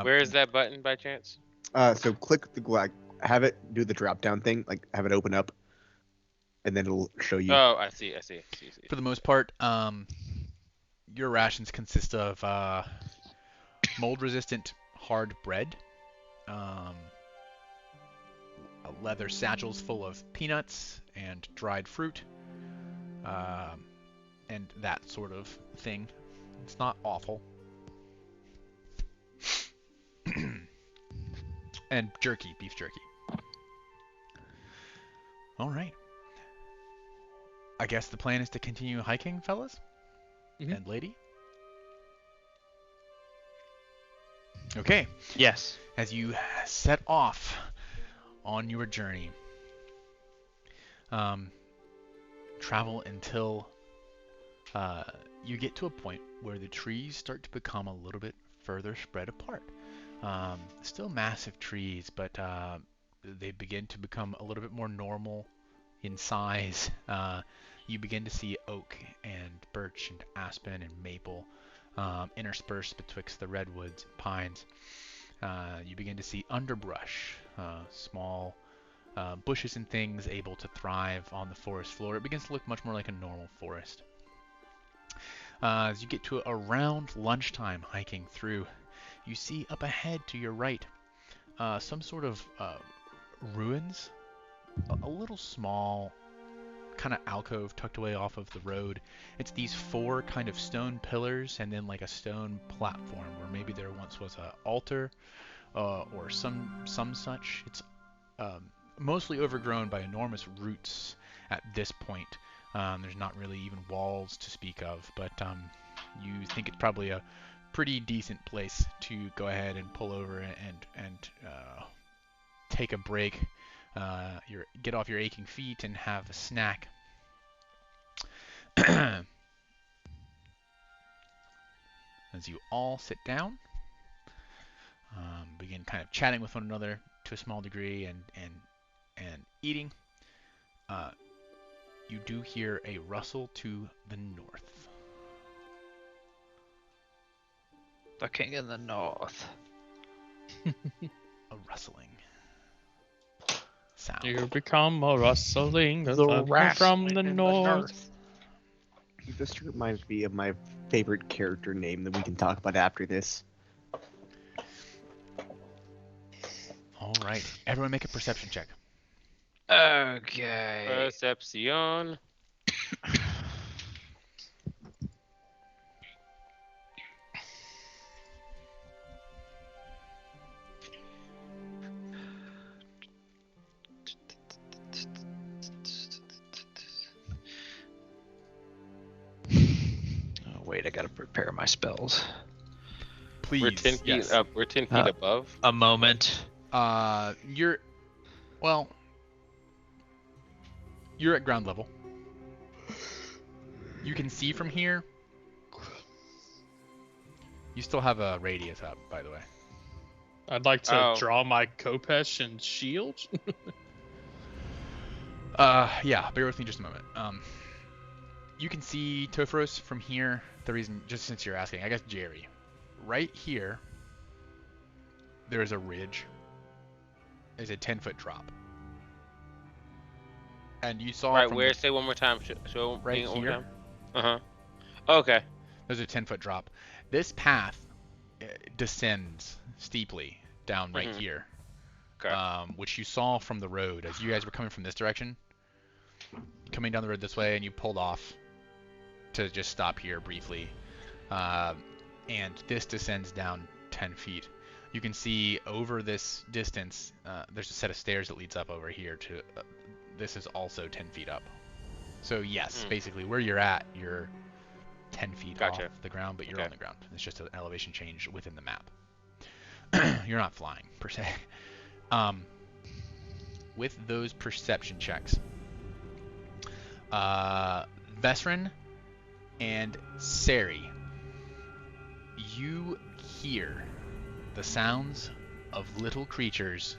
Where is that button by chance? So click the have it do the drop down thing, like have it open up, and then it'll show you. Oh, I see. For the most part, your rations consist of mold-resistant hard bread, leather satchels full of peanuts and dried fruit, and that sort of thing. It's not awful. And jerky, beef jerky. All right. I guess the plan is to continue hiking, fellas? Mhm. and lady. Okay. Yes. As you set off on your journey, travel until you get to a point where the trees start to become a little bit further spread apart. Still massive trees, but they begin to become a little bit more normal in size. You begin to see oak and birch and aspen and maple interspersed betwixt the redwoods and pines. You begin to see underbrush, small bushes and things able to thrive on the forest floor. It begins to look much more like a normal forest. As you get to around lunchtime hiking through, you see up ahead to your right some sort of ruins, a little small kind of alcove tucked away off of the road. It's these 4 kind of stone pillars and then like a stone platform where maybe there once was an altar or some such. It's mostly overgrown by enormous roots at this point. There's not really even walls to speak of, but you think it's probably a pretty decent place to go ahead and pull over and take a break, get off your aching feet and have a snack. As you all sit down, begin kind of chatting with one another to a small degree and eating, you do hear a rustle to the north. The king in the north. A rustling sound. You become a rustling from the north. This reminds me of my favorite character name that we can talk about after this. All right, everyone make a perception check. Okay. Perception. Oh, wait, I gotta prepare my spells. Please. We're 10 feet yes. up. We're 10 feet above. A moment. You're at ground level. You can see from here. You still have a radius up, by the way. I'd like to draw my Kopesh and shield. Yeah, bear with me just a moment. You can see Topharos from here. The reason, just since you're asking, I guess Jerry. Right here, there is a ridge. There's a 10-foot drop. And you saw Right, from where? Say one more time. Show right me one more here. time. Uh-huh. Okay. There's a 10-foot drop. This path descends steeply down right here. Okay. Which you saw from the road as you guys were coming from this direction. Coming down the road this way, and you pulled off to just stop here briefly. And this descends down 10 feet. You can see over this distance, there's a set of stairs that leads up over here to... this is also 10 feet up. So yes, basically where you're at, you're 10 feet off the ground, but you're on the ground. It's just an elevation change within the map. You're not flying, per se. With those perception checks, Vesrin and Sari, you hear the sounds of little creatures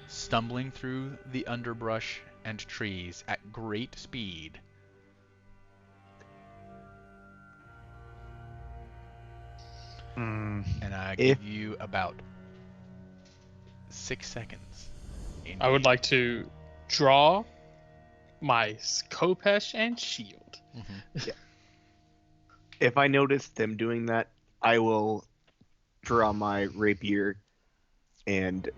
stumbling through the underbrush and trees at great speed. And I give you about 6 seconds. I would like to draw my Kopesh and shield. Yeah. If I notice them doing that, I will draw my rapier and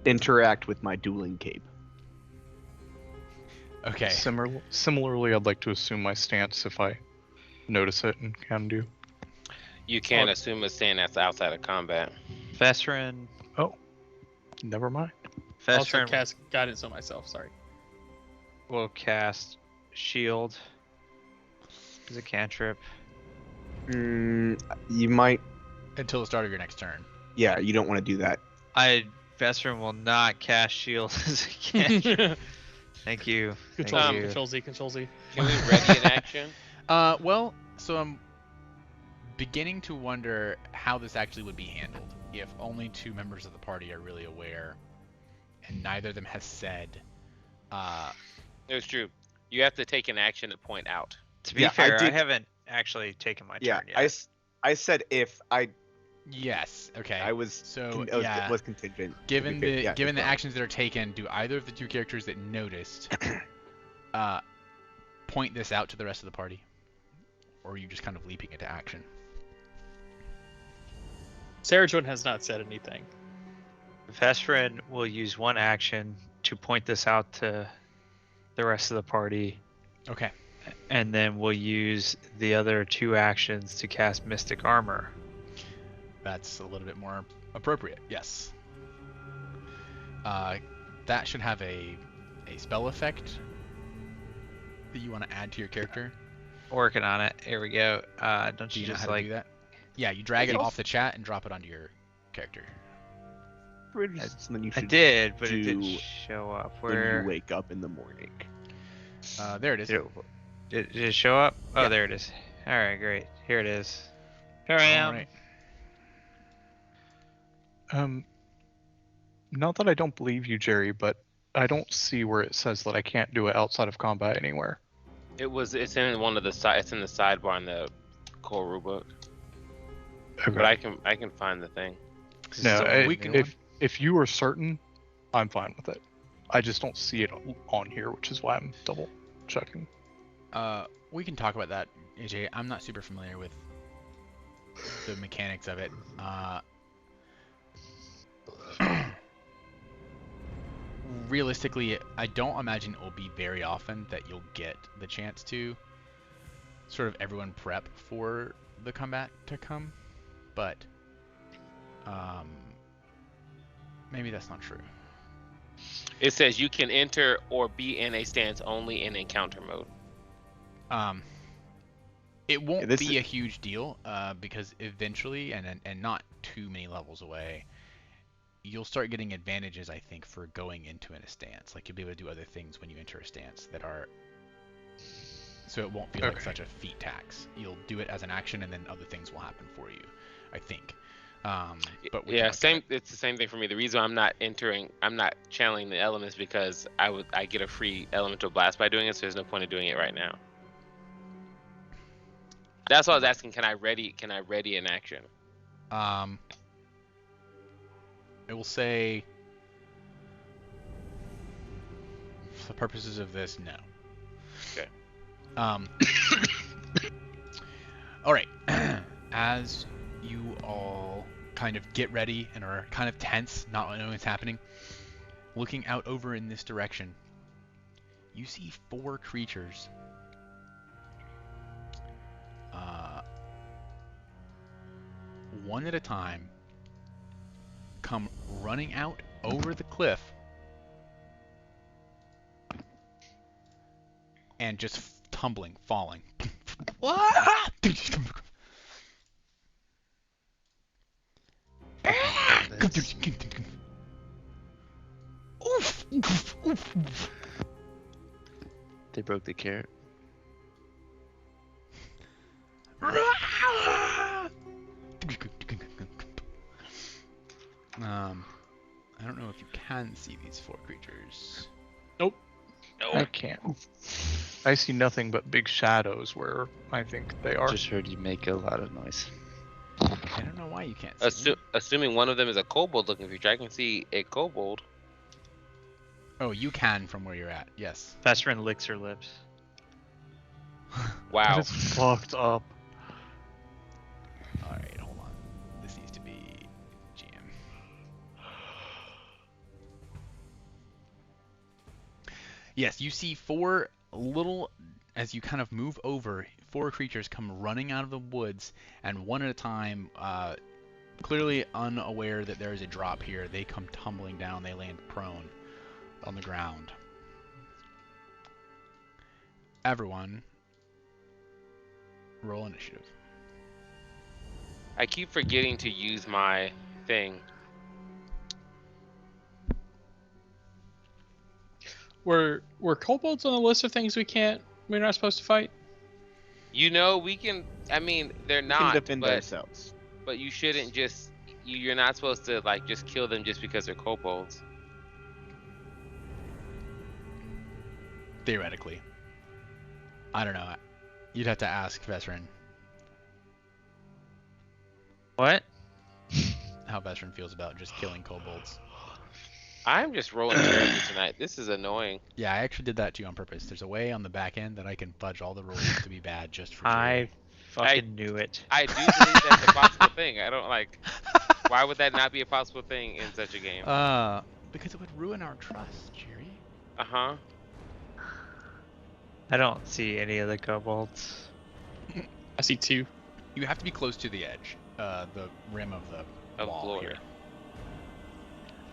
interact with my dueling cape. Okay. Similarly, I'd like to assume my stance if I notice it and can do. You can't assume a stand that's outside of combat. Vesrin. Oh, never mind. Also Vesrin cast guidance on myself. Sorry. will cast shield Is a cantrip. You might. Until the start of your next turn. Yeah, you don't want to do that. Vestrin will not cast shield as a cantrip. Thank you. Control Z, Thank you. Control Z, Control Z. Can we ready in action? Well, so I'm beginning to wonder how this actually would be handled if only 2 members of the party are really aware, and neither of them has said. It's true. You have to take an action to point out. To be Yeah, fair, I did- haven't actually taken my Yeah, turn yet. I said if Yes. Okay. I was So I was contingent. given Okay, the yeah, given the that's fine. actions that are taken, do either of the 2 characters that noticed point this out to the rest of the party, or are you just kind of leaping into action? Sarah has not said anything. Vestrin will use 1 action to point this out to the rest of the party, Okay. and then we'll use the other 2 actions to cast Mystic Armor. That's a little bit more appropriate. Yes. That should have a spell effect that you want to add to your character. Working on it. Here we go. Don't Do you you know just how to like do that? Yeah, you drag it Yes. off the chat and drop it onto your character. Something you I should did, but it didn't do show up. when Where you wake up in the morning. There it is. did it show up? Oh, Yeah. there it is. All right, great. Here it is. Here I am. Alright. Not that I don't believe you, Jerry, but I don't see where it says that I can't do it outside of combat anywhere. It's in one of the side. It's in the sidebar in the core rulebook. Okay. But I can find the thing. No, So we can- if you are certain, I'm fine with it. I just don't see it on here, which is why I'm double checking. We can talk about that, AJ. I'm not super familiar with the mechanics of it. Realistically, I don't imagine it will be very often that you'll get the chance to sort of everyone prep for the combat to come, but maybe that's not true. It says you can enter or be in a stance only in encounter mode. It won't this be is- a huge deal because eventually, and not too many levels away, you'll start getting advantages, I think, for going into a stance. Like you'll be able to do other things when you enter a stance that are, so it won't feel like Okay. such a feat tax. You'll do it as an action, and then other things will happen for you, I think. But we Yeah, can same. It's the same thing for me. The reason I'm not channeling the elements because I get a free elemental blast by doing it, so there's no point in doing it right now. That's why I was asking. Can I ready an action? It will say, for the purposes of this, no. Okay. All right. As you all kind of get ready and are kind of tense, not knowing what's happening, looking out over in this direction, you see 4 creatures. One at a time, come running out over the cliff and just tumbling, falling. They broke the carrot. I don't know if you can see these 4 creatures. I can't. I see nothing but big shadows where I think they are. Just heard you make a lot of noise. I don't know why you can't see them. Assuming one of them is a kobold-looking creature, I can see a kobold. Oh, you can from where you're at. Yes. Vestrin licks her lips. Wow. That is fucked up. All right, hold on. This needs to be GM. Yes, you see 4 little, as you kind of move over, 4 creatures come running out of the woods, and one at a time, clearly unaware that there is a drop here, they come tumbling down. They land prone on the ground. Everyone, Roll initiative. I keep forgetting to use my thing. Were kobolds on the list of things we're not supposed to fight? You know, we can. I mean, they're We not. can defend but, ourselves. But you shouldn't just. You're not supposed to like just kill them just because they're kobolds. Theoretically. I don't know. You'd have to ask Vesrin What? how Vesrin feels about just killing kobolds. I'm just rolling terribly tonight. This is annoying. Yeah, I actually did that to you on purpose. There's a way on the back end that I can fudge all the rolls to be bad just for you. I fucking knew it. I do believe that's a possible thing. I don't like. Why would that not be a possible thing in such a game? Because it would ruin our trust, Jerry. Uh-huh. I don't see any of the kobolds. I see 2. You have to be close to the edge, the rim of the wall floor. here,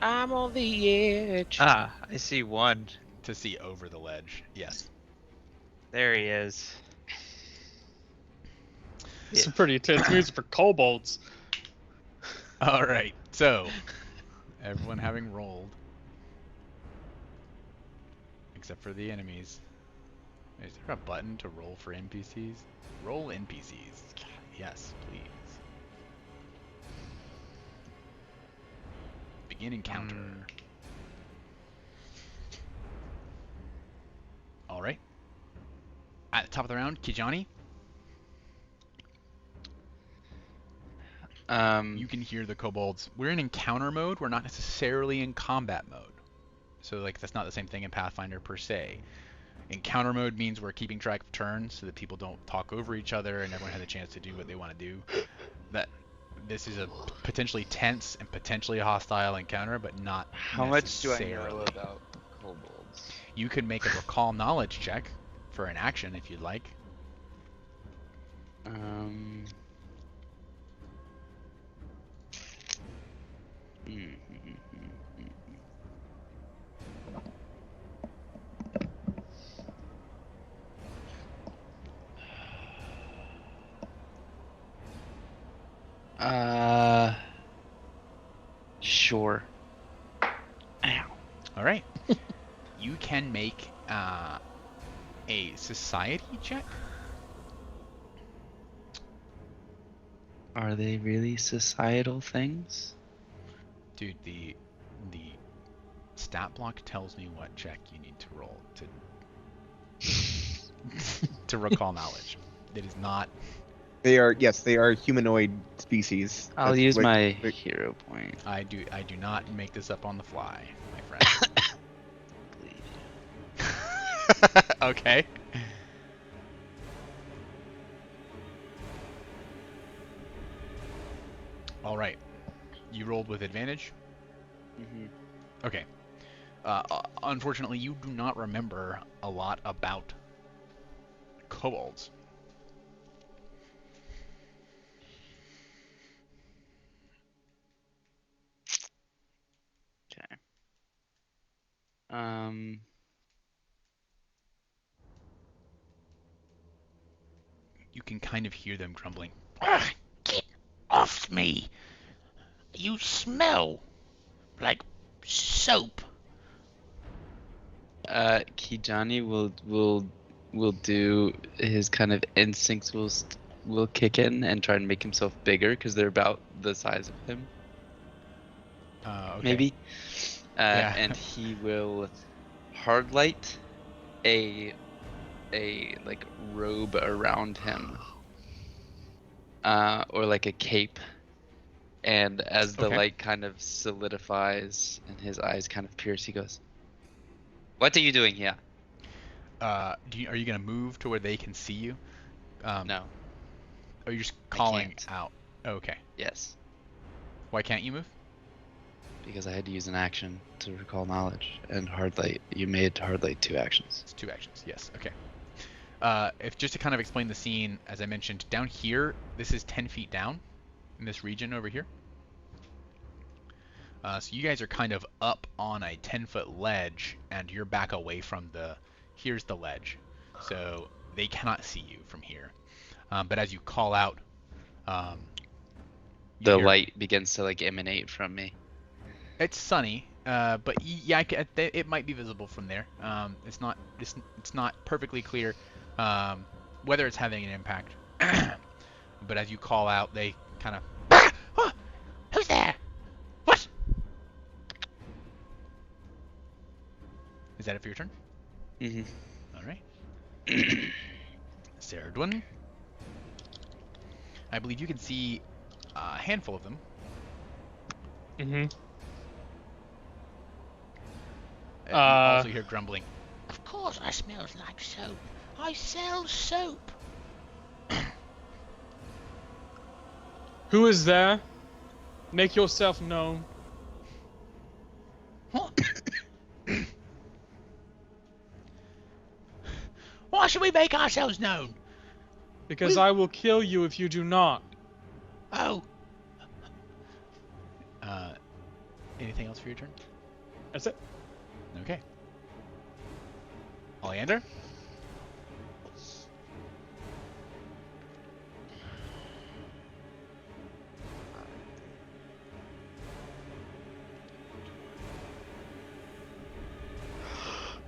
I'm on the edge. Ah, I see one. to see over the ledge. Yes. There he is. Some pretty intense music for kobolds. All right. So, everyone having rolled, except for the enemies. Is there a button to roll for NPCs? Roll NPCs. Yes, please. Begin encounter. All right. At the top of the round, Kijani, you can hear the kobolds. We're in encounter mode. We're not necessarily in combat mode. So like that's not the same thing in Pathfinder per se. Encounter mode means we're keeping track of turns so that people don't talk over each other and everyone has a chance to do what they want to do. That this is a potentially tense and potentially a hostile encounter, but not How much do I necessarily. know about kobolds? You could make a recall knowledge check for an action if you'd like. Sure. Ow. All right. You can make a society check. Are they really societal things? Dude, the stat block tells me what check you need to roll to recall knowledge. It is not. They are humanoid species. I'll That's use what- my hero point. I do not make this up on the fly, my friend. Okay. All right. You rolled with advantage? Mm-hmm. Okay. Unfortunately, you do not remember a lot about kobolds. Okay. You can kind of hear them grumbling. Get off me! You smell like soap. Kijani will do his kind of instincts will kick in and try and make himself bigger because they're about the size of him. Okay. Maybe. Yeah. And he will hard light a like robe around him, or like a cape. And as the Okay. light kind of solidifies and his eyes kind of pierce, he goes, "What are you doing here?" Are you gonna move to where they can see you? No. Are you just calling can't. out? Okay. Yes. Why can't you move? Because I had to use an action to recall knowledge, and hard light. You made hard light 2 actions. It's 2 actions. Yes. Okay. If just to kind of explain the scene, as I mentioned, down here, this is 10 feet down in this region over here. So you guys are kind of up on a 10-foot ledge, and you're back away from here's the ledge. So they cannot see you from here. But as you call out, you The hear- light begins to like emanate from me. It's sunny, but yeah, it might be visible from there. It's not perfectly clear whether it's having an impact. But as you call out, they kind of. Who's there? What? Is that it for your turn? Mm-hmm. All right. Serdwin. I believe you can see a handful of them. Mm-hmm. And you also hear grumbling. Of course I smells like soap. I sell soap. Who is there? Make yourself known. What? Why should we make ourselves known? Because I will kill you if you do not. Oh, Anything else for your turn? That's it. Okay. Oleander?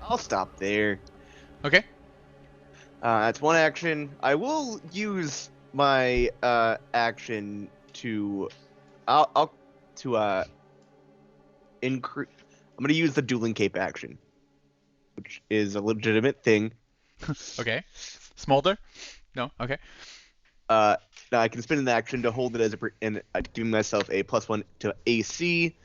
I'll stop there. Okay. That's one action. I will use my action to increase. I'm gonna use the dueling cape action, which is a legitimate thing. Okay. Smolder? No? Okay. Now I can spend an action to hold it as and do myself a +1 to AC,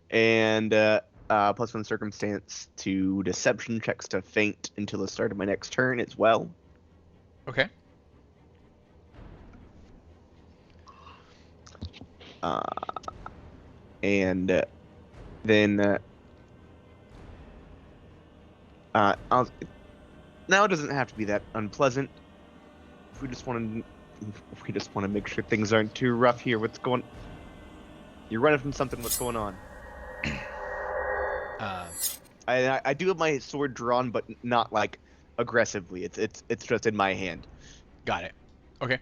and +1 circumstance to deception checks to feint until the start of my next turn as well. Okay. And then now it doesn't have to be that unpleasant. If we just want to make sure things aren't too rough here. What's going? You're running from something. What's going on? I do have my sword drawn, but not like aggressively. It's just in my hand. Got it. Okay.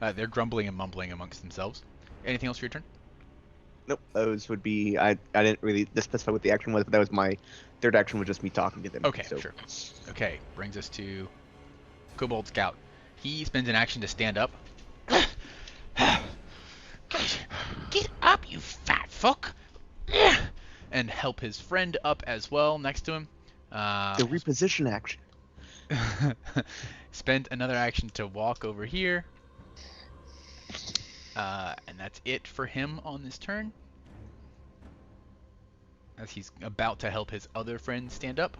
They're grumbling and mumbling amongst themselves. Anything else for your turn? Nope, those would be. I didn't really specify what the action was, but that was my third action. Was just me talking to them. Okay, so. sure. Okay, brings us to Kobold Scout. He spends an action to stand up. get up, you fat fuck. And help his friend up as well next to him. The reposition action. Spent another action to walk over here. And that's it for him on this turn. As he's about to help his other friend stand up.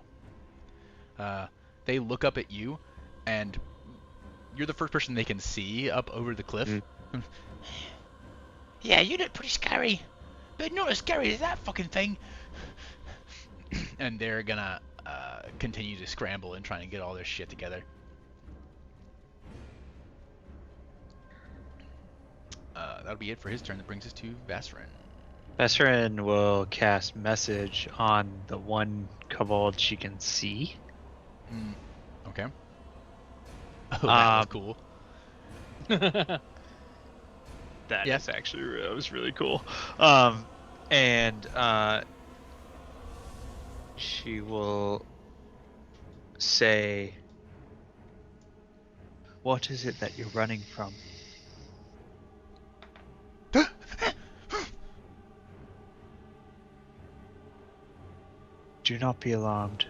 They look up at you, and you're the first person they can see up over the cliff. Yeah, you look pretty scary. But not as scary as that fucking thing. And they're gonna continue to scramble and try and get all their shit together. That'll be it for his turn. That brings us to Vasrin. Vesperin will cast message on the one kobold she can see. Okay. Oh, that was cool. That Yeah. is actually that was really cool. And she will say, "What is it that you're running from?" Do not be alarmed.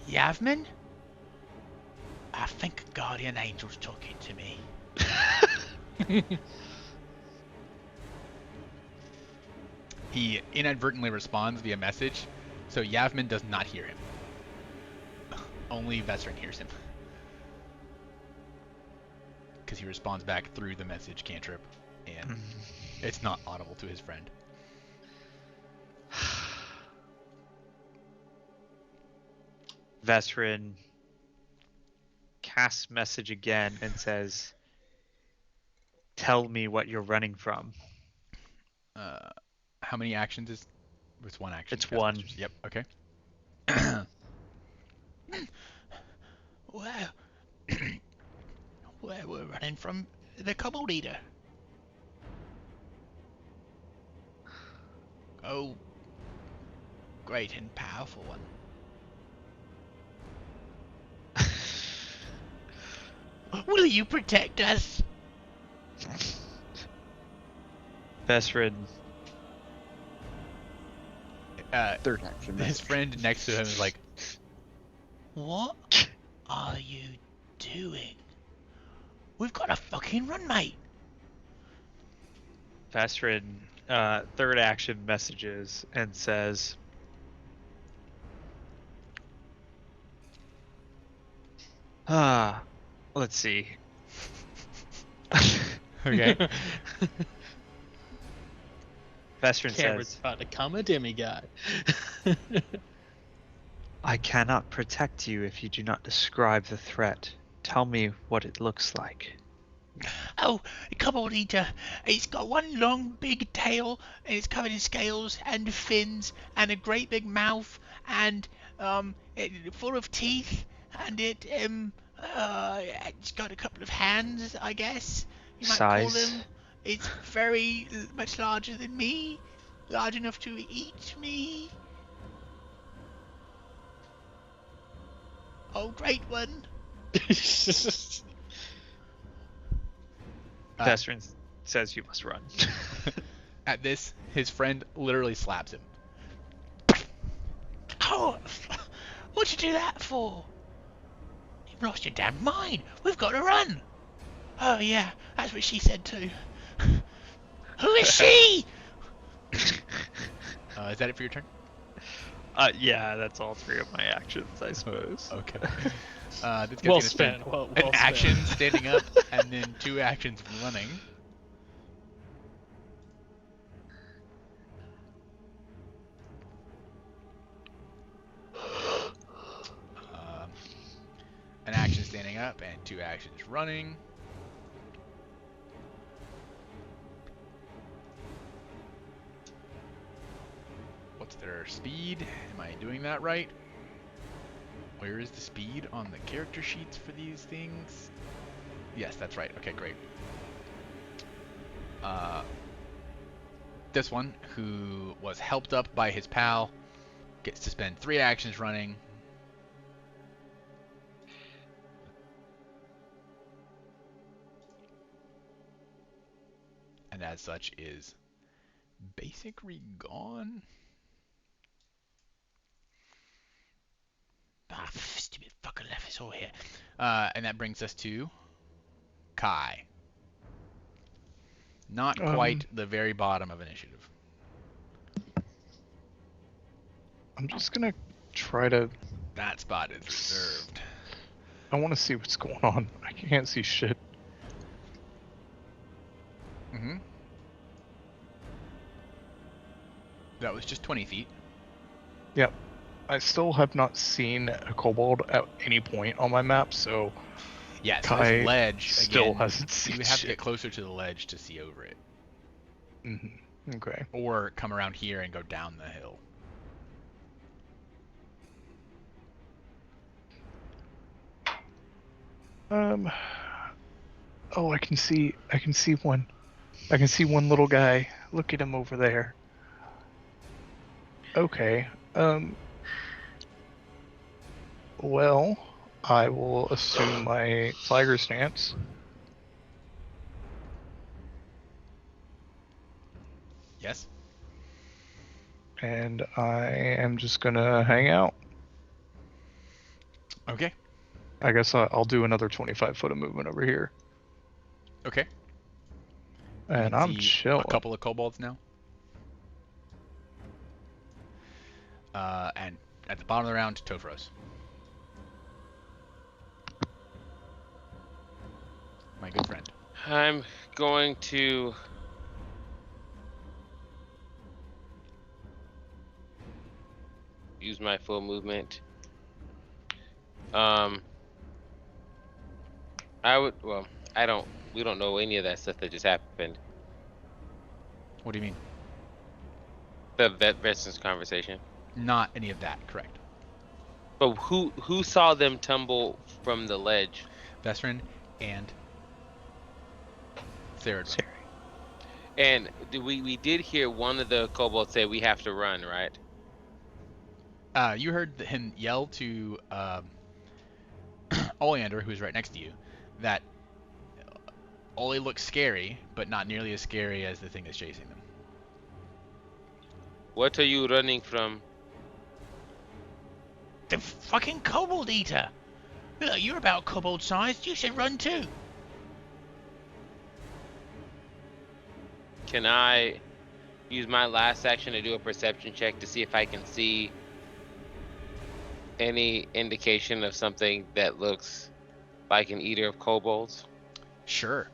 Yavmin? I think a guardian angel's talking to me. He inadvertently responds via message, so Yavmin does not hear him. Only Vesrin hears him. Because he responds back through the message cantrip, and it's not audible to his friend. Vesperin casts message again and says, "Tell me what you're running from." How many actions is? It's one action. It's Cast one. message. Yep. Okay. Well, we're running from the Kobold Eater. Oh, great and powerful one. Will you protect us? Vesrin, Third action. His friend next to him is like, What are you doing? We've got to fucking run, mate. Vesrin, third action messages and says, let's see. okay. Vesrin Cameron's says, about to become a demigod. I cannot protect you if you do not describe the threat. Tell me what it looks like. Oh, a Kobold Eater. It's got one long big tail, and it's covered in scales and fins, and a great big mouth, and full of teeth, and it's got a couple of hands, I guess. You might call Size? them. It's very much larger than me, large enough to eat me. Oh, great one. Vesrin says you must run. At this, his friend literally slaps him. Oh, what'd you do that for? You've lost your damn mind. We've got to run. Oh, yeah, that's what she said too. Who is she? Is that it for your turn? Yeah, that's all three of my actions, I suppose. Okay. This guy's Well gonna spent. spend Well an spent. action standing up and then 2 actions running. An action standing up and 2 actions running. What's their speed? Am I doing that right? Where is the speed on the character sheets for these things? Yes, that's right. Okay, great. This one, who was helped up by his pal, gets to spend 3 actions running. And as such is basically gone. Ah, stupid fucker left us all here. And that brings us to Kai. Not quite the very bottom of initiative. I'm just gonna try to. That spot is reserved. I want to see what's going on. I can't see shit. Mm-hmm. That was just 20 feet. Yep. I still have not seen a kobold at any point on my map, so Yes, Kai this ledge still again. hasn't seen You would have to shit. get closer to the ledge to see over it, Okay. or come around here and go down the hill. Oh, I can see one. I can see one little guy. Look at him over there. Okay. Well, I will assume my tiger stance. Yes. And I am just gonna hang out. Okay. I guess I'll do another 25 foot of movement over here. Okay. And You I'm see chilling. A couple of kobolds now. And at the bottom of the round, Tofros. My good friend. I'm going to use my full movement. We don't know any of that stuff that just happened. What do you mean? The Vesrin's conversation. Not any of that, correct. But who saw them tumble from the ledge? Vestrin and Therodor. And we did hear one of the kobolds say we have to run, right? You heard him yell to Oleander, who's right next to you, that Ole looks scary, but not nearly as scary as the thing that's chasing them. What are you running from? The fucking kobold eater. Look, you're about kobold sized. You should run too. Can I use my last action to do a perception check to see if I can see any indication of something that looks like an eater of kobolds? Sure.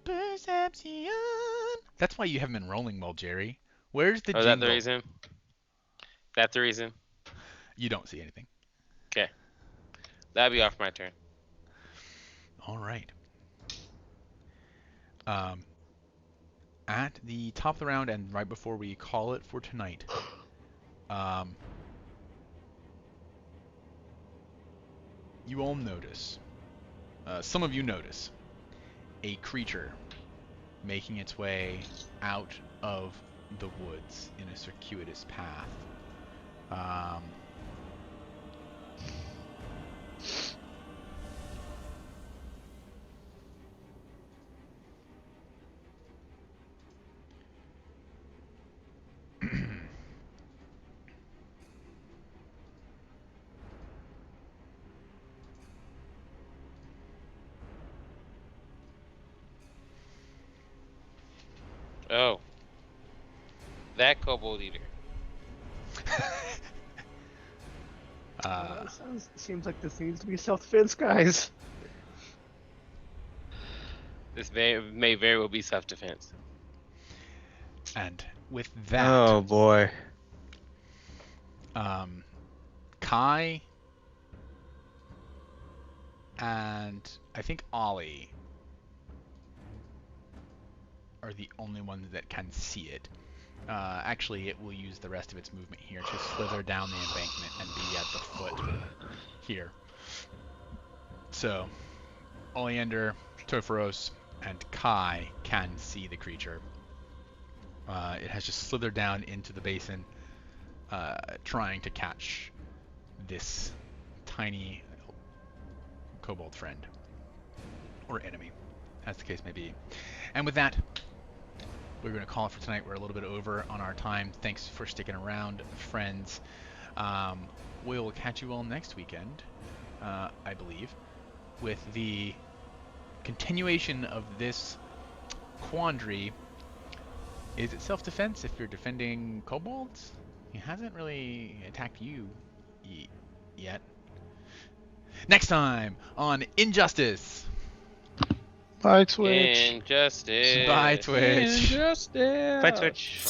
Perception. That's why you haven't been rolling well, Jerry. Where's the Oh, is jingle? that the reason? That's the reason? You don't see anything. Okay. That'll be off my turn. All right. At the top of the round and right before we call it for tonight, you all notice, some of you notice, a creature making its way out of the woods in a circuitous path. Oh. That kobold eater. Seems like this needs to be self-defense, guys. This may very well be self-defense. And with that, Oh boy. Kai and I think Ollie are the only ones that can see it. Actually, it will use the rest of its movement here to slither down the embankment and be at the foot here. So, Oleander, Topharos, and Kai can see the creature. It has just slithered down into the basin, trying to catch this tiny kobold friend. Or enemy, as the case may be. And with that, we're going to call it for tonight. We're a little bit over on our time. Thanks for sticking around, friends. We'll catch you all next weekend, I believe, with the continuation of this quandary. Is it self-defense if you're defending kobolds? He hasn't really attacked you yet. Next time on Injustice. Bye, Twitch. Injustice. Bye, Twitch. Injustice. Bye, Twitch.